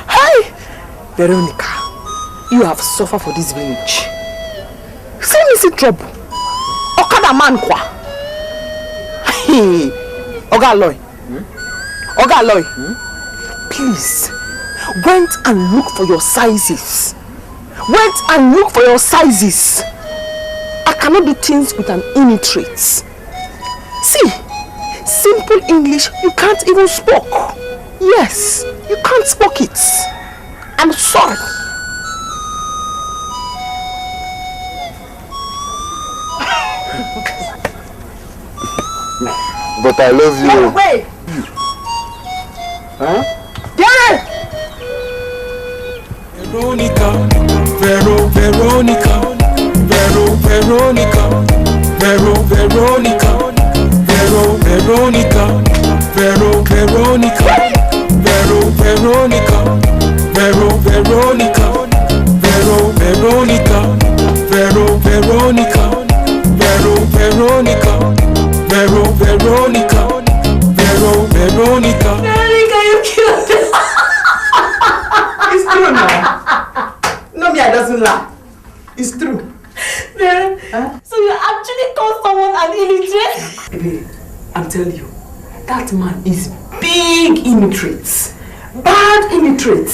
Hey, Veronica, you have suffered for this village. Send me see trouble. Okada man kwa. Hey, Oga Loy. Oga Loy. Please, went and look for your sizes. Went and look for your sizes. I cannot do things with an illiterate. See, simple English you can't even speak. Yes, you can't speak it. I'm sorry. But I love you. No, wait. Huh? Get it! Veronica, Veronica, Veronica, Veronica, Veronica, Veronica, Veronica, Veronica, Veronica, Veronica, Veronica, Veronica. Veronica, you killed it. It's true now. No, me, I doesn't lie. It's true. So you actually call someone an illiterate? Baby, I'm telling you, that man is big illiterate. Bad illiterate.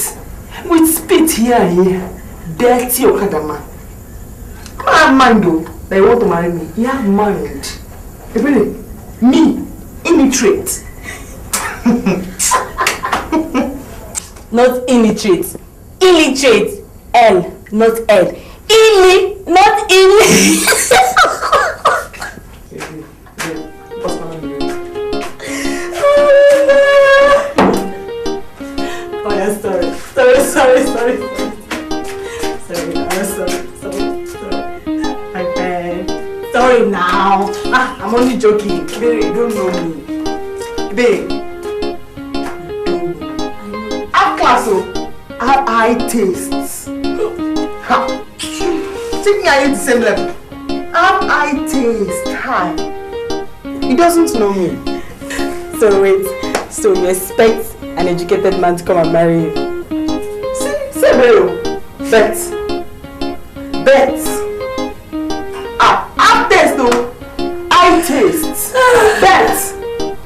With spit here and here. Dirty Okada man. I have mind though, that you want to marry me. You have mind. Really, me, illiterate. Not illiterate. Illiterate. L, not L. Illy, not illy. Oh yeah, sorry. Sorry. Sorry, I'm sorry. I beg. Sorry now. I'm only joking. Babe, you don't know me. Babe. I have class, oh. I have high tastes. Ha. Think me and you the same level. I have high taste. High. He doesn't know me. So wait, so you expect an educated man to come and marry you? Say Bero. Bet. I've taste though. I taste. Bet.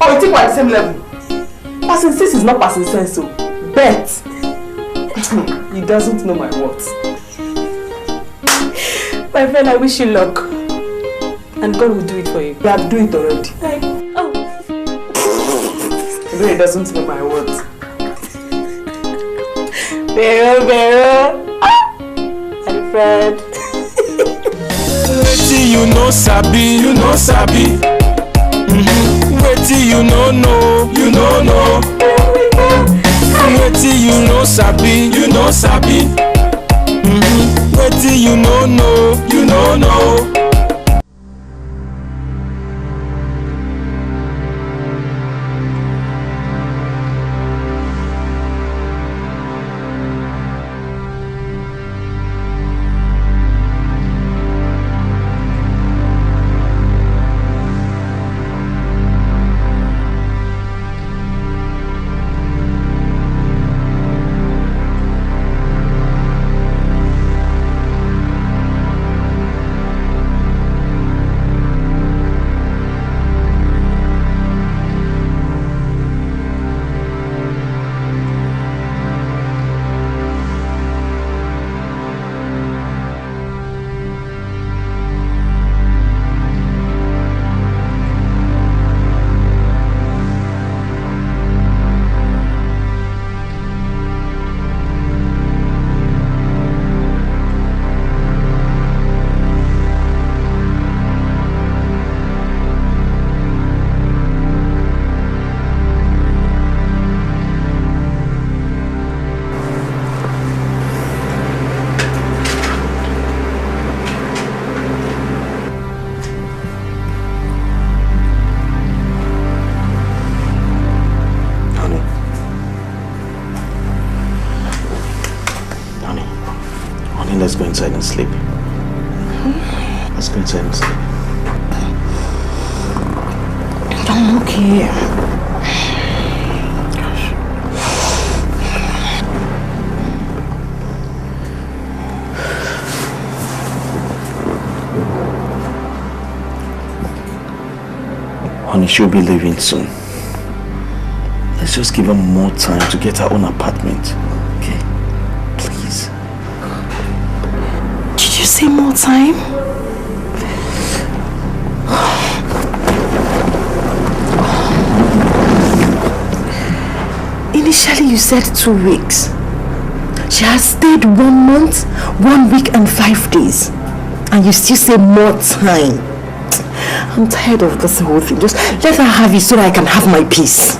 Oh, you think we're at the same level? Passing sense is not passing sense, so bet. He doesn't know my words. My friend, I wish you luck. And God will do it for you. You have done it already. He really doesn't know my words. Vero. My friend. Wetin you know sabi, Wetin you know, you know. Wetin you know sabi, Wetin you know, you know. let's go inside and sleep. Let's go inside and sleep. I'm okay. Honey, she'll be leaving soon. Let's just give her more time to get her own apartment. Okay? Please. Did you say more time? Initially you said 2 weeks. She has stayed 1 month, 1 week and 5 days. And you still say more time. I'm tired of this whole thing. Just let her have it so that I can have my peace.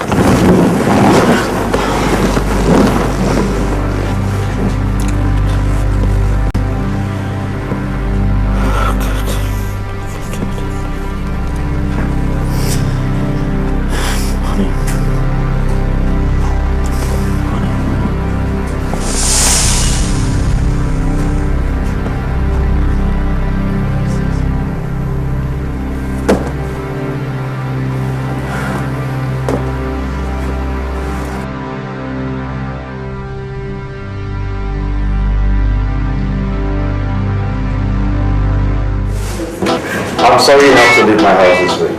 I'm sorry you have to leave my house this way.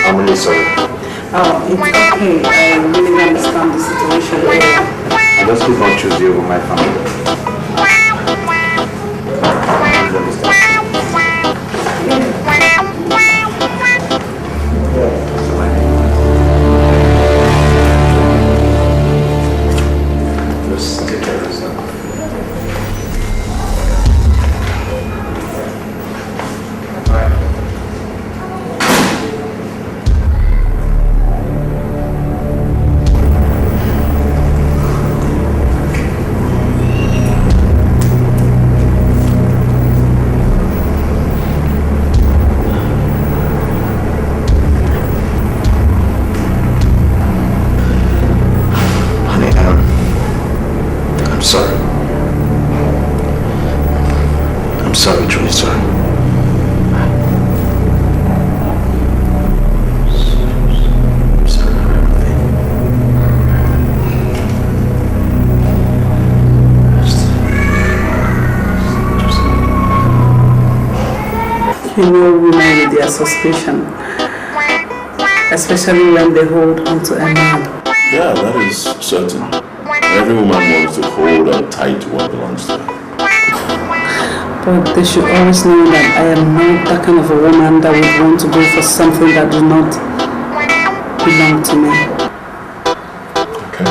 I'm really sorry. It's okay. I really understand the situation. I just could not choose you over my family. Please understand. Just take care of yourself. Sorry, truly sorry. You know women with their suspicion, especially when they hold onto a man. Yeah, that is certain. Every woman wants to hold on tight to what belongs to her. But they should always know that I am not that kind of a woman that would want to go for something that does not belong to me. Okay.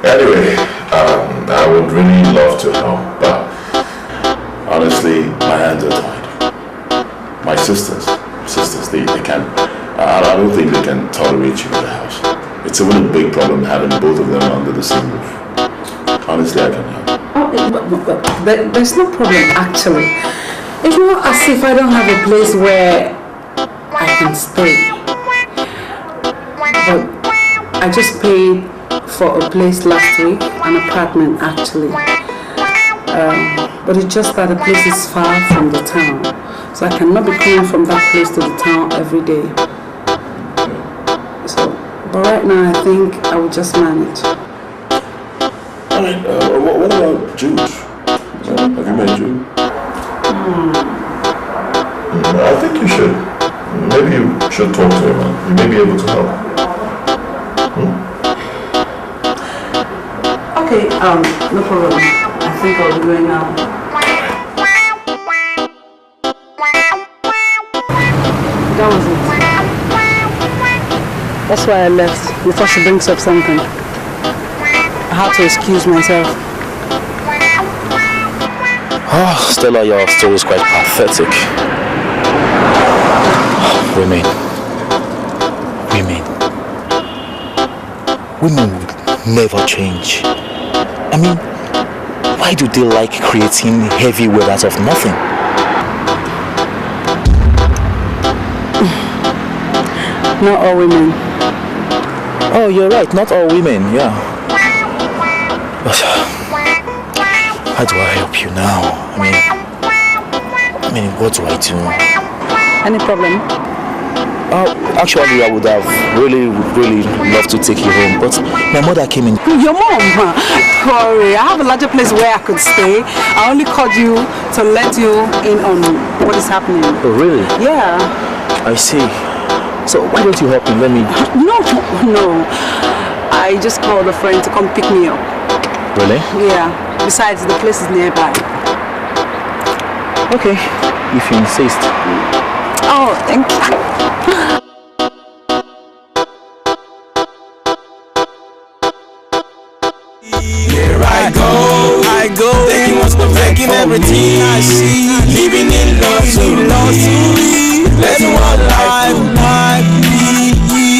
Anyway, I would really love to help, but honestly, my hands are tied. My sisters, they can't, I don't think they can tolerate you in the house. It's even a big problem having both of them under the same roof. Honestly, I can help. But there's no problem actually. It's not as if I don't have a place where I can stay. But I just paid for a place last week, an apartment actually. But it's just that the place is far from the town. So I cannot be coming from that place to the town every day. So, but right now I think I will just manage. Alright, what about Jude? Have you met Jude? I think you should. Maybe you should talk to him and he may be able to help. Okay, no problem. I think I'll be going now. That was it. That's why I left, before she brings up something. I had to excuse myself. Oh, Stella, your story is quite pathetic. Women would never change. I mean, why do they like creating heavy weight out of nothing? Not all women. Oh, you're right, not all women, yeah. But how do I help you now? I mean, what do I do? Any problem? Actually, I would have really loved to take you home, but my mother came in. Your mom? Sorry, I have a larger place where I could stay. I only called you to let you in on what is happening. Oh, really? Yeah. I see. So why don't you help me? Let me... No. I just called a friend to come pick me up. Really? Yeah. Besides, the place is nearby. Okay, if you insist. Oh, thank you. Here I go, taking what's perfecting everything I see, living in luxury, letting what life be.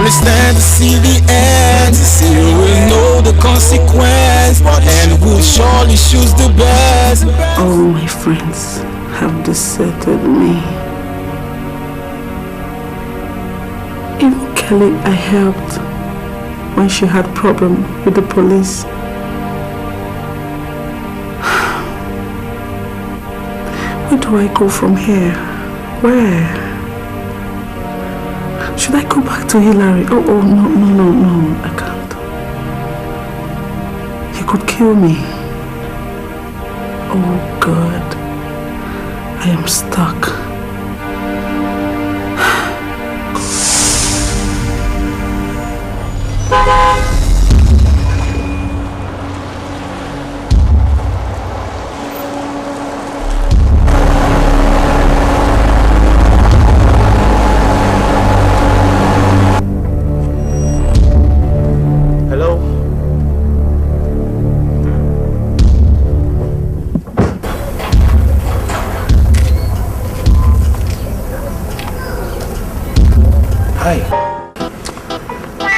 Stand to see the end, you will know the consequence, and will surely choose the best. All my friends have deserted me. Even Kelly I helped when she had problem with the police. Where do I go from here? Where? Should I go back to Hillary? Oh, no, I can't. He could kill me. Oh, God. I am stuck.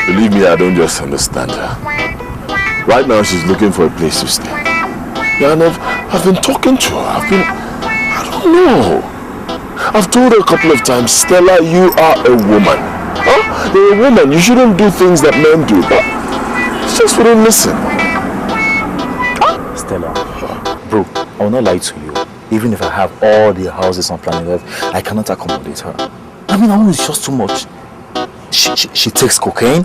Believe me, I don't just understand her. Right now, she's looking for a place to stay. Yeah, and I've been talking to her. I don't know. I've told her a couple of times, Stella, you are a woman. Huh? You're a woman. You shouldn't do things that men do. But she just wouldn't listen. Stella, bro, I will not lie to you. Even if I have all the houses on planet Earth, I cannot accommodate her. I mean, her own is just too much. She takes cocaine,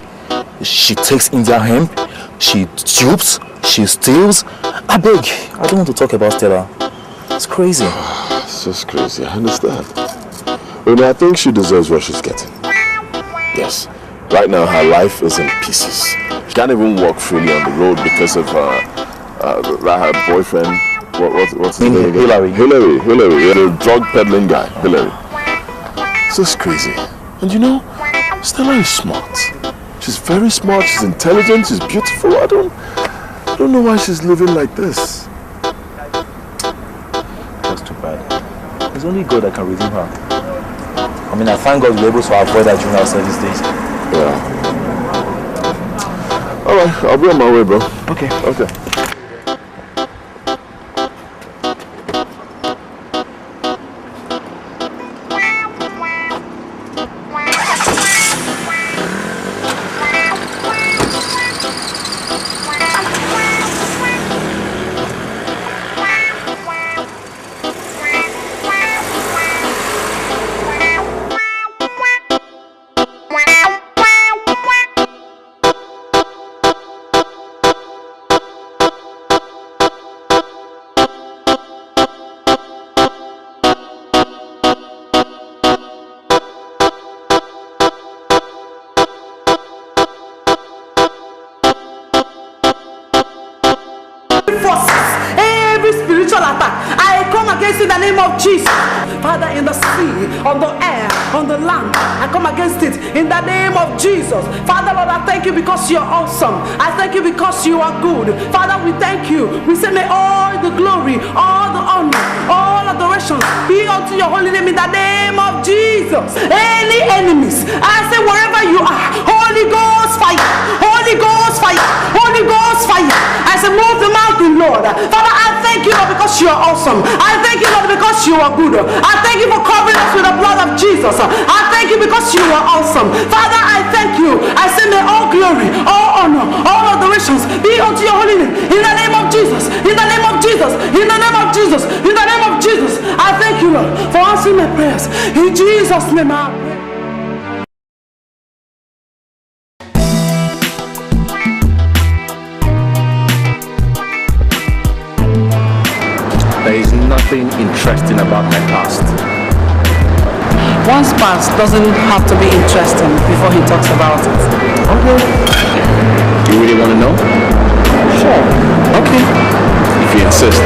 she takes Indian hemp, she dupes, she steals. I beg, I don't want to talk about Stella. It's crazy. It's just crazy, I understand. Well, I think she deserves what she's getting. Yes. Right now, her life is in pieces. She can't even walk freely on the road because of her boyfriend. What's his name? Hillary. Hillary. The drug peddling guy, Hillary. It's just crazy. And you know, Stella is smart. She's very smart, she's intelligent, she's beautiful. I don't know why she's living like this. That's too bad. It's only God that can redeem her. I mean, I thank God we're able to avoid that during our service days. Yeah. Alright, I'll be on my way, bro. Okay. Father, in the sea, on the air, on the land, I come against it in the name of Jesus. Father, Lord, I thank you because you're awesome. I thank you because you are good. Father, we thank you. We say, may all the glory, all the honor, all adoration be unto your holy name in the name of Jesus. Any enemies, I say wherever you are, Holy Ghost fire, Holy Ghost fire, Holy Ghost fire. I say move the mountain, Lord. Father, I thank you, Lord, because you are awesome. I thank you, Lord, because you are good. I thank you for covering us with the blood of Jesus. I thank you because you are awesome. Father, I thank you. I say may all glory, all honor, all adorations be unto your holy name. In the name of Jesus, in the name of Jesus, in the name of Jesus, in the name of Jesus. I thank you, Lord, for answering my prayers. In Jesus' name, I pray. There is nothing interesting about my past. One's past doesn't have to be interesting before he talks about it. Okay. You really want to know? Sure. Okay. If you insist.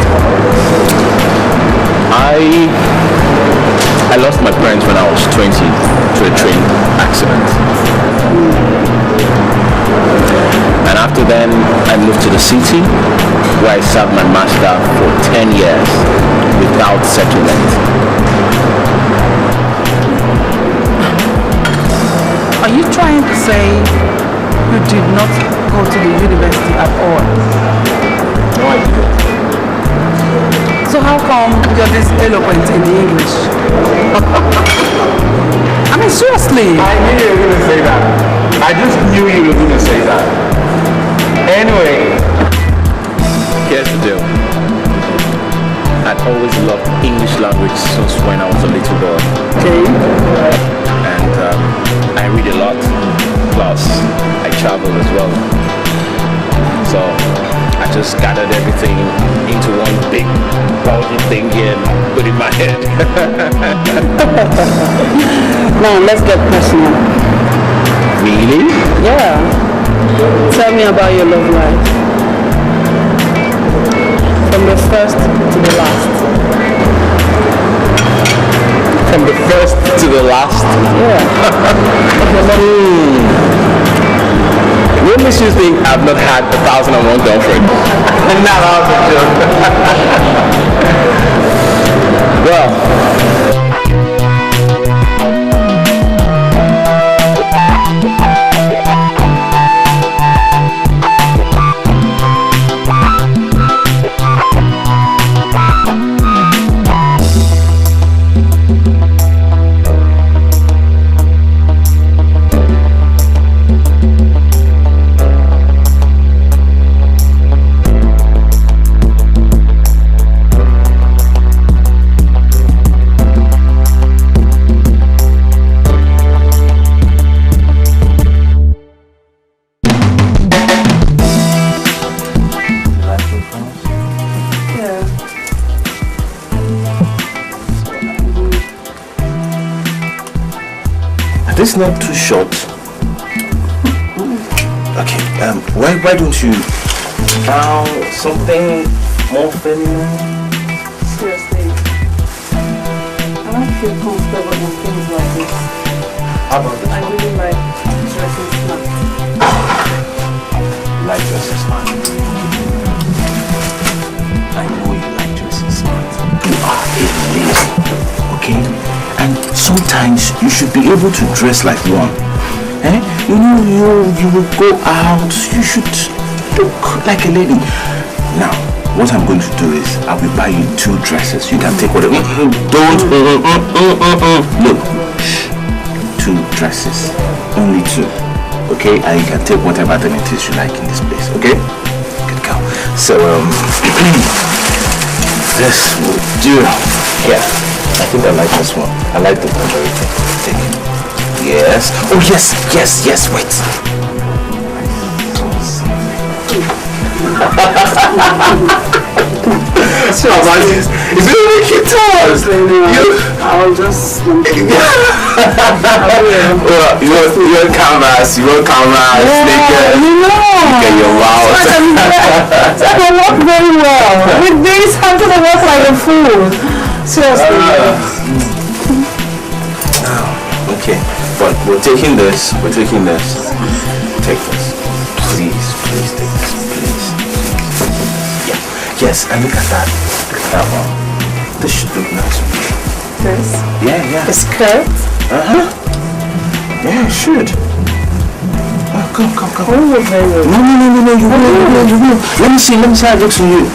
I lost my parents when I was 20 to a train accident. And after then, I moved to the city where I served my master for 10 years without settlement. Are you trying to say you did not go to the university at all? No, I didn't. So how come you're this eloquent in English? I mean, seriously. I knew you were going to say that. I just knew you were going to say that. Anyway, here's the deal. I'd always loved English language since when I was a little boy. Okay. And I read a lot. Plus, I travel as well. So, I just gathered everything into one big bulging thing and put it in my head. Now, let's get personal. Really? Yeah. Tell me about your love life. From the first to the last. From the first to the last? What makes you think I've not had 1,001 girlfriend? Nah, that was a joke. Well, This is not too short. Okay, why don't you something more feminine? Seriously. I don't feel comfortable in things like this. How about this? I really like dressing smart. You like dressing smart? I know you like dressing smart. You are a lady, okay? And sometimes you should be able to dress like one. Eh? You know, you will go out, you should look like a lady. Now, what I'm going to do is, I will buy you 2 dresses. You can take whatever. Don't. Look. 2 dresses. Only 2. Okay? And you can take whatever then it is you like in this place. Okay? Good girl. So, this will do. Yeah. I think I like this one. I like the lingerie thing. Take it. Yes. Oh, yes, yes, yes. Wait. So, is it really cute? I'll just... Well, you want canvas, naked. You know. Get your mouth. It's gonna work very well. With this, I'm gonna work like a fool. Seriously. Okay, but we're taking this. Take this. Please take this, please. Yeah. Yes, and look at that. Look at that one. This should look nice. This? Yeah. A skirt? Yeah, it should. Come. Oh, very well. No, you will. Let me see how it looks on you.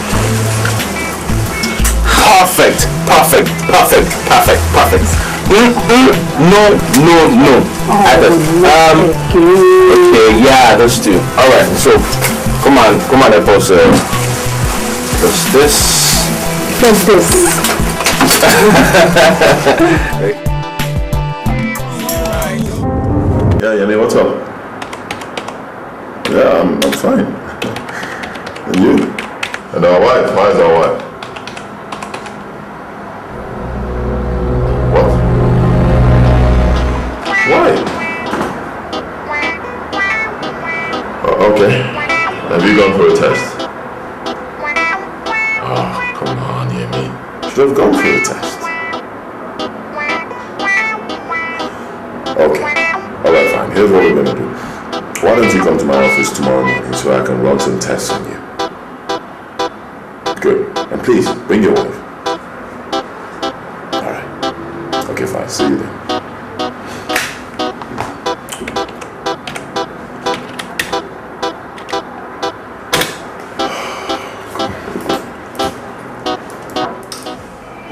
Perfect. No. Okay, yeah, those two. Alright, so come on, help us. What's this? What's this? Yeah, Yemi, what's up? Yeah, I'm fine. And you? And our wife? Why is our wife? What? Why? Okay. Have you gone for a test? Oh, come on, Yemi. You should have gone for a test. Okay. Alright, fine. Here's what we're gonna do. Why don't you come to my office tomorrow morning so I can run some tests on you? Good. And please, bring your wife. Alright. Okay, fine. See you then.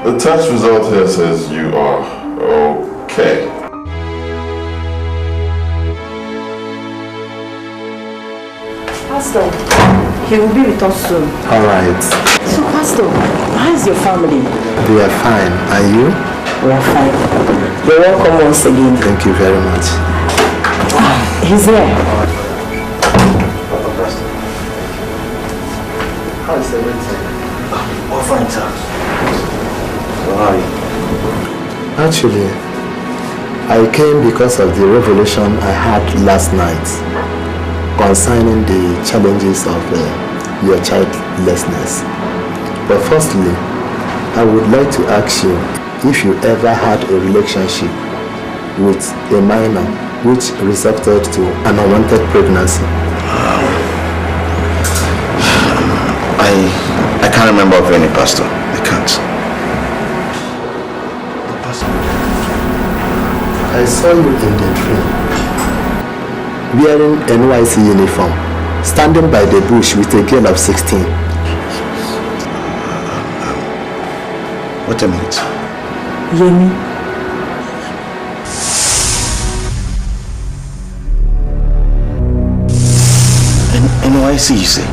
The test result here says you are okay. Pastor, he will be with us soon. Alright. So, Pastor, how is your family? We are fine. And you? We are fine. You're welcome once again. Thank you very much. He's here. How is everything? We're fine, sir. So how are you? Actually, I came because of the revelation I had last night concerning the challenges of your childlessness. But firstly, I would like to ask you if you ever had a relationship with a minor which resulted to an unwanted pregnancy. I can't remember of any, Pastor. I can't. I saw you in the dream, wearing NYC uniform, standing by the bush with a girl of 16. Wait a minute. Yemi. NYC, you say?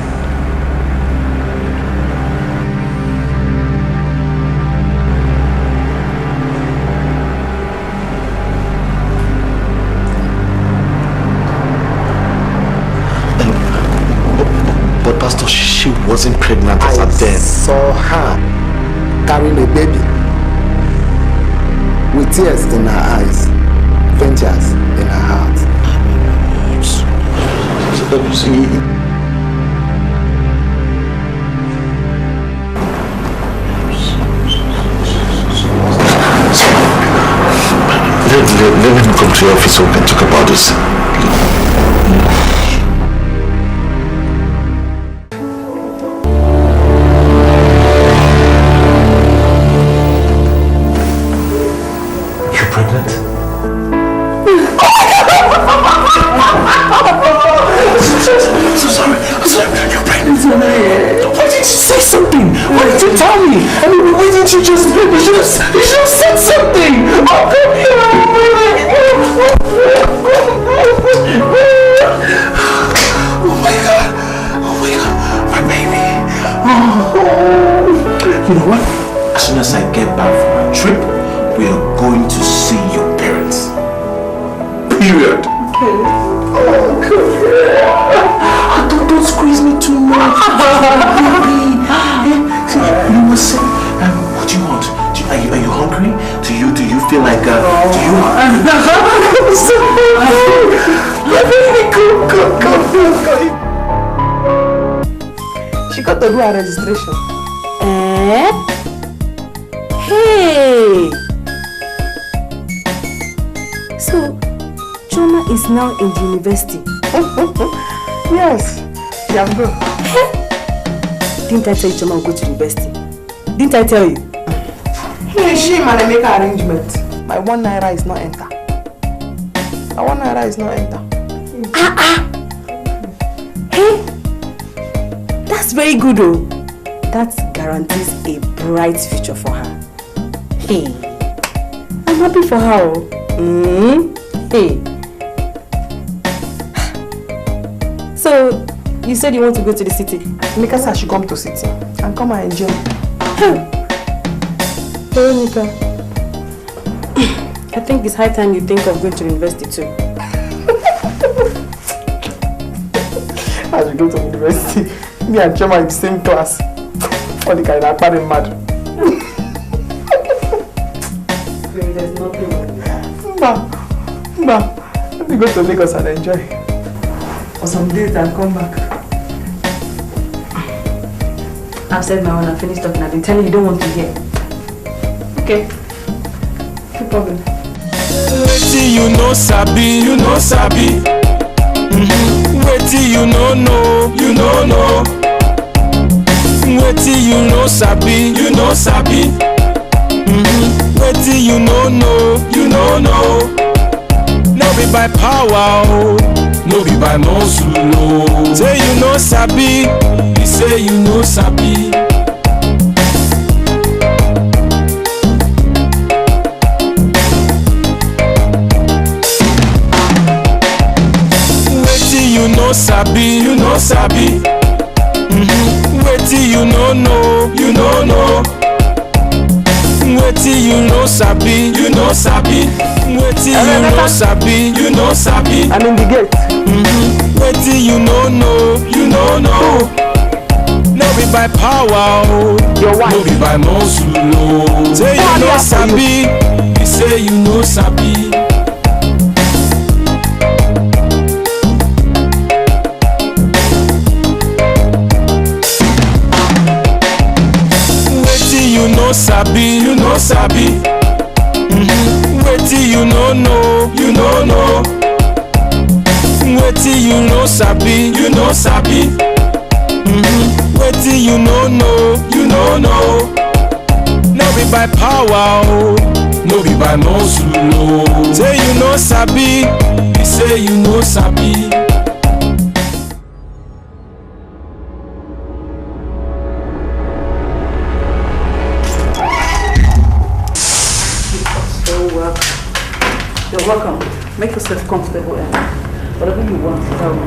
But Pastor, she wasn't pregnant as at then. I saw her carrying a baby with tears in her eyes, vengeance in her heart. Let me come to your office so we can talk about this. You're pregnant? So sorry. You're pregnant. Why didn't you say something? Why didn't you tell me? I mean, why didn't you just... You should have said something. Oh, come here. Oh my God. My baby. Oh. You know what? As soon as I get back from my trip, we are going to see your parents. Period. Oh, don't squeeze me too much. Baby. You must say, what do you want? Are you hungry? Do you feel like do you She got to do her registration. Hey! So, Choma is now in the university. Yes, she has gone. Didn't I tell you Choma will go to university? Didn't I tell you? Hey, she man, I make an arrangement. My 1 naira is not enter. My 1 naira is not enter. Hey, that's very good though. That guarantees a bright future for her. Hey, I'm happy for her. Hey. So, you said you want to go to the city? Mika said she come to city and come and enjoy. Veronica, I think it's high time you think of going to university too. As we go to university, me and Chema in the same class. For the kind of party mad. There's nothing wrong with that. Let me go to Lagos and enjoy. For some days and come back. I've said my own, I've finished talking. I've been telling you don't want to hear. Okay. No problem. Wetin you know sabi, you know sabi. Wetin you know you know. Wetin you know sabi, you know sabi. Wetin you know you know. No be by power, no be by muscle. Say you know sabi, you say you know sabi. You know sabi, you know sabi. Wetin you know you know. Wetin you know sabi, you know sabi. Wetin you know sabi, you know sabi. I'm in the gate. Wetin you know you know. No be by power, your wife. No be by muscle. Say you know sabi, you say you know sabi. You know sabi, you know sabi. Wetin you know you know. Wetin you know sabi, you know sabi. Wetin you know you know. No be by power, no be by muscle. Say you know sabi, you say you know sabi. You're welcome. Make yourself comfortable and whatever you want, tell me.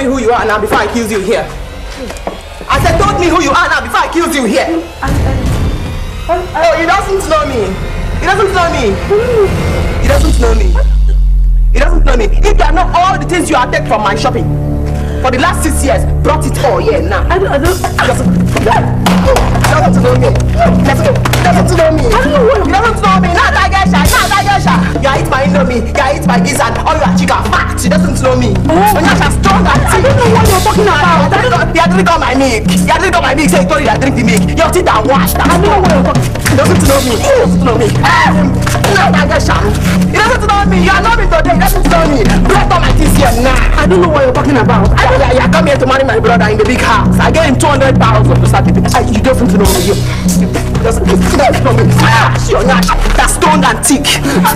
me who you are now before I kill you here. I said, told me who you are now before I kill you here. Oh, he doesn't know me. He doesn't know me. He doesn't know me. He doesn't know me. If you know all the things you have taken from my shopping for the last 6 years, brought it all here now. I don't know me. Doesn't know me. Doesn't know me. I don't know what. He doesn't know me. Not that guy. You are eat my indomie. You are eat my gizzard. All your chicken fat. She doesn't know me. When you are strong and thick. I don't know what you're talking about. You drink all my milk. You drink all my milk. Say you drink the milk. Your teeth are washed. I don't know what you're talking. He doesn't know me. He doesn't know me. Not that guy. He doesn't know me. You are not me today. He doesn't know me. Brought all my teeth here now. I don't know what you're talking about. I come here to marry my brother in the big house. I gave him 200,000 to start the business. You doesn't know me. He doesn't know me. That's strong and thick.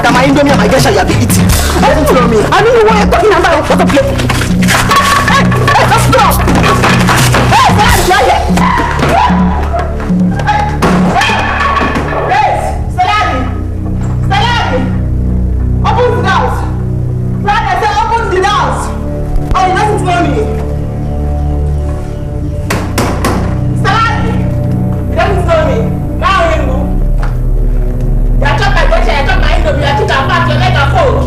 That my indomie and my gesha you have been eating. He doesn't know me. I don't know what you're talking about. What a play. Hey, let's go. Hey, Salami. Open the house. Like I said, open the house. Oh, he doesn't know me. Salami. He doesn't know me. Now you know. You chop my gesha, you chop my indomie, you took a back, you make a fold.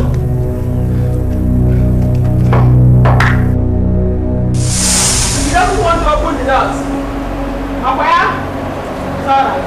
He doesn't want to open the doors. Akwaya? It's alright.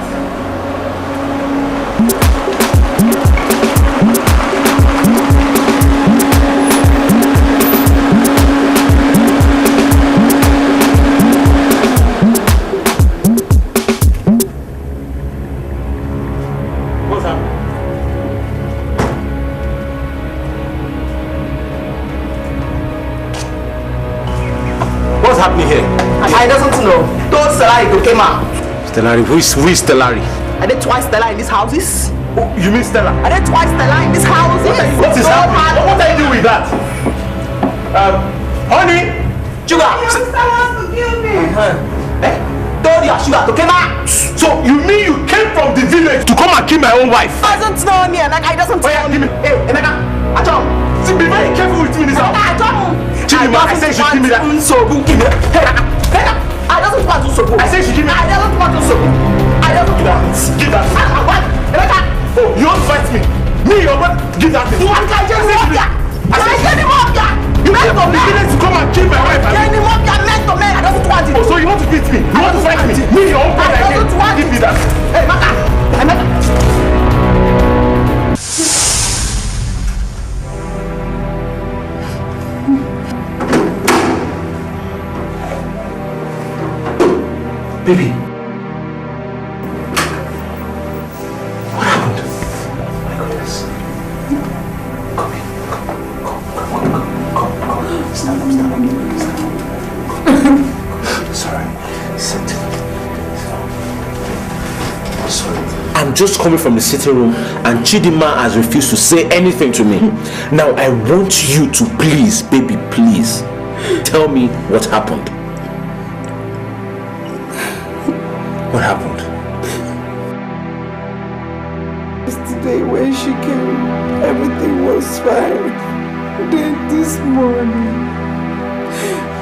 What's happening here? I doesn't know. Told Stellari to came out. Stellari, who is Stellari? Are there twice Stella in these houses? Oh, you mean Stella? Are there twice Stella in these houses? What is happening? What are you doing with that? Honey! Sugar! Stella wants to kill me! Told your sugar to came out! So you mean you came from the village to come and kill my own wife? Doesn't know me, Emeka. He doesn't know me. Hey, Emeka, I told him. See, be very careful with me in this house. I told him. I said she give me that. So give me that. I doesn't want to so I said she give me. I doesn't want to so I doesn't want. Give that. What? Emeka. Oh, you don't fight me. Me, your brother. Give that thing. You want to get him up here? I said get him up here. You came from the village to come and kill my wife. Get him up here, man to man. I doesn't want it. Oh, so you want to beat me? You want to fight me? Me, your own brother. I doesn't want give me that. Hey, Emeka. Baby. What happened? My goodness. Come in. Come. Stand up. Sorry. Sit. Sorry. I'm just coming from the sitting room and Chidima has refused to say anything to me. Now I want you to please, baby, please, tell me what happened. What happened? Yesterday when she came, everything was fine. Then this morning,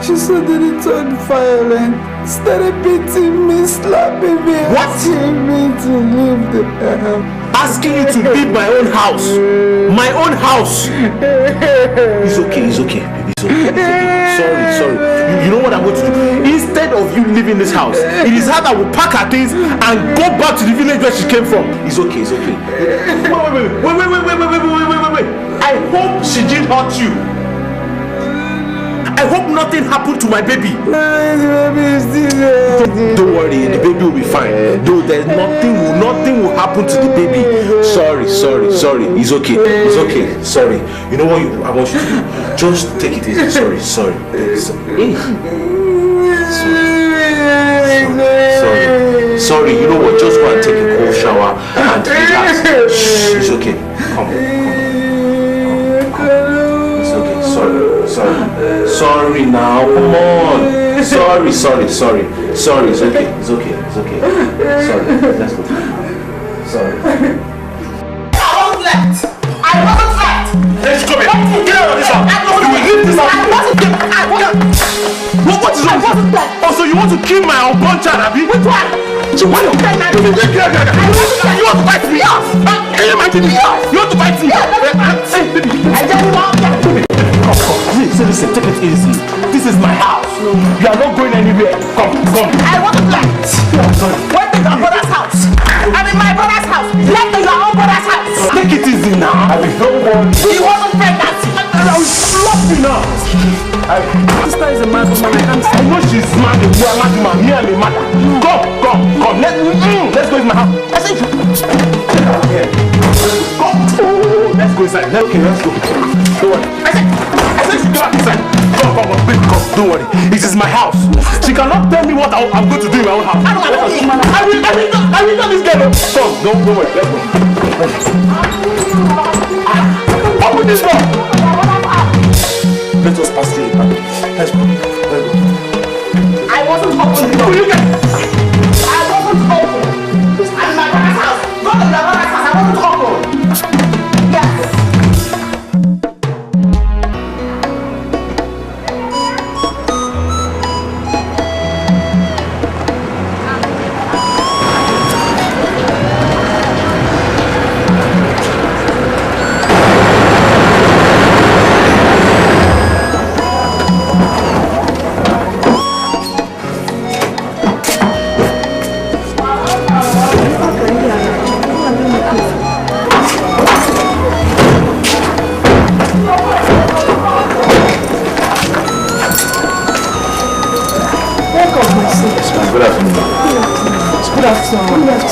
she suddenly turned violent, started beating me, slapping me, asking me to leave the house. Asking you to leave my own house? My own house? It's okay, baby, it's okay. Sorry. You know what I'm going to do? Instead of you leaving this house, it is her that will pack her things and go back to the village where she came from. It's okay. Wait. I hope she didn't hurt you. I hope nothing happened to my baby. Don't worry, the baby will be fine. Though there's nothing will happen to the baby. Sorry. It's okay. Sorry. You know what I want you to do? Just take it easy. Sorry. Sorry. You know what? Just go and take a cold shower and relax. Shh, it's okay. Come. It's okay. Sorry now. Come on. Sorry. It's okay. Sorry. Let's go. Sorry. I wasn't left. Let's come here. Get out of this house. You will leave this house. What is wrong? Oh, so you want to kill my unborn child, Abby? Which one? You want to fight me? You want to fight me? Yes. Can you imagine me? Yes. You want to fight me? Yes. Hey, baby. I just want to. Come. Listen, take it easy. This is my house. You are not going anywhere. Come. I want to fly. What is your brother's house? I'm in my brother's house. Left in your own brother's house. Take it easy now. I mean, don't worry. He wasn't pregnant. I will slap you now. Sister is a mad woman. I know she's mad. You are mad woman. Me, I'm a mother. Come. Let's go in my house. I said, get out here. Come. Let's go inside. Okay, let's go. Don't worry. I said, she go out inside. Come, baby, come. Don't worry. It is my house. She cannot tell me what I'm going to do in my own house. I will not this girl. Come, don't worry. Let's go. Open this door. Let us pass through the back. Let's go. I wasn't open the door. I wasn't open. I'm in my brother's house. Go to your brother's house. I wasn't open. Yes.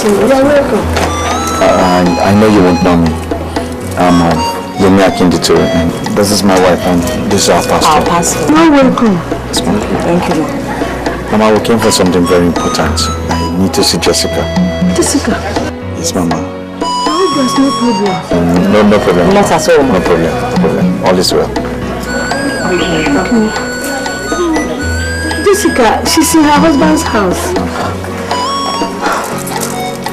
You're welcome. I know you won't know me. I'm Illiterate, and this is my wife, and this is our pastor. Our pastor. You're welcome. Thank you. Mama, we came for something very important. I need to see Jessica. Jessica? Yes, Mama. There's no problem. No problem. Not at all. No problem. All is well. Okay. Jessica, she's in her husband's house.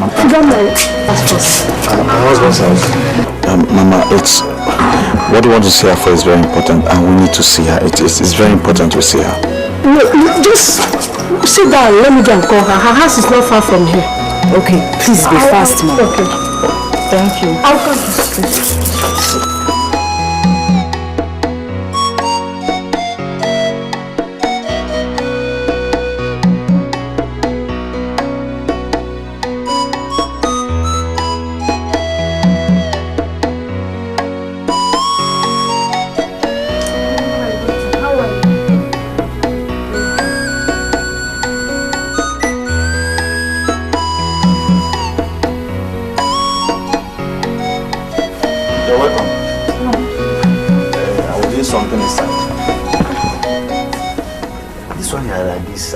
I don't know. My husband's house. Mama, it's what you want to see her for is very important, and we need to see her. It's very important we see her. No, just sit down. Let me go and call her. Her house is not far from here. Okay, please be fast, Mom. Okay. Thank you. I'll come.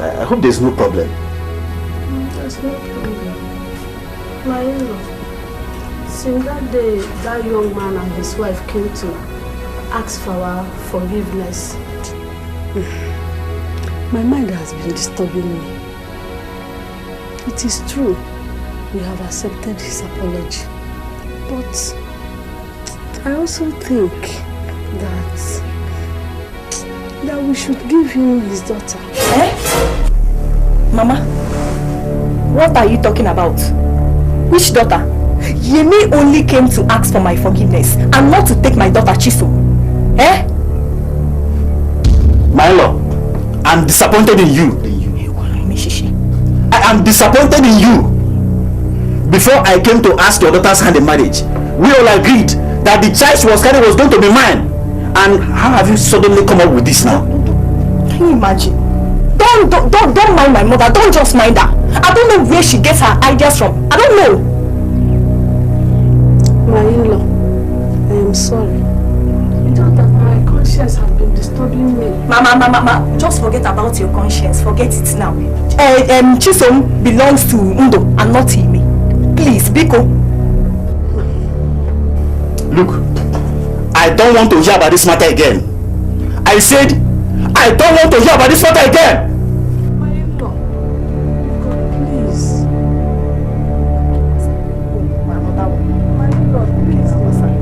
I hope there's no problem. There's no problem. My in-law, since that day that young man and his wife came to ask for our forgiveness, my mind has been disturbing me. It is true, we have accepted his apology, but I also think that we should give him his daughter. Mama, what are you talking about? Which daughter? Yemi only came to ask for my forgiveness and not to take my daughter Chiso. My lord, I'm disappointed in you. I am disappointed in you. Before I came to ask your daughter's hand in marriage, we all agreed that the child she was carrying was going to be mine. And how have you suddenly come up with this now? Can you imagine? Don't mind my mother. Don't just mind her. I don't know where she gets her ideas from. I don't know. My in-law, I am sorry. Just that my conscience has been disturbing me. Mama, just forget about your conscience. Forget it now. Chisom belongs to Ndo and not Imi. Please, Biko. Look, I don't want to hear about this matter again. I said, I don't want to hear about this matter again. My in-law, God, please. My in-law, please listen.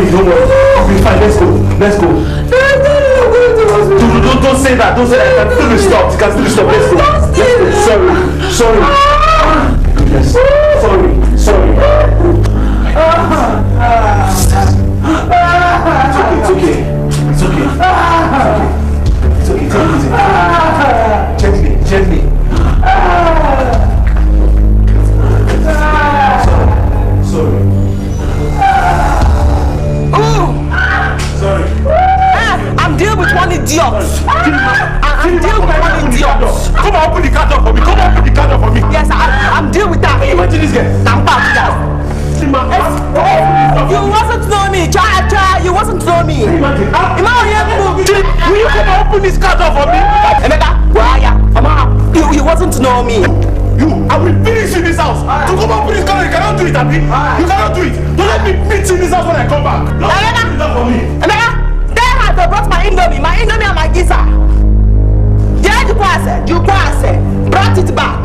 Sorry, don't worry. I'll be fine. Let's go. Let's go. Don't say that. Don't say that. It can still be stopped. It can still be stopped. Let's go. Let's go. Sorry. Yes. Sorry. It's okay. It's okay. Take it easy. Gently. Sorry. I'm dealing with one idiot. I'm dealing with one idiot. Come on, open the car door for me. Yes, I'm dealing with that. Imagine this guy. I'm back. You wasn't know me, child. You wasn't know me. Imagine. Will you come and open this car door for me? Emeka, where are you? You wasn't know me. I will finish in this house. To come and open this car, you cannot do it, Abi. You cannot do it. Don't let me meet you in this house when I come back. No, do that for me. Emeka, they brought my indomie and my giza. Yeah, you brought it back.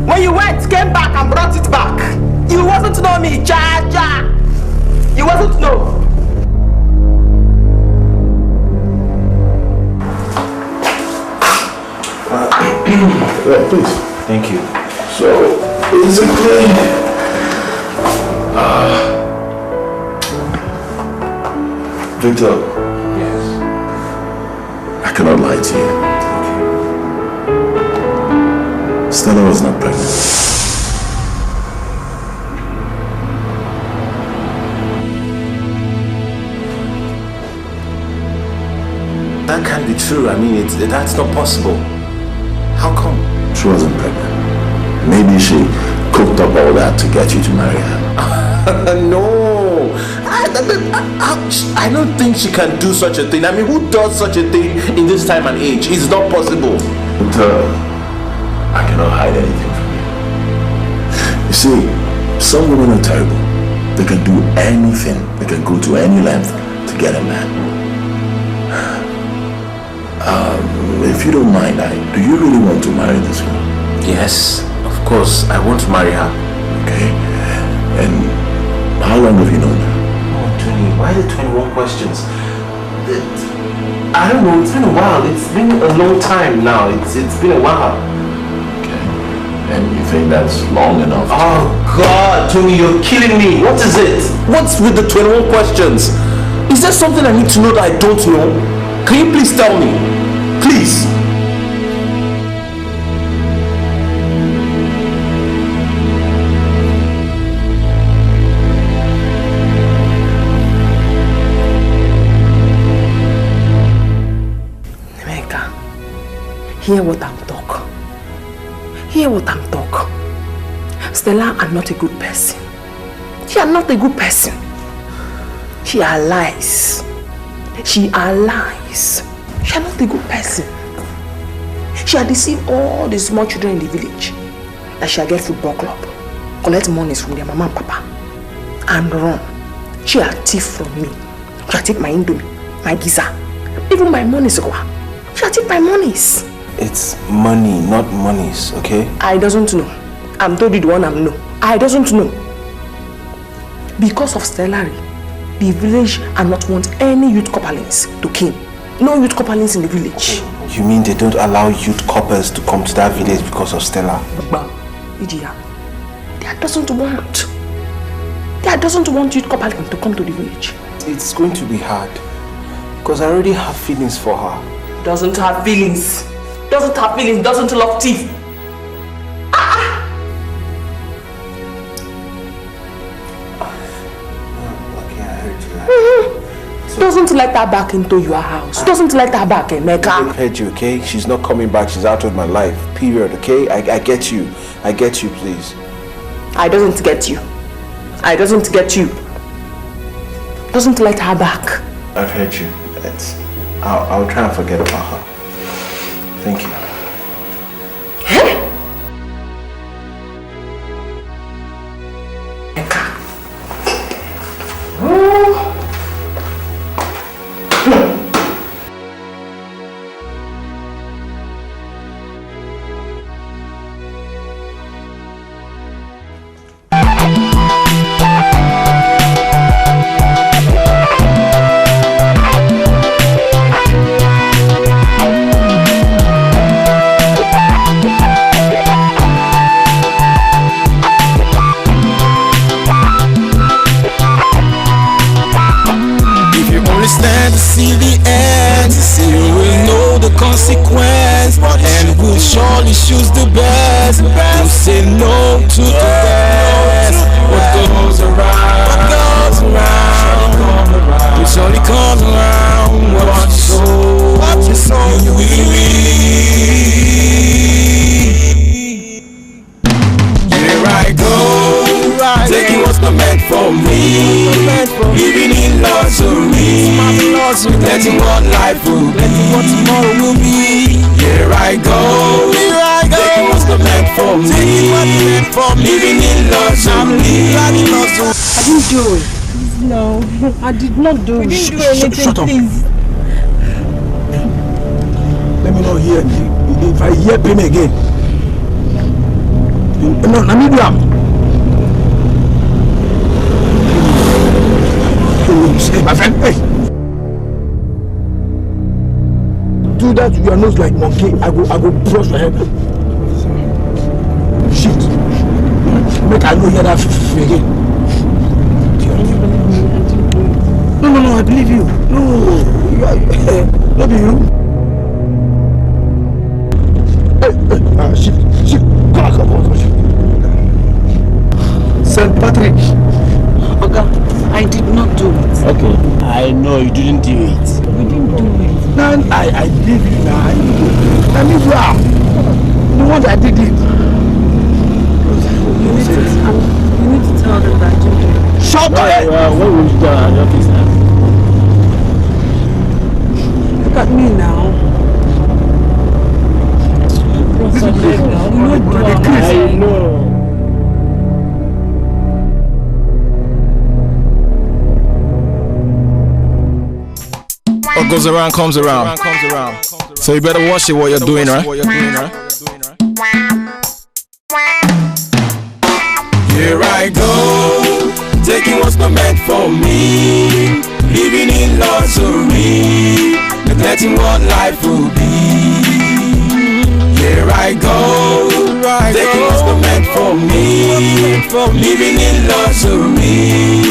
When you came back and brought it back. You wasn't know me, Jaja. You wasn't know. Yeah, please. Thank you. So, basically, Victor. Yes. I cannot lie to you. Stella was not pregnant. That can't be true. I mean, that's not possible. How come? She wasn't pregnant. Maybe she cooked up all that to get you to marry her. No. I don't think she can do such a thing. I mean, who does such a thing in this time and age? It's not possible. But I cannot hide anything from you. You see, some women are terrible. They can do anything. They can go to any length to get a man. If you don't mind, do you really want to marry this girl? Yes, of course. I want to marry her. Okay. And how long have you known her? Oh, Tony, why the 21 questions? I don't know. It's been a while. It's been a long time now. It's been a while. Okay. And you think that's long enough? Oh, God, Tony, you're killing me. What is it? What's with the 21 questions? Is there something I need to know that I don't know? Can you please tell me? Please. Emeka, hear what I'm talking. Hear what I'm talking. Stella are not a good person. She are not a good person. She are lies. She are lies. She are not a good person. She had deceived all the small children in the village that she had get football club, collect monies from their mama and papa, and run. She had thief from me. She had take my indomie, my giza, even my monies. She had take my monies. It's money, not monies, okay? I doesn't know. I'm told you the one I'm know. I doesn't know. Because of Stella, the village are not want any youth couplings to kin. No youth couplings in the village. You mean they don't allow youth couples to come to that village because of Stella? Ijiya, they doesn't want. They doesn't want youth coupling to come to the village. It's going to be hard. Because I already have feelings for her. Doesn't have feelings. Doesn't have feelings. Doesn't love teeth. Doesn't let her back into your house. Doesn't let her back, Emeka. I heard you, okay? She's not coming back. She's out of my life. Period, okay? I get you. I get you, please. I doesn't get you. I doesn't get you. Doesn't let her back. I've heard you. I'll try and forget about her. Thank you. consequence, and will surely choose the best. Will say no to the rest. What goes around, will surely come around. What you sow, you will reap. Here I go, taking what's not meant for me, living in luxury, letting what life will be, what tomorrow will be. Here I go, taking what's not meant for me, living in luxury. I didn't do it. No, I did not do it. Didn't do anything, shut up. Please. Let me not hear if I hear pain again. No, let me do that. Hey, my friend, hey. Do that to your nose like monkey. I go brush your head. Shit. Make I know hear that again. No, I believe you. No, not you. Shit. Come on. St. Patrick. Oga, I did not do it. Okay, I know you didn't do it. We didn't do it. Now, I believe you now. I mean, you are the one that did it. You need to tell them that you did it. Shut up! What will you do at the office now? Look at me now. I know. What goes around comes around. So you better watch it what you're doing, right? Here I go, taking what's not meant for me, living in luxury, neglecting what life will be. Here I go, taking what's not meant for me, living in luxury,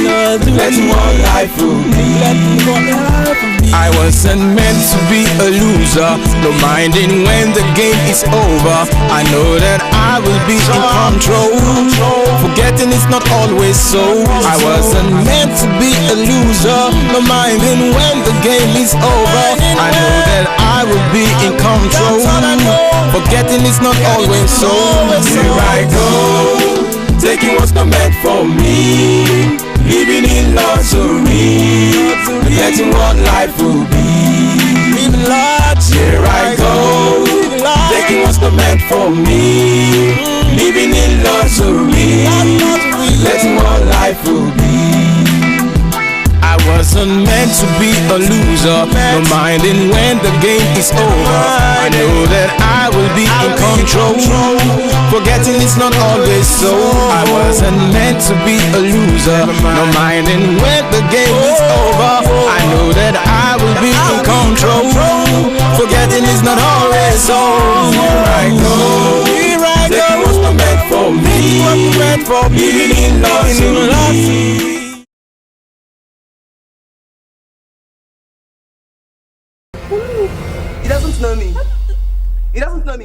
neglecting what life will be. I wasn't meant to be a loser, no minding when the game is over. I know that I will be in control, forgetting it's not always so. I wasn't meant to be a loser, no minding when the game is over. I know that I will be in control, forgetting it's not always so. Here I go, taking what's not meant for me, living in luxury, forgetting what life will be. Here I go, taking what's not meant for me, living in luxury, forgetting what life will be. I wasn't meant to be a loser, no minding when the game is over. I know that I will be in control, forgetting it's not always so. I wasn't meant to be a loser, no minding when the game is over. I know that I will be in control, forgetting it's not always so. Here I go, taking what's not meant for me, living in luxury,